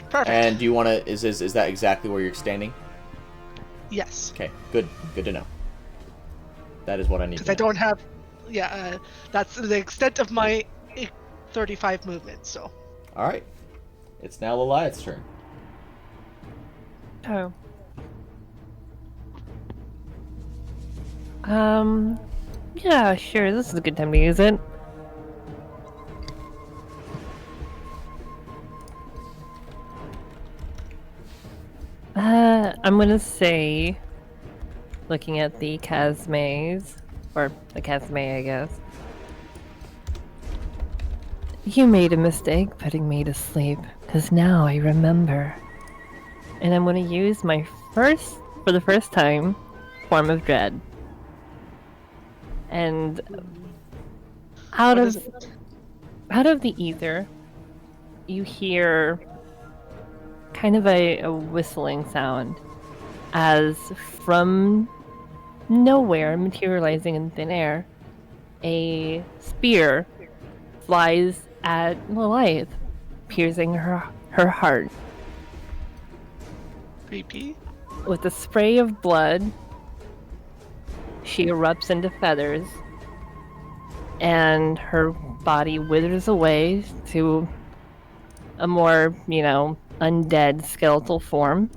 D: Perfect.
A: And do you want to? Is that exactly where you're standing?
D: Yes.
A: Okay, good to know. That is what I need.
D: Because
A: To
D: I
A: know.
D: don't have. Yeah, that's the extent of my 35 movement, so.
A: All right, it's now Liliath's turn.
C: Oh. Yeah, sure, this is a good time to use it. I'm gonna say, looking at the Casmaes, or the Casmay, I guess. You made a mistake putting me to sleep, because now I remember. And I'm gonna use my for the first time, Form of Dread. And out
D: What is
C: of the ether, you hear kind of a whistling sound as from nowhere, materializing in thin air, a spear flies at Lilith, piercing her heart.
D: Creepy.
C: With a spray of blood, she erupts into feathers, and her body withers away to a more, undead skeletal form.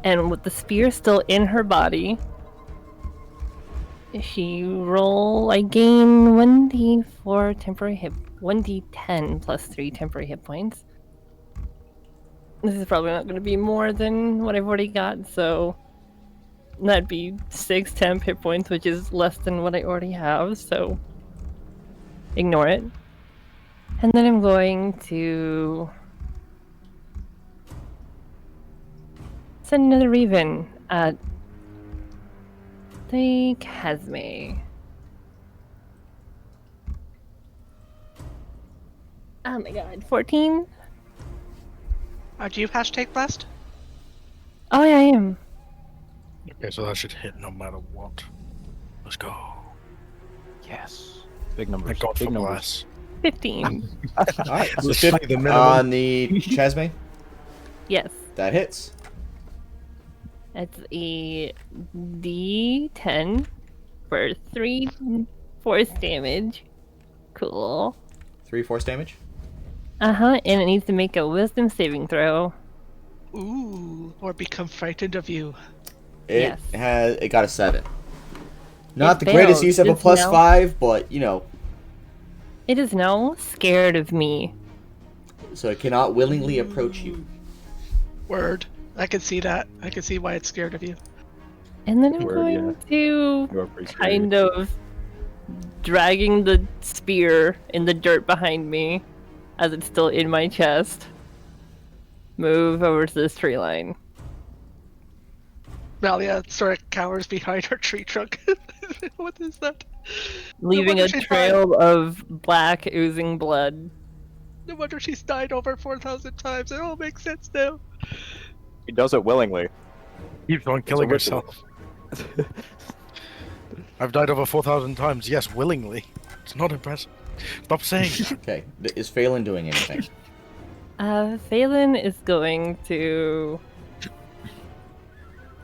C: And with the spear still in her body, I gain 1d4 temporary 1d10 plus 3 temporary hit points. This is probably not going to be more than what I've already got, so that'd be 6 temp hit points, which is less than what I already have, so ignore it. And then I'm going to send another Raven at the Casme. Oh my god, 14?
D: Do you hashtag blessed?
C: Oh yeah, I am.
G: Okay, so that should hit no matter what. Let's go.
B: Yes. Big numbers.
G: Thank God
B: Big
G: for
B: numbers.
G: bless.
C: 15.
A: All right, so
G: Let's try the minimum.
A: on the Chasme,
C: Yes.
A: that hits.
C: That's a D10 for 3 force damage. Cool.
A: 3 force damage.
C: And it needs to make a wisdom saving throw.
D: Ooh, or become frightened of you.
A: It
C: Yes.
A: it got a 7. Not
C: It
A: the greatest
C: failed.
A: use of a
C: Just
A: plus
C: now.
A: 5, but
C: It is now scared of me.
A: so it cannot willingly approach you.
D: Word. I can see that. I can see why it's scared of you.
C: And then I'm
B: Word,
C: going
B: yeah.
C: to
B: You are pretty scary.
C: kind of dragging the spear in the dirt behind me as it's still in my chest. Move over to this tree line.
D: Malia sort of cowers behind her tree trunk. What is that?
C: Leaving
D: wonder
C: a
D: she's
C: trail of black oozing blood.
D: No wonder she's died over 4,000 times. It all makes sense now.
B: He does it willingly.
G: Keeps on
B: It's a
G: killing
B: ritual.
G: herself. I've died over 4,000 times. Yes, willingly. It's not impressive. Stop saying that.
A: Okay. Is Phelan doing anything?
C: Phelan is going to...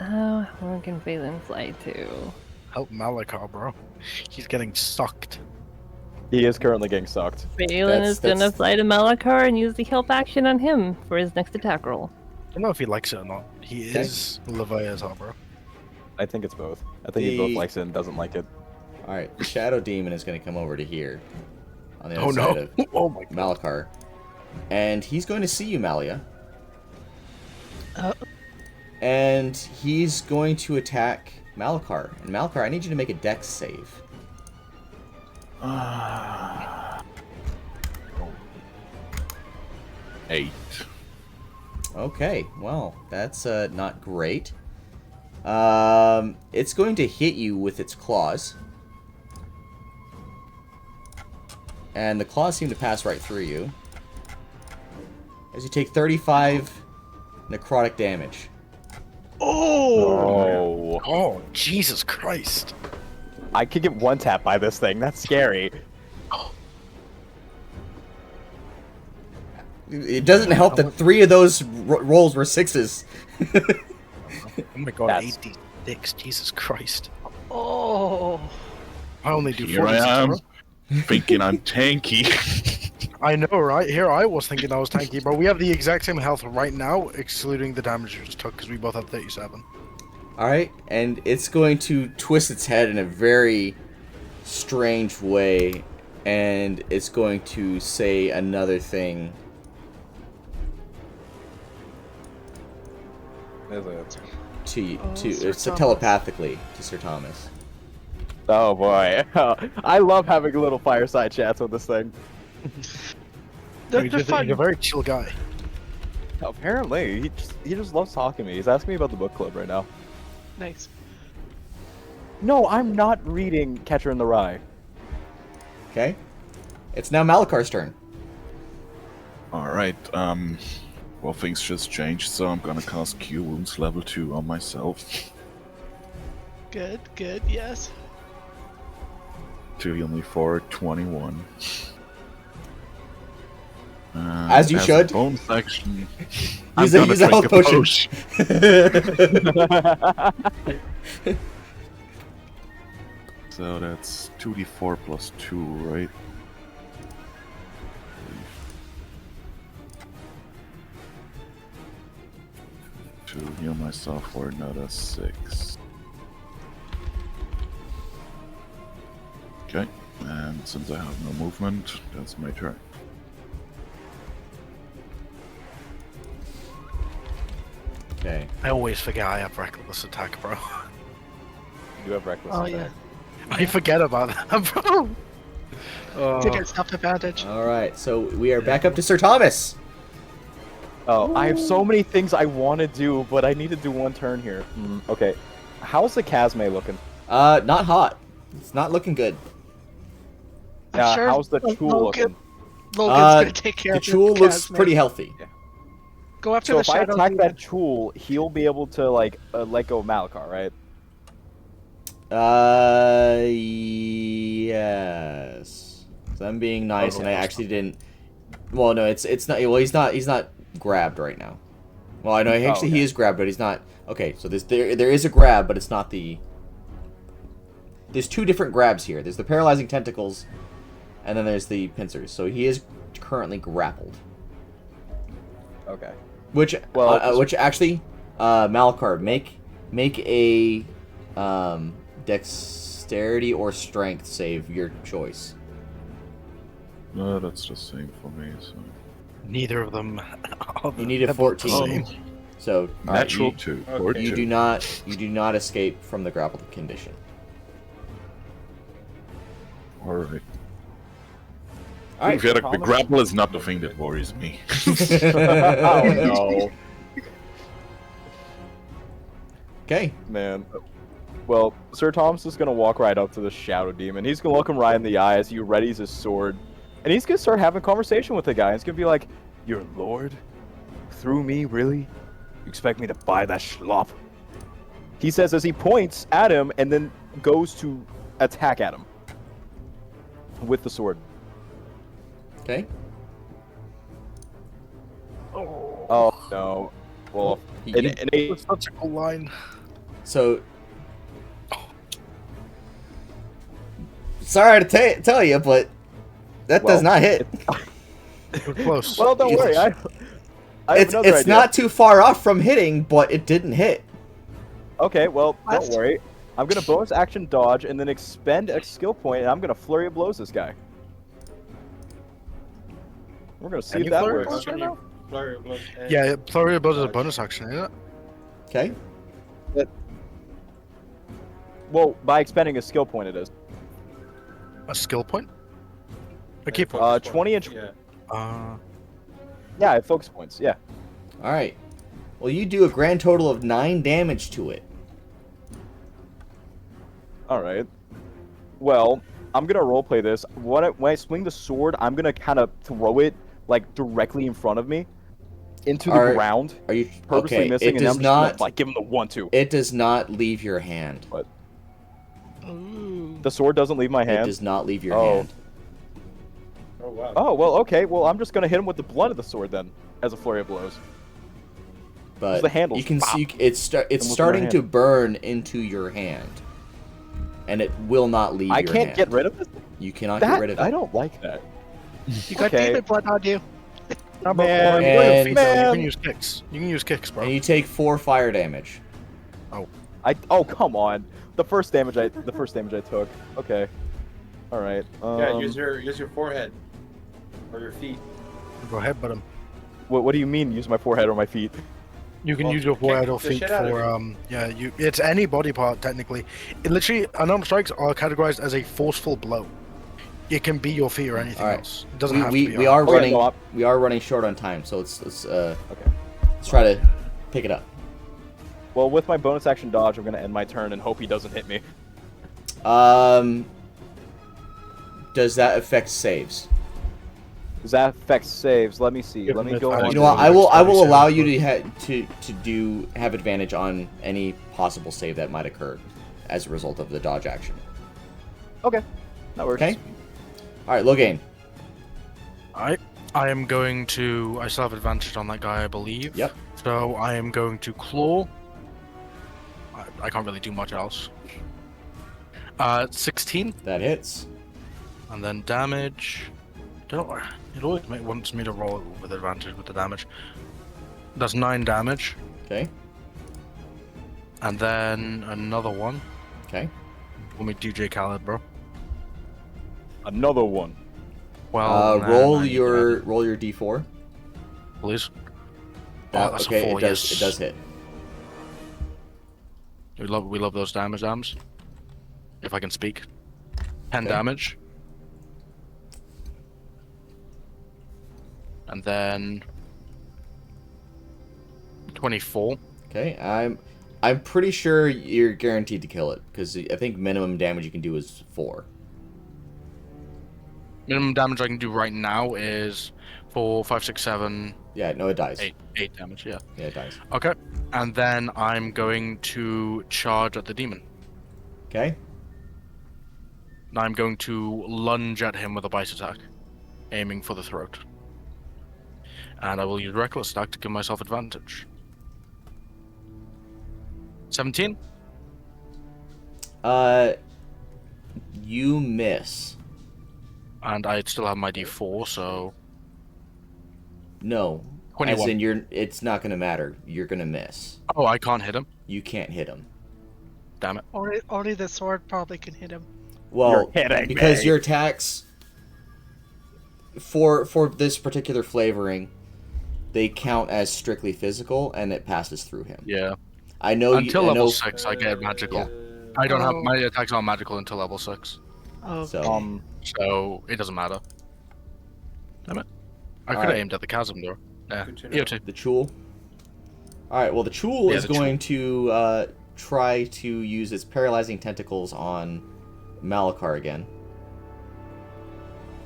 C: Oh, where can Phelan fly to?
G: Help Malakar, bro. He's getting sucked.
B: He is currently getting sucked.
C: Phelan is gonna
A: that's-
C: fly to Malakar and use the help action on him for his next attack roll.
G: I don't know if he likes it or not. He
A: Okay.
G: is Leviathan, bro.
B: I think it's both. I think he both
A: The-
B: likes it and doesn't like it.
A: All right. The Shadow Demon is going to come over to here, on the
G: Oh
A: other side
G: no.
A: of
G: Oh my god.
A: Malakar, and he's going to see you, Malia. And he's going to attack Malakar. And Malakar, I need you to make a dex save.
E: Eight.
A: Okay, well, that's not great. It's going to hit you with its claws. And the claws seem to pass right through you. As you take 35 necrotic damage.
G: Oh!
B: Oh.
G: Oh, Jesus Christ.
B: I could get one tap by this thing. That's scary.
A: It doesn't help that 3 of those rolls were 6s.
G: Oh my god,
B: That's-
G: 86. Jesus Christ.
D: Oh.
G: I only do
E: Here I
G: 46,
E: am,
G: bro.
E: thinking I'm tanky.
G: I know, right? Here I was thinking I was tanky, bro. We have the exact same health right now, excluding the damage you just took, because we both have 37.
A: Alright, and it's going to twist its head in a very strange way, and it's going to say another thing. To you,
D: Oh,
A: to
D: Sir
A: it's
D: Thomas.
A: telepathically to Sir Thomas.
B: Oh boy. I love having little fireside chats with this thing.
D: They're
G: He's
D: fun.
G: a very chill guy.
B: Apparently, he just loves talking to me. He's asking me about the book club right now.
D: Nice.
B: No, I'm not reading Catcher in the Rye.
A: Okay, it's now Malakar's turn.
E: Alright, well, things just changed, so I'm gonna cast Cure Wounds level 2 on myself
D: Good, good, yes.
E: to heal me for 21.
A: As you should.
E: A bonus action,
A: Use a health potion.
E: So that's 2d4 plus 2, right? To heal myself for another 6. Okay, and since I have no movement, that's my turn.
A: Okay.
G: I always forget I have reckless attack, bro.
B: You have reckless
D: Oh,
B: attack.
D: yeah.
G: I forget about that, bro.
D: To get self advantage.
A: Alright, so we are back up to Sir Thomas.
B: Oh, I have so many things I want to do, but I need to do one turn here. Okay. How's the Casme looking?
A: Not hot. It's not looking good.
D: I'm sure
B: How's the Chul looking?
D: Logan's gonna take care
A: The
D: of
A: Chul looks
D: Casme.
A: pretty healthy.
D: Go after
B: So
D: the
B: if I
D: shadow.
B: attack
D: demon.
B: that Chul, he'll be able to, like, let go of Malakar, right?
A: Yes. So I'm being nice,
G: Oh,
A: and I
G: that's
A: actually didn't. Well, no, it's not. Well, he's not grabbed right now. Well, I know actually he
B: okay.
A: is grabbed, but he's not. Okay, so there is a grab, but it's not the. There's 2 different grabs here. There's the paralyzing tentacles, and then there's the pincers. So he is currently grappled.
B: Okay.
A: Which,
B: Well,
A: which actually, Malakar, make a dexterity or strength save, your choice.
E: That's the same for me, so...
G: Neither of them. Are
A: You need a
G: they're both the
A: 14.
G: same.
A: So all right,
E: Natural 2 or
F: Okay.
E: 2.
A: you do not escape from the grappled condition.
E: All right.
A: All right.
E: The
B: Thomas?
E: grapple is not the thing that worries me.
B: Oh no,
A: Okay.
B: man. Well, Sir Thomas is gonna walk right up to the Shadow Demon. He's gonna look him right in the eye as he readies his sword, and he's gonna start having a conversation with the guy. He's gonna be like, "Your lord? Through me, really? You expect me to buy that schlop?" He says as he points at him and then goes to attack at him with the sword.
A: Okay.
B: Oh no. Well,
A: You-
B: an 8.
G: It's such a cool line.
A: So, sorry to tell you, but that does
B: Well,
A: not hit.
G: We're close.
B: Well, don't worry. I have
A: It's
B: another idea.
A: not too far off from hitting, but it didn't hit.
B: Okay, well, don't
D: What?
B: worry. I'm gonna bonus action dodge and then expend a skill point, and I'm gonna flurry of blows this guy. We're gonna see
G: Can
B: if
G: you
B: that
G: flurry of
B: works.
G: blows right now?
F: Flurry of blows and
G: Yeah, flurry of blows is a
F: dodge.
G: bonus action, isn't it?
A: Okay.
B: Well, by expending a skill point, it is.
G: A skill point? A key point.
F: Focus
B: 20
F: point,
B: and
F: yeah.
B: Yeah, focus points. Yeah.
A: All right. Well, you do a grand total of 9 damage to it.
B: All right. Well, I'm gonna roleplay this. When I swing the sword, I'm gonna kind of throw it like directly in front of me into the
A: Are-
B: ground,
A: Are you
B: purposely
A: okay?
B: missing,
A: It
B: and then
A: does
B: I'm just gonna,
A: not.
B: like give him the 1-2.
A: It does not leave your hand.
D: Ooh.
B: The sword doesn't leave my
A: It
B: hand.
A: does not leave your
B: Oh.
A: hand.
F: Oh wow.
B: Oh well, okay. Well, I'm just gonna hit him with the blunt of the sword then, as a flurry of blows.
A: But
B: the handles
A: you can
B: pop.
A: see it's
B: Almost in my
A: starting
B: hand.
A: to burn into your hand, and it will not leave
B: I
A: your
B: can't
A: hand.
B: get rid of this.
A: You cannot get rid of it.
B: I don't like that.
D: You got
B: Okay.
D: demon blood on you.
G: No, but
B: Man,
G: when you go to
A: and-
G: feet, though, you
B: man.
G: can use kicks. You can use kicks, bro.
A: And you take 4 fire damage.
B: Oh come on. The first damage I took. Okay. All right.
F: Yeah, use your forehead or your feet.
G: Go ahead, but
B: What do you mean? Use my forehead or my feet?
G: you can
F: Well,
G: use your forehead or
F: kick the
G: feet
F: shit out of
G: for it's any body part technically. It literally unarmed strikes are categorized as a forceful blow. It can be your feet or anything
A: All right.
G: else. It doesn't have to be.
A: We
G: arm.
A: are
B: Oh, yeah,
A: running
B: no, I'm-
A: we are running short on time, so let's
B: Okay.
A: try to pick it up.
B: Well, with my bonus action dodge, I'm gonna end my turn and hope he doesn't hit me.
A: Does that affect saves?
B: Does that affect saves? Let me see.
G: Give
B: Let
G: him
B: me
G: a
B: go
G: advantage.
B: on.
A: You know what?
G: Next
A: I will
G: time,
A: allow
G: so-
A: you to have advantage on any possible save that might occur as a result of the dodge action.
B: Okay. That works.
A: Okay. All right, Logain.
G: I am going to. I still have advantage on that guy, I believe.
A: Yep.
G: So I am going to claw. I can't really do much else. 16,
A: That hits.
G: and then damage. Don't. It always wants me to roll with advantage with the damage. That's 9 damage,
A: Okay.
G: and then another one.
A: Okay.
G: Call me DJ Khaled, bro.
B: Another one.
G: Well,
A: roll your d4.
G: please. That's a
A: okay,
G: 4,
A: it does
G: yes.
A: it does hit.
G: We love those dams. If I can speak. 10
A: Okay.
G: damage. And then 24.
A: Okay. I'm pretty sure you're guaranteed to kill it because I think minimum damage you can do is 4.
G: Minimum damage I can do right now is 4, 5, 6, 7,
A: Yeah. No, it dies.
G: 8 damage, yeah.
A: Yeah, it dies.
G: Okay. And then I'm going to charge at the demon.
A: Okay.
G: Now I'm going to lunge at him with a bite attack, aiming for the throat. And I will use Reckless Attack to give myself advantage. 17?
A: You miss.
G: And I still have my D4, so
A: No.
G: 21.
A: As in, it's not gonna matter. You're gonna miss.
G: Oh, I can't hit him.
A: You can't hit him.
G: Damn it.
D: Only the sword probably can hit him.
A: Well,
B: You're kidding
A: because
B: me.
A: your attacks for this particular flavoring, they count as strictly physical, and it passes through him.
G: Yeah.
A: I know.
G: Until
A: I
G: level
A: know,
G: 6, I get magical.
A: Yeah.
G: I don't have
D: Oh.
G: my attacks on magical until level 6,
D: Okay.
G: so it doesn't matter. Damn it! I could have
A: Alright.
G: aimed at the chasm door. Yeah.
F: Good to know.
G: EOT.
A: The Chul. All right. Well, the Chul
G: Yeah,
A: is
G: the
A: going to try to use its paralyzing tentacles on Malakar again.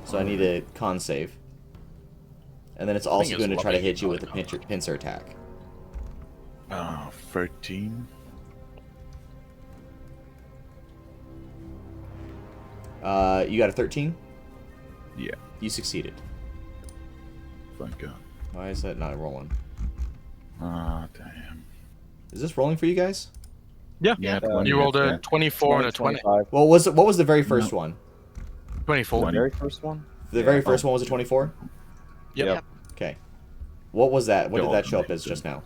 A: So I need a con save. And then it's also
G: it's
A: going to try to
G: lovely,
A: hit you with a
G: Malakar.
A: pincer attack.
E: 13.
A: You got a 13?
E: Yeah.
A: You succeeded.
E: Thank God.
A: Why is that not rolling?
E: Ah, damn.
A: Is this rolling for you guys?
G: Yeah.
E: Yeah,
B: You
E: 20.
G: You rolled a
E: yeah.
G: 24 and a 20.
B: 25.
A: What was the very first one?
G: 24.
B: The very first one?
A: The very first one was a 24?
G: Yep.
A: Okay. What was that? What did
E: Go
A: that
E: on,
A: show up
E: mate.
A: as just now?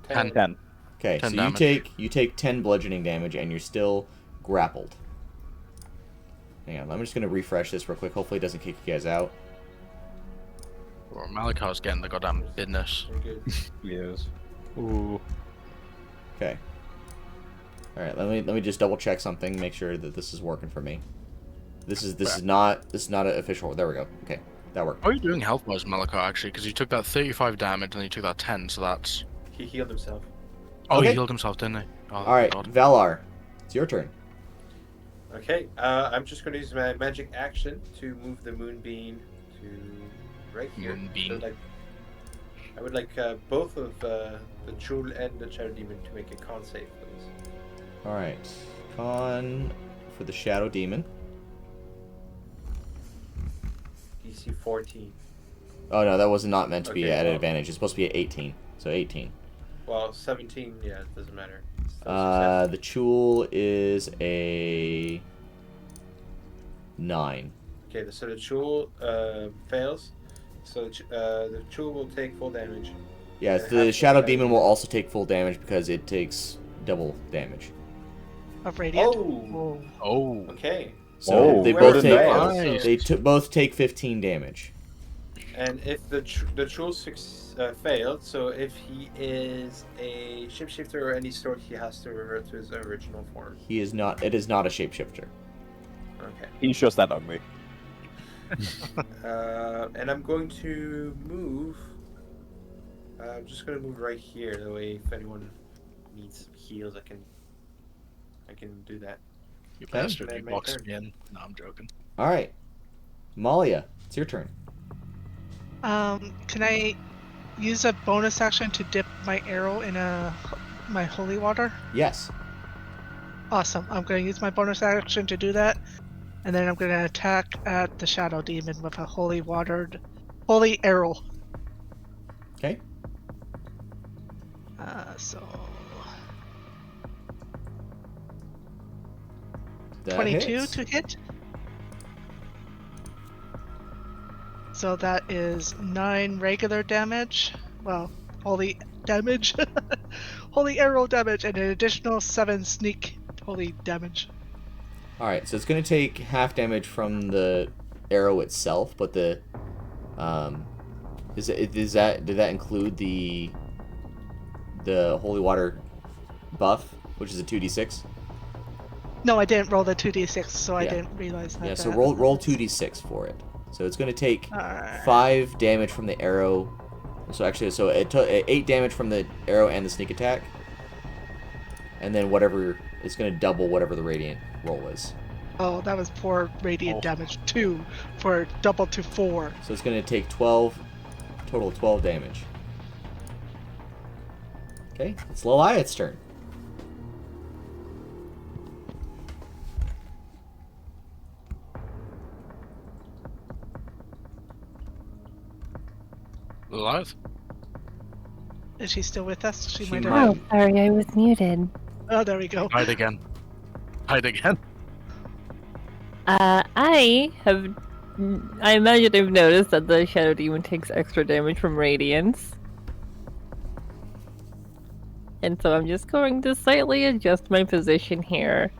G: 10.
B: 10.
A: Okay,
G: 10
A: so
G: damage.
A: you take 10 bludgeoning damage and you're still grappled. Hang on, I'm just gonna refresh this real quick. Hopefully it doesn't kick you guys out.
G: Or Malakar's getting the goddamn business.
F: Very good.
B: Yes.
G: Ooh.
A: Okay. All right, let me just double check something, make sure that this is working for me. This is not an official. There we go. Okay, that worked.
G: How are you doing health-wise, Malakar, actually? Because you took that 35 damage and you took that 10, so that's...
F: He healed himself.
G: Oh,
A: Okay.
G: he healed himself, didn't he? Oh,
A: All right,
G: God.
A: Valar, it's your turn.
F: Okay, I'm just going to use my magic action to move the moonbeam to right here.
G: Moonbeam.
F: So, I would like both of the Chul and the Shadow Demon to make a con save, please.
A: All right, con for the Shadow Demon.
F: DC 14.
A: Oh no, that was not meant to be
F: Okay,
A: at an
F: well-
A: advantage. It's supposed to be at 18, so 18.
F: Well, 17, yeah, it doesn't matter. It's still
A: The Chul is a 9.
F: okay, so the Chul fails. So the Chul will take full damage.
A: Yeah,
F: And
A: the
F: half
A: Shadow
F: the
A: Demon will also take full damage because it takes double damage.
D: Of radiant.
F: Oh!
G: Oh.
F: Okay.
A: So
B: Oh,
A: they
F: Where
A: both
F: is
A: take
F: that?
G: Nice.
A: both take 15 damage.
F: And if the Chul failed, so if he is a shapeshifter or any sort, he has to revert to his original form.
A: He is not. It is not a shapeshifter.
F: Okay.
B: He's just that ugly.
F: And I'm going to move. I'm just gonna move right here. That way, if anyone needs heals, I can do that.
G: You
A: Okay.
G: bastard, you
F: Then my
G: boxed
F: turn.
G: me in. No, I'm joking.
A: All right, Malia, it's your turn.
D: Can I use a bonus action to dip my arrow in my holy water?
A: Yes.
D: Awesome. I'm going to use my bonus action to do that, and then I'm going to attack at the Shadow Demon with a holy arrow.
A: Okay.
D: So
A: That
D: 22
A: hits.
D: to hit. So that is 9 regular damage. Well, holy damage. Holy arrow damage, and an additional 7 sneak holy damage.
A: All right, so it's going to take half damage from the arrow itself, but the did that include the holy water buff, which is a 2d6?
D: No, I didn't roll the 2d6, so I
A: Yeah.
D: didn't realize that.
A: Yeah, so roll 2d6 for it. So it's going to take
D: Alright.
A: 5 damage from the arrow. So actually, so it took 8 damage from the arrow and the sneak attack, and then whatever it's going to double whatever the radiant roll is.
D: Oh, that was poor radiant damage 2 for double to 4.
A: So it's going to take 12 total 12 damage. Okay, it's Leliath's turn.
G: Alive?
D: Is she still with us?
A: She
D: might
A: might.
D: have.
C: Oh, sorry, I was muted.
D: Oh, there we go.
G: Hide again. Hide again.
C: I imagine I've noticed that the Shadow Demon takes extra damage from Radiance. And so I'm just going to slightly adjust my position here.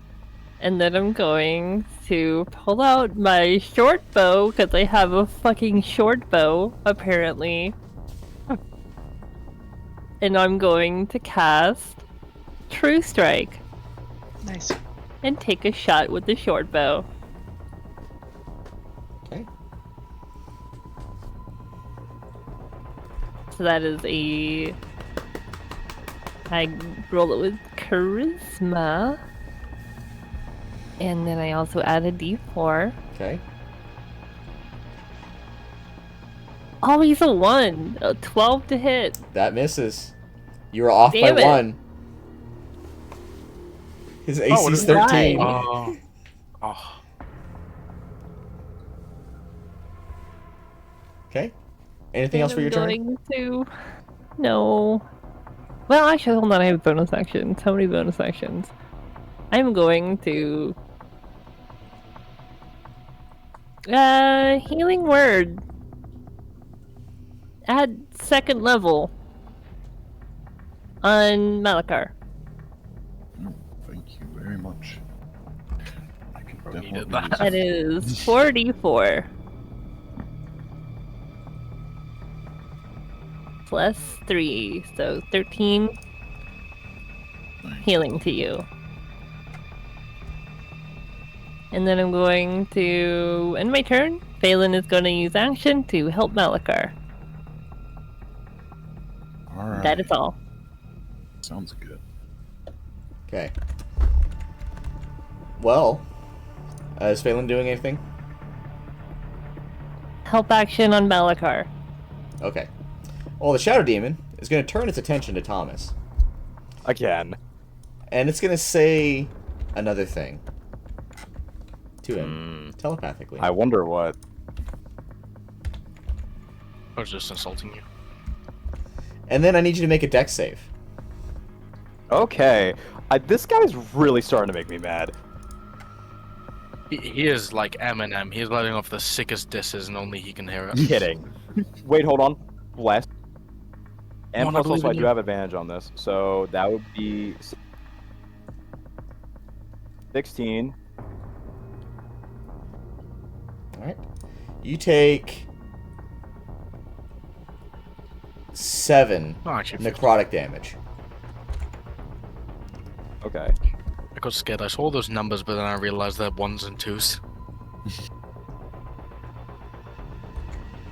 C: And then I'm going to pull out my short bow, because I have a fucking short bow, apparently. and I'm going to cast True Strike
D: Nice.
C: and take a shot with the short bow.
A: Okay.
C: So that is a... I roll it with Charisma. And then I also add a d4.
A: Okay.
C: Oh, he's a 1. A 12 to hit.
A: That misses. You were off
C: Damn
A: by
C: it.
A: 1. His
G: what
A: AC's
G: is-
A: 13.
G: Oh. Oh.
A: Okay. Anything else for your turn?
C: Going to... No. Well, actually, hold on. I have bonus actions. How many bonus actions? I'm going to... Healing Word. Add 2nd level. On Malakar.
E: Oh, thank you very much. I can
G: Needed
E: definitely
G: that.
E: use
C: That is 4d4. Plus 3, so 13
E: Nice.
C: healing to you. And then I'm going to end my turn. Phelan is going to use action to help Malakar.
E: Alright.
C: That is all.
E: Sounds good.
A: Okay. Well, is Phelan doing anything?
C: Help action on Malakar.
A: Okay. Well, the Shadow Demon is going to turn its attention to Thomas.
B: Again.
A: And it's going to say another thing to him, telepathically.
B: I wonder what.
G: I was just insulting you.
A: And then I need you to make a dex save.
B: Okay. This guy's really starting to make me mad.
G: He is like Eminem. He's letting off the sickest disses and only he can hear it.
B: Kidding. Wait, hold on. Bless. And
G: Come on, I
B: plus also
G: believe
B: I
G: in
B: do
G: you.
B: have advantage on this, so that would be 16.
A: Alright. You take 7
G: No, actually,
A: necrotic damage.
B: Okay.
G: I got scared. I saw those numbers, but then I realized they're 1s and 2s.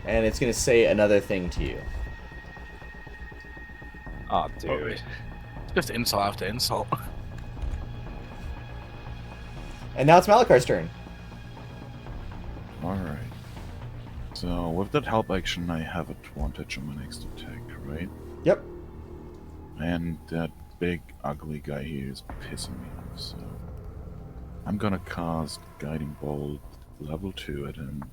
A: And it's going to say another thing to you.
B: Oh, dude.
G: It's just insult after insult.
A: And now it's Malakar's turn.
E: Alright. So, with that help action, I have advantage on my next attack, right?
A: Yep.
E: And that big, ugly guy here is pissing me off, so... I'm gonna cast Guiding Bolt level 2 at him.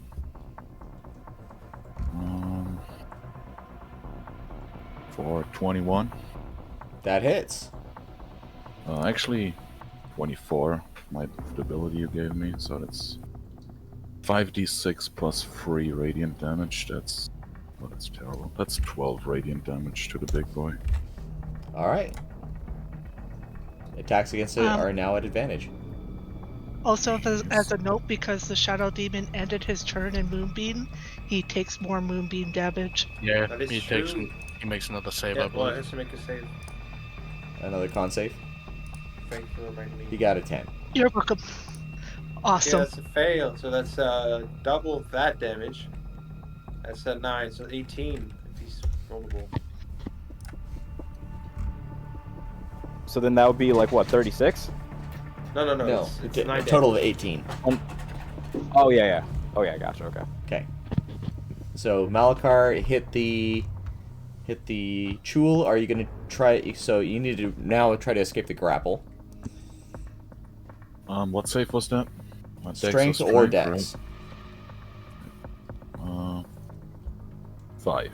E: For 21.
A: That hits.
E: Actually, 24, my ability you gave me, so that's 5d6 plus 3 radiant damage. That's... oh, that's terrible. That's 12 radiant damage to the big boy.
A: Alright. Attacks against it
D: Um,
A: are now at advantage.
D: Also, as a note, because the Shadow Demon ended his turn in Moonbeam, he takes more Moonbeam damage.
G: Yeah,
F: That is
G: he takes.
F: true.
G: He makes another save,
F: Yeah,
G: I
F: well, it
G: believe.
F: has to make a save.
A: Another con save.
F: Thank you for reminding me.
A: He got a 10.
D: You're welcome.
F: Yeah,
D: Awesome.
F: that's a fail. So that's double that damage. That's a 9, so 18 if he's rollable.
B: So then that would be like, what, 36?
F: No,
A: No,
F: it's
A: a
F: 9
A: total of
F: damage.
A: 18.
B: Oh, yeah, yeah. Oh, yeah, gotcha, okay.
A: Okay. So Malakar hit the Chul. Are you gonna try? So you need to now try to escape the grapple.
E: What save was that? Dex
A: Strength or dex.
E: right? 5.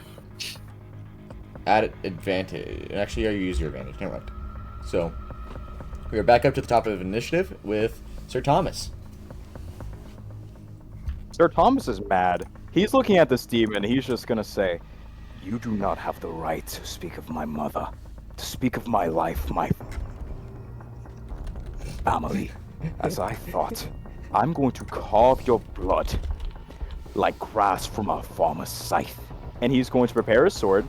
A: At advantage. Actually, you use your advantage. Never mind. So we are back up to the top of initiative with Sir Thomas.
B: Sir Thomas is mad. He's looking at this demon, he's just gonna say, "You do not have the right to speak of my mother, to speak of my life, my family, as I thought. I'm going to carve your blood like grass from a farmer's scythe." And he's going to prepare his sword.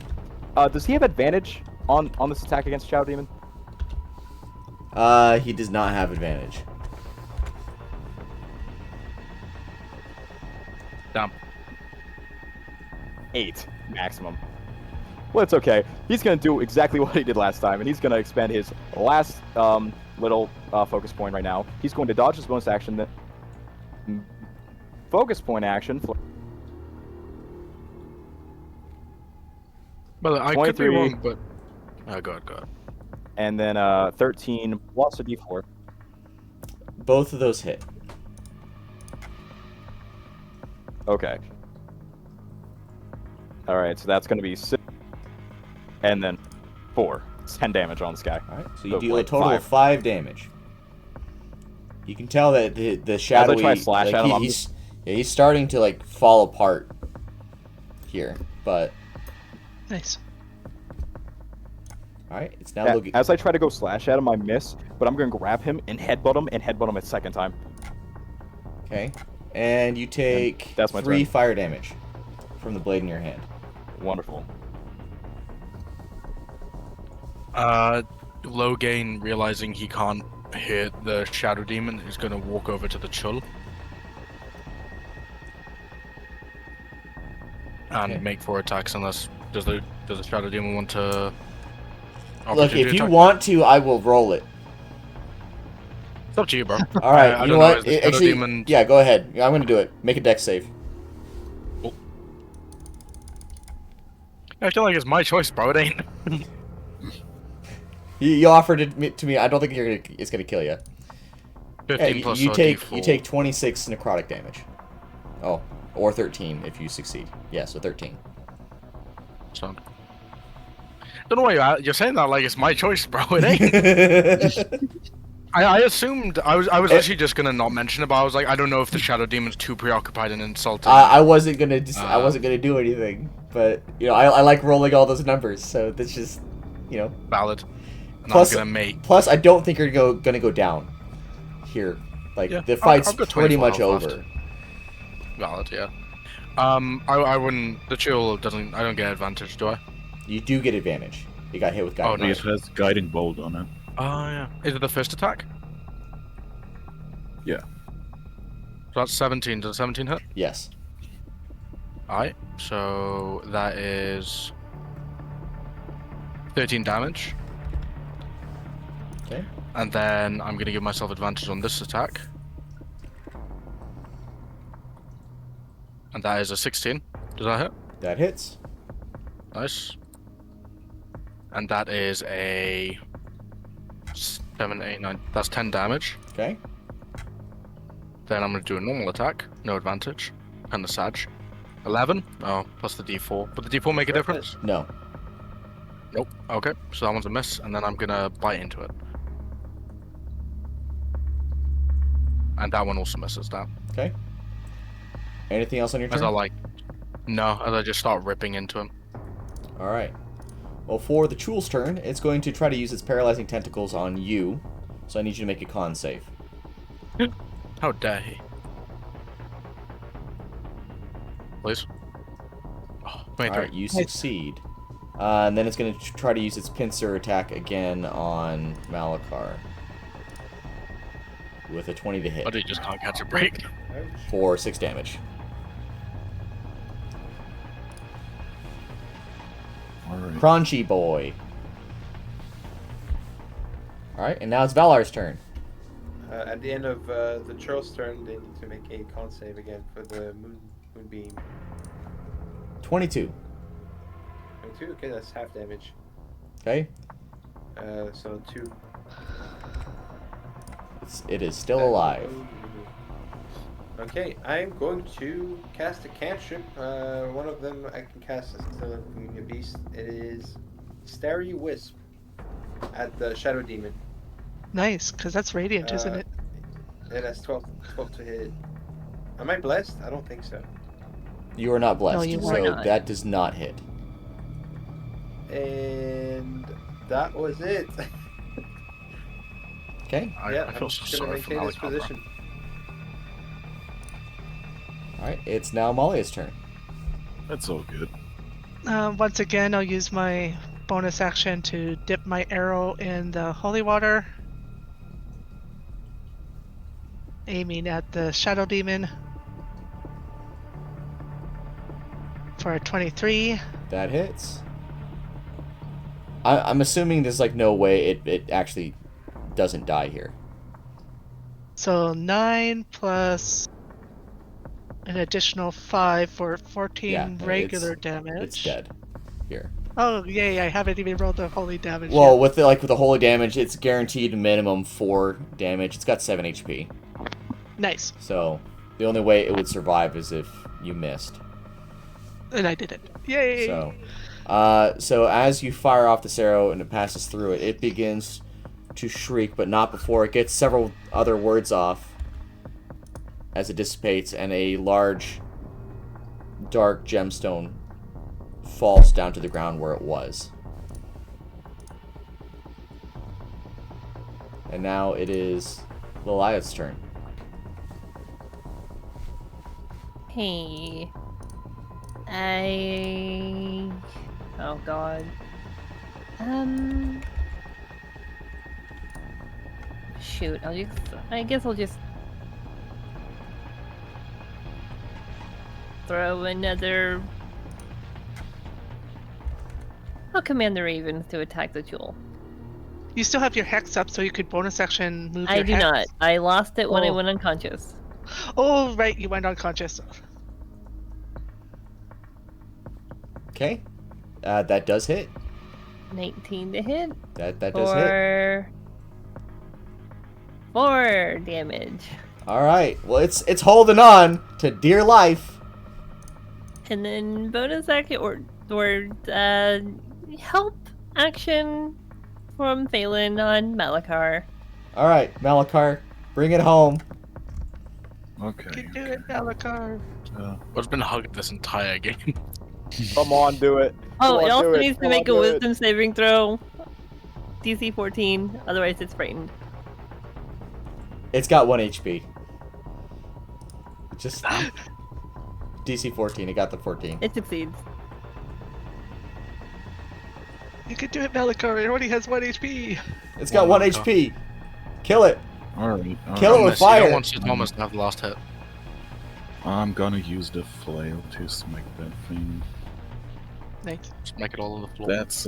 B: Does he have advantage on this attack against Shadow Demon?
A: He does not have advantage.
G: Damn.
B: 8 maximum. Well, it's okay. He's gonna do exactly what he did last time, and he's gonna expend his last little focus point right now. He's going to dodge his bonus action, then focus point action.
G: Well, I could be
B: 23.
G: wrong, but go ahead.
B: And then 13 plus a d4.
A: Both of those hit.
B: Okay. All right, so that's gonna be 6, and then 4. It's 10 damage on this guy.
A: All right, so you
B: So,
A: deal
B: like,
A: a total
B: 5.
A: of 5 damage. You can tell that the shadowy.
B: try to slash at him, I'm
A: he's starting to like fall apart here, but
D: Nice.
A: all right, it's now looking.
B: As I try to go slash at him, I miss, but I'm gonna grab him and headbutt him a second time.
A: Okay, and you take
B: that's my
A: 3
B: turn.
A: fire damage from the blade in your hand.
B: Wonderful.
G: Logain, realizing he can't hit the Shadow Demon, is gonna walk over to the Chul. And
A: Okay.
G: make 4 attacks unless does the Shadow Demon want to
A: Look, if
G: opportunity
A: you
G: attack?
A: want to, I will roll it.
G: It's up to you, bro.
A: All right,
G: I
A: you
G: don't
A: know
G: know,
A: what?
G: is the Shadow
A: Actually,
G: Demon-
A: yeah, go ahead. I'm gonna do it. Make a dex save.
G: I feel like it's my choice, bro. It ain't.
A: You offered it to me. I don't think it's gonna kill you.
G: 15 plus
A: you
G: a
A: take
G: D4.
A: you take 26 necrotic damage. Oh, or 13 if you succeed. Yeah, so 13.
G: So, don't know why you're saying that like it's my choice, bro. It ain't. I assumed I was actually just gonna not mention it, but I was like, I don't know if the Shadow Demon's too preoccupied and insulting.
A: I wasn't gonna do anything, but you know I like rolling all those numbers, so that's just
G: Valid. And
A: Plus-
G: I'm gonna make.
A: Plus, I don't think you're gonna go down here. Like
G: Yeah,
A: the fight's
G: I've got
A: pretty
G: 24
A: much
G: health
A: over.
G: left. Valid, yeah. I wouldn't. The chill doesn't. I don't get advantage, do I?
A: You do get advantage. You got hit with
G: Oh,
A: guidance.
E: It has guiding bolt on it.
G: Oh yeah. Is it the first attack?
E: Yeah.
G: So that's 17. Does 17 hit?
A: Yes.
G: Alright. So that is 13 damage.
A: Okay.
G: And then I'm gonna give myself advantage on this attack. And that is a 16. Does that hit?
A: That hits.
G: Nice. And that is a 7, 8, 9. That's 10 damage.
A: Okay.
G: Then I'm gonna do a normal attack. No advantage. And the Sag. 11. Oh, plus the D4. Would the D4 make a difference?
A: No.
G: Nope. Okay. So that one's a miss. And then I'm gonna bite into it. And that one also misses down.
A: Okay. Anything else on your
G: As I
A: turn?
G: like. No, as I just start ripping into him.
A: All right. Well, for the Chul's turn, it's going to try to use its paralyzing tentacles on you. So I need you to make a con save.
G: How dare he? Please. Oh, 23.
A: All right, you succeed. And then it's going to try to use its pincer attack again on Malakar. With a 20 to hit.
G: But he just can't catch a break.
A: For 6 damage.
E: Alright.
A: Crunchy boy. Alright, and now it's Valar's turn.
F: At the end of the Churl's turn, they need to make a con save again for the moonbeam.
A: 22.
F: 22? Okay, that's half damage.
A: Okay?
F: So 2.
A: It is still alive.
F: Okay, I'm going to cast a cantrip. One of them I can cast as still a beast. It is Starry Wisp at the Shadow Demon.
D: Nice, because that's radiant, isn't it?
F: It has 12 to hit. Am I blessed? I don't think so.
A: You are not blessed,
C: No, you are
A: so
C: not.
A: that does not hit.
F: And that was it.
A: Okay?
F: Yeah,
G: I feel
F: I'm
G: so
F: just gonna
G: sorry for
F: maintain this
G: Malakar, bro.
F: position.
A: Alright, it's now Malia's turn.
E: That's all good.
D: Once again, I'll use my bonus action to dip my arrow in the holy water, aiming at the shadow demon for a 23.
A: That hits. I'm assuming there's like no way it actually doesn't die here.
D: So 9 plus an additional 5 for 14
A: Yeah,
D: regular damage.
A: It's dead here.
D: Oh, yay, I haven't even rolled the holy damage
A: Well,
D: yet.
A: with the holy damage, it's guaranteed minimum 4 damage. It's got 7 HP.
D: Nice.
A: So the only way it would survive is if you missed.
D: And I did it. Yay!
A: So as you fire off this arrow and it passes through it, it begins to shriek, but not before it gets several other words off as it dissipates, and a large, dark gemstone falls down to the ground where it was. And now it is Liliath's turn.
C: Hey. Oh god. Shoot, I guess I'll just throw another... I'll command the Raven to attack the jewel.
D: You still have your hex up, so you could bonus action move
C: I
D: your
C: do
D: hex.
C: not. I lost it when I
D: Oh.
C: went unconscious.
D: Oh, right, you went unconscious.
A: Okay. That does hit.
C: 19 to hit.
A: That does hit.
C: 4 damage.
A: Alright. Well, it's holding on to dear life.
C: And then bonus action or help action from Phelan on Malakar.
A: Alright, Malakar, bring it home.
E: Okay.
D: You can do it, Malakar.
G: I've been hugged this entire game.
B: Come on, do it.
C: Oh,
B: Come
C: it
B: on,
C: also
B: do
C: needs to
B: Come
C: make
B: on,
C: a
B: do it.
C: wisdom saving throw. DC 14, otherwise it's frightened.
A: It's got 1 HP. Just DC 14. It got the 14.
C: It succeeds.
D: You can do it, Malakar. It only has 1 HP.
A: It's got
G: Oh
A: 1
G: my
A: HP. Kill it.
E: Alright.
A: Kill it with
G: You
A: fire.
G: don't want Sir Thomas to have the last hit.
E: I'm gonna use the flail to smack that thing.
D: Nice.
G: Just make it all on the floor.
E: That's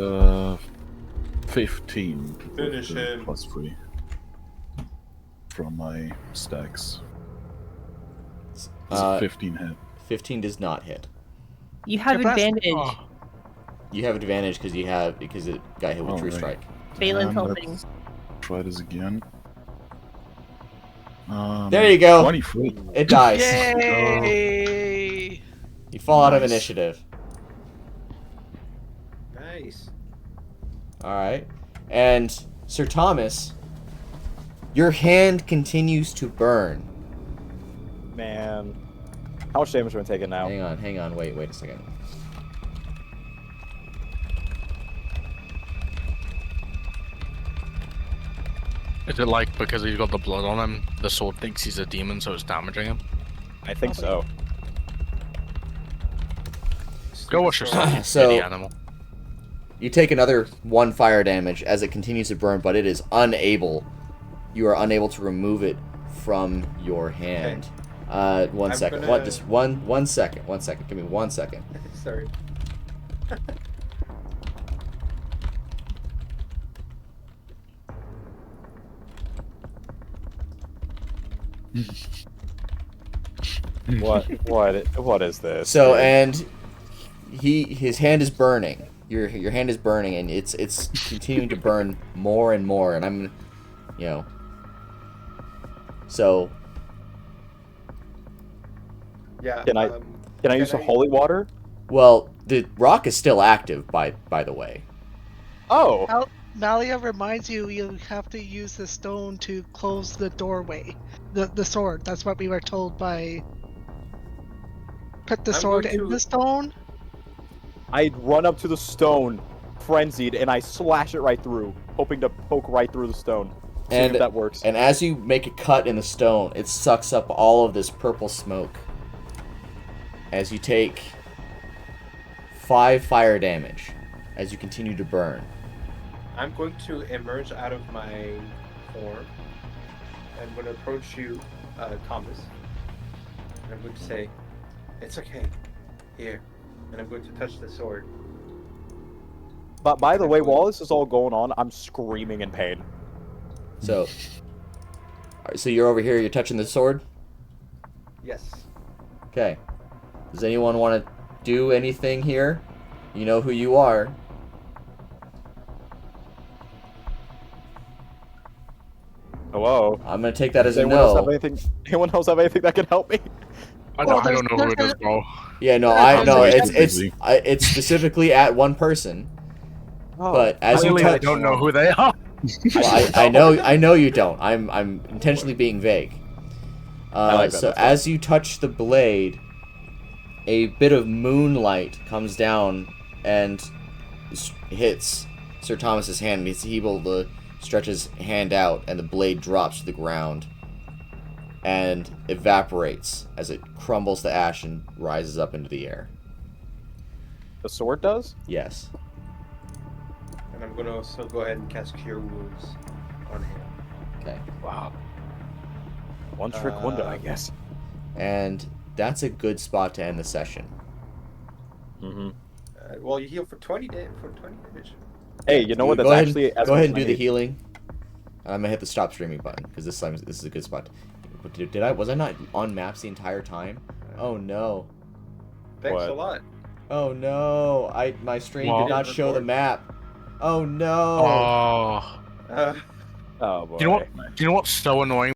E: 15.
F: Finish
E: with the
F: him.
E: Plus 3 from my stacks. It's
A: Uh,
E: 15 hit.
A: 15 does not hit.
C: You have
D: Your blast-
C: advantage.
D: Oh,
A: You have advantage because it got hit with True
E: Alright.
A: Strike.
C: Phelan's
E: And
C: helping.
E: let's try this again.
A: There you go.
E: 23.
A: It dies.
D: Yay!
A: You fall out of
E: Nice.
A: initiative.
F: Nice.
A: Alright. And Sir Thomas, your hand continues to burn.
B: Man. How much damage are we taking now?
A: Hang on, wait a second.
G: Is it like because he's got the blood on him, the sword thinks he's a demon, so it's damaging him?
B: I think so.
G: Go wash yourself, you
A: So-
G: silly animal.
A: You take another 1 fire damage as it continues to burn, but it is unable. You are unable to remove it from your hand. One
F: I'm
A: second.
F: gonna-
A: What? Just one second. 1 second. Give me 1 second.
F: Sorry.
B: What is this?
A: So, and his hand is burning. Your hand is burning, and it's continuing to burn more and more. And I'm, so
F: Yeah.
B: Can I use the holy water?
A: well, the rock is still active. By the way.
B: Oh,
D: Malia reminds you have to use the stone to close the doorway. The sword. That's what we were told by... Put the
F: I'm
D: sword
F: going
D: in
F: to-
D: the stone?
B: I run up to the stone, frenzied, and I slash it right through, hoping to poke right through the stone. See if that works.
A: And as you make a cut in the stone, it sucks up all of this purple smoke. As you take 5 fire damage. as you continue to burn.
F: I'm going to emerge out of my form. I'm going to approach you, Thomas. And I'm going to say, "It's okay. Here." And I'm going to touch the sword.
B: But by the way, while this is all going on, I'm screaming in pain.
A: So, so you're over here. You're touching the sword.
F: Yes.
A: Okay. Does anyone want to do anything here? You know who you are.
B: Hello?
A: I'm gonna take that as a
B: Anyone else have
A: no.
B: anyone else have anything that can help me?
G: I
D: Well,
G: don't know who it
D: there's
G: is, bro.
A: Yeah, no,
D: Yeah,
A: I no.
D: there's
A: It's specifically at one person. But as you
G: Clearly, I
A: touch,
G: don't know who they are.
A: well, I know you don't. I'm intentionally being vague.
B: I like that,
A: So
B: that's fine.
A: as you touch the blade, a bit of moonlight comes down and hits Sir Thomas's hand. And he's able to stretch his hand out, and the blade drops to the ground and evaporates as it crumbles to ash and rises up into the air.
B: The sword does?
A: Yes.
F: And I'm going to also go ahead and cast Cure Wounds on him.
A: Okay.
B: Wow. One trick wonder, I guess.
A: And that's a good spot to end the session.
B: Mm-hmm.
F: Well, you heal for 20 damage.
B: Hey, you know what? That's
A: Go ahead,
B: actually
A: go ahead and do the healing. I'm gonna hit the stop streaming button because this is a good spot. Was I not on maps the entire time? Oh no.
F: Thanks a
B: What?
F: lot.
A: Oh no. My stream
G: Well-
A: did not show the map. Oh no.
G: Oh.
F: Uh,
B: Oh boy.
G: Do you know what's so annoying?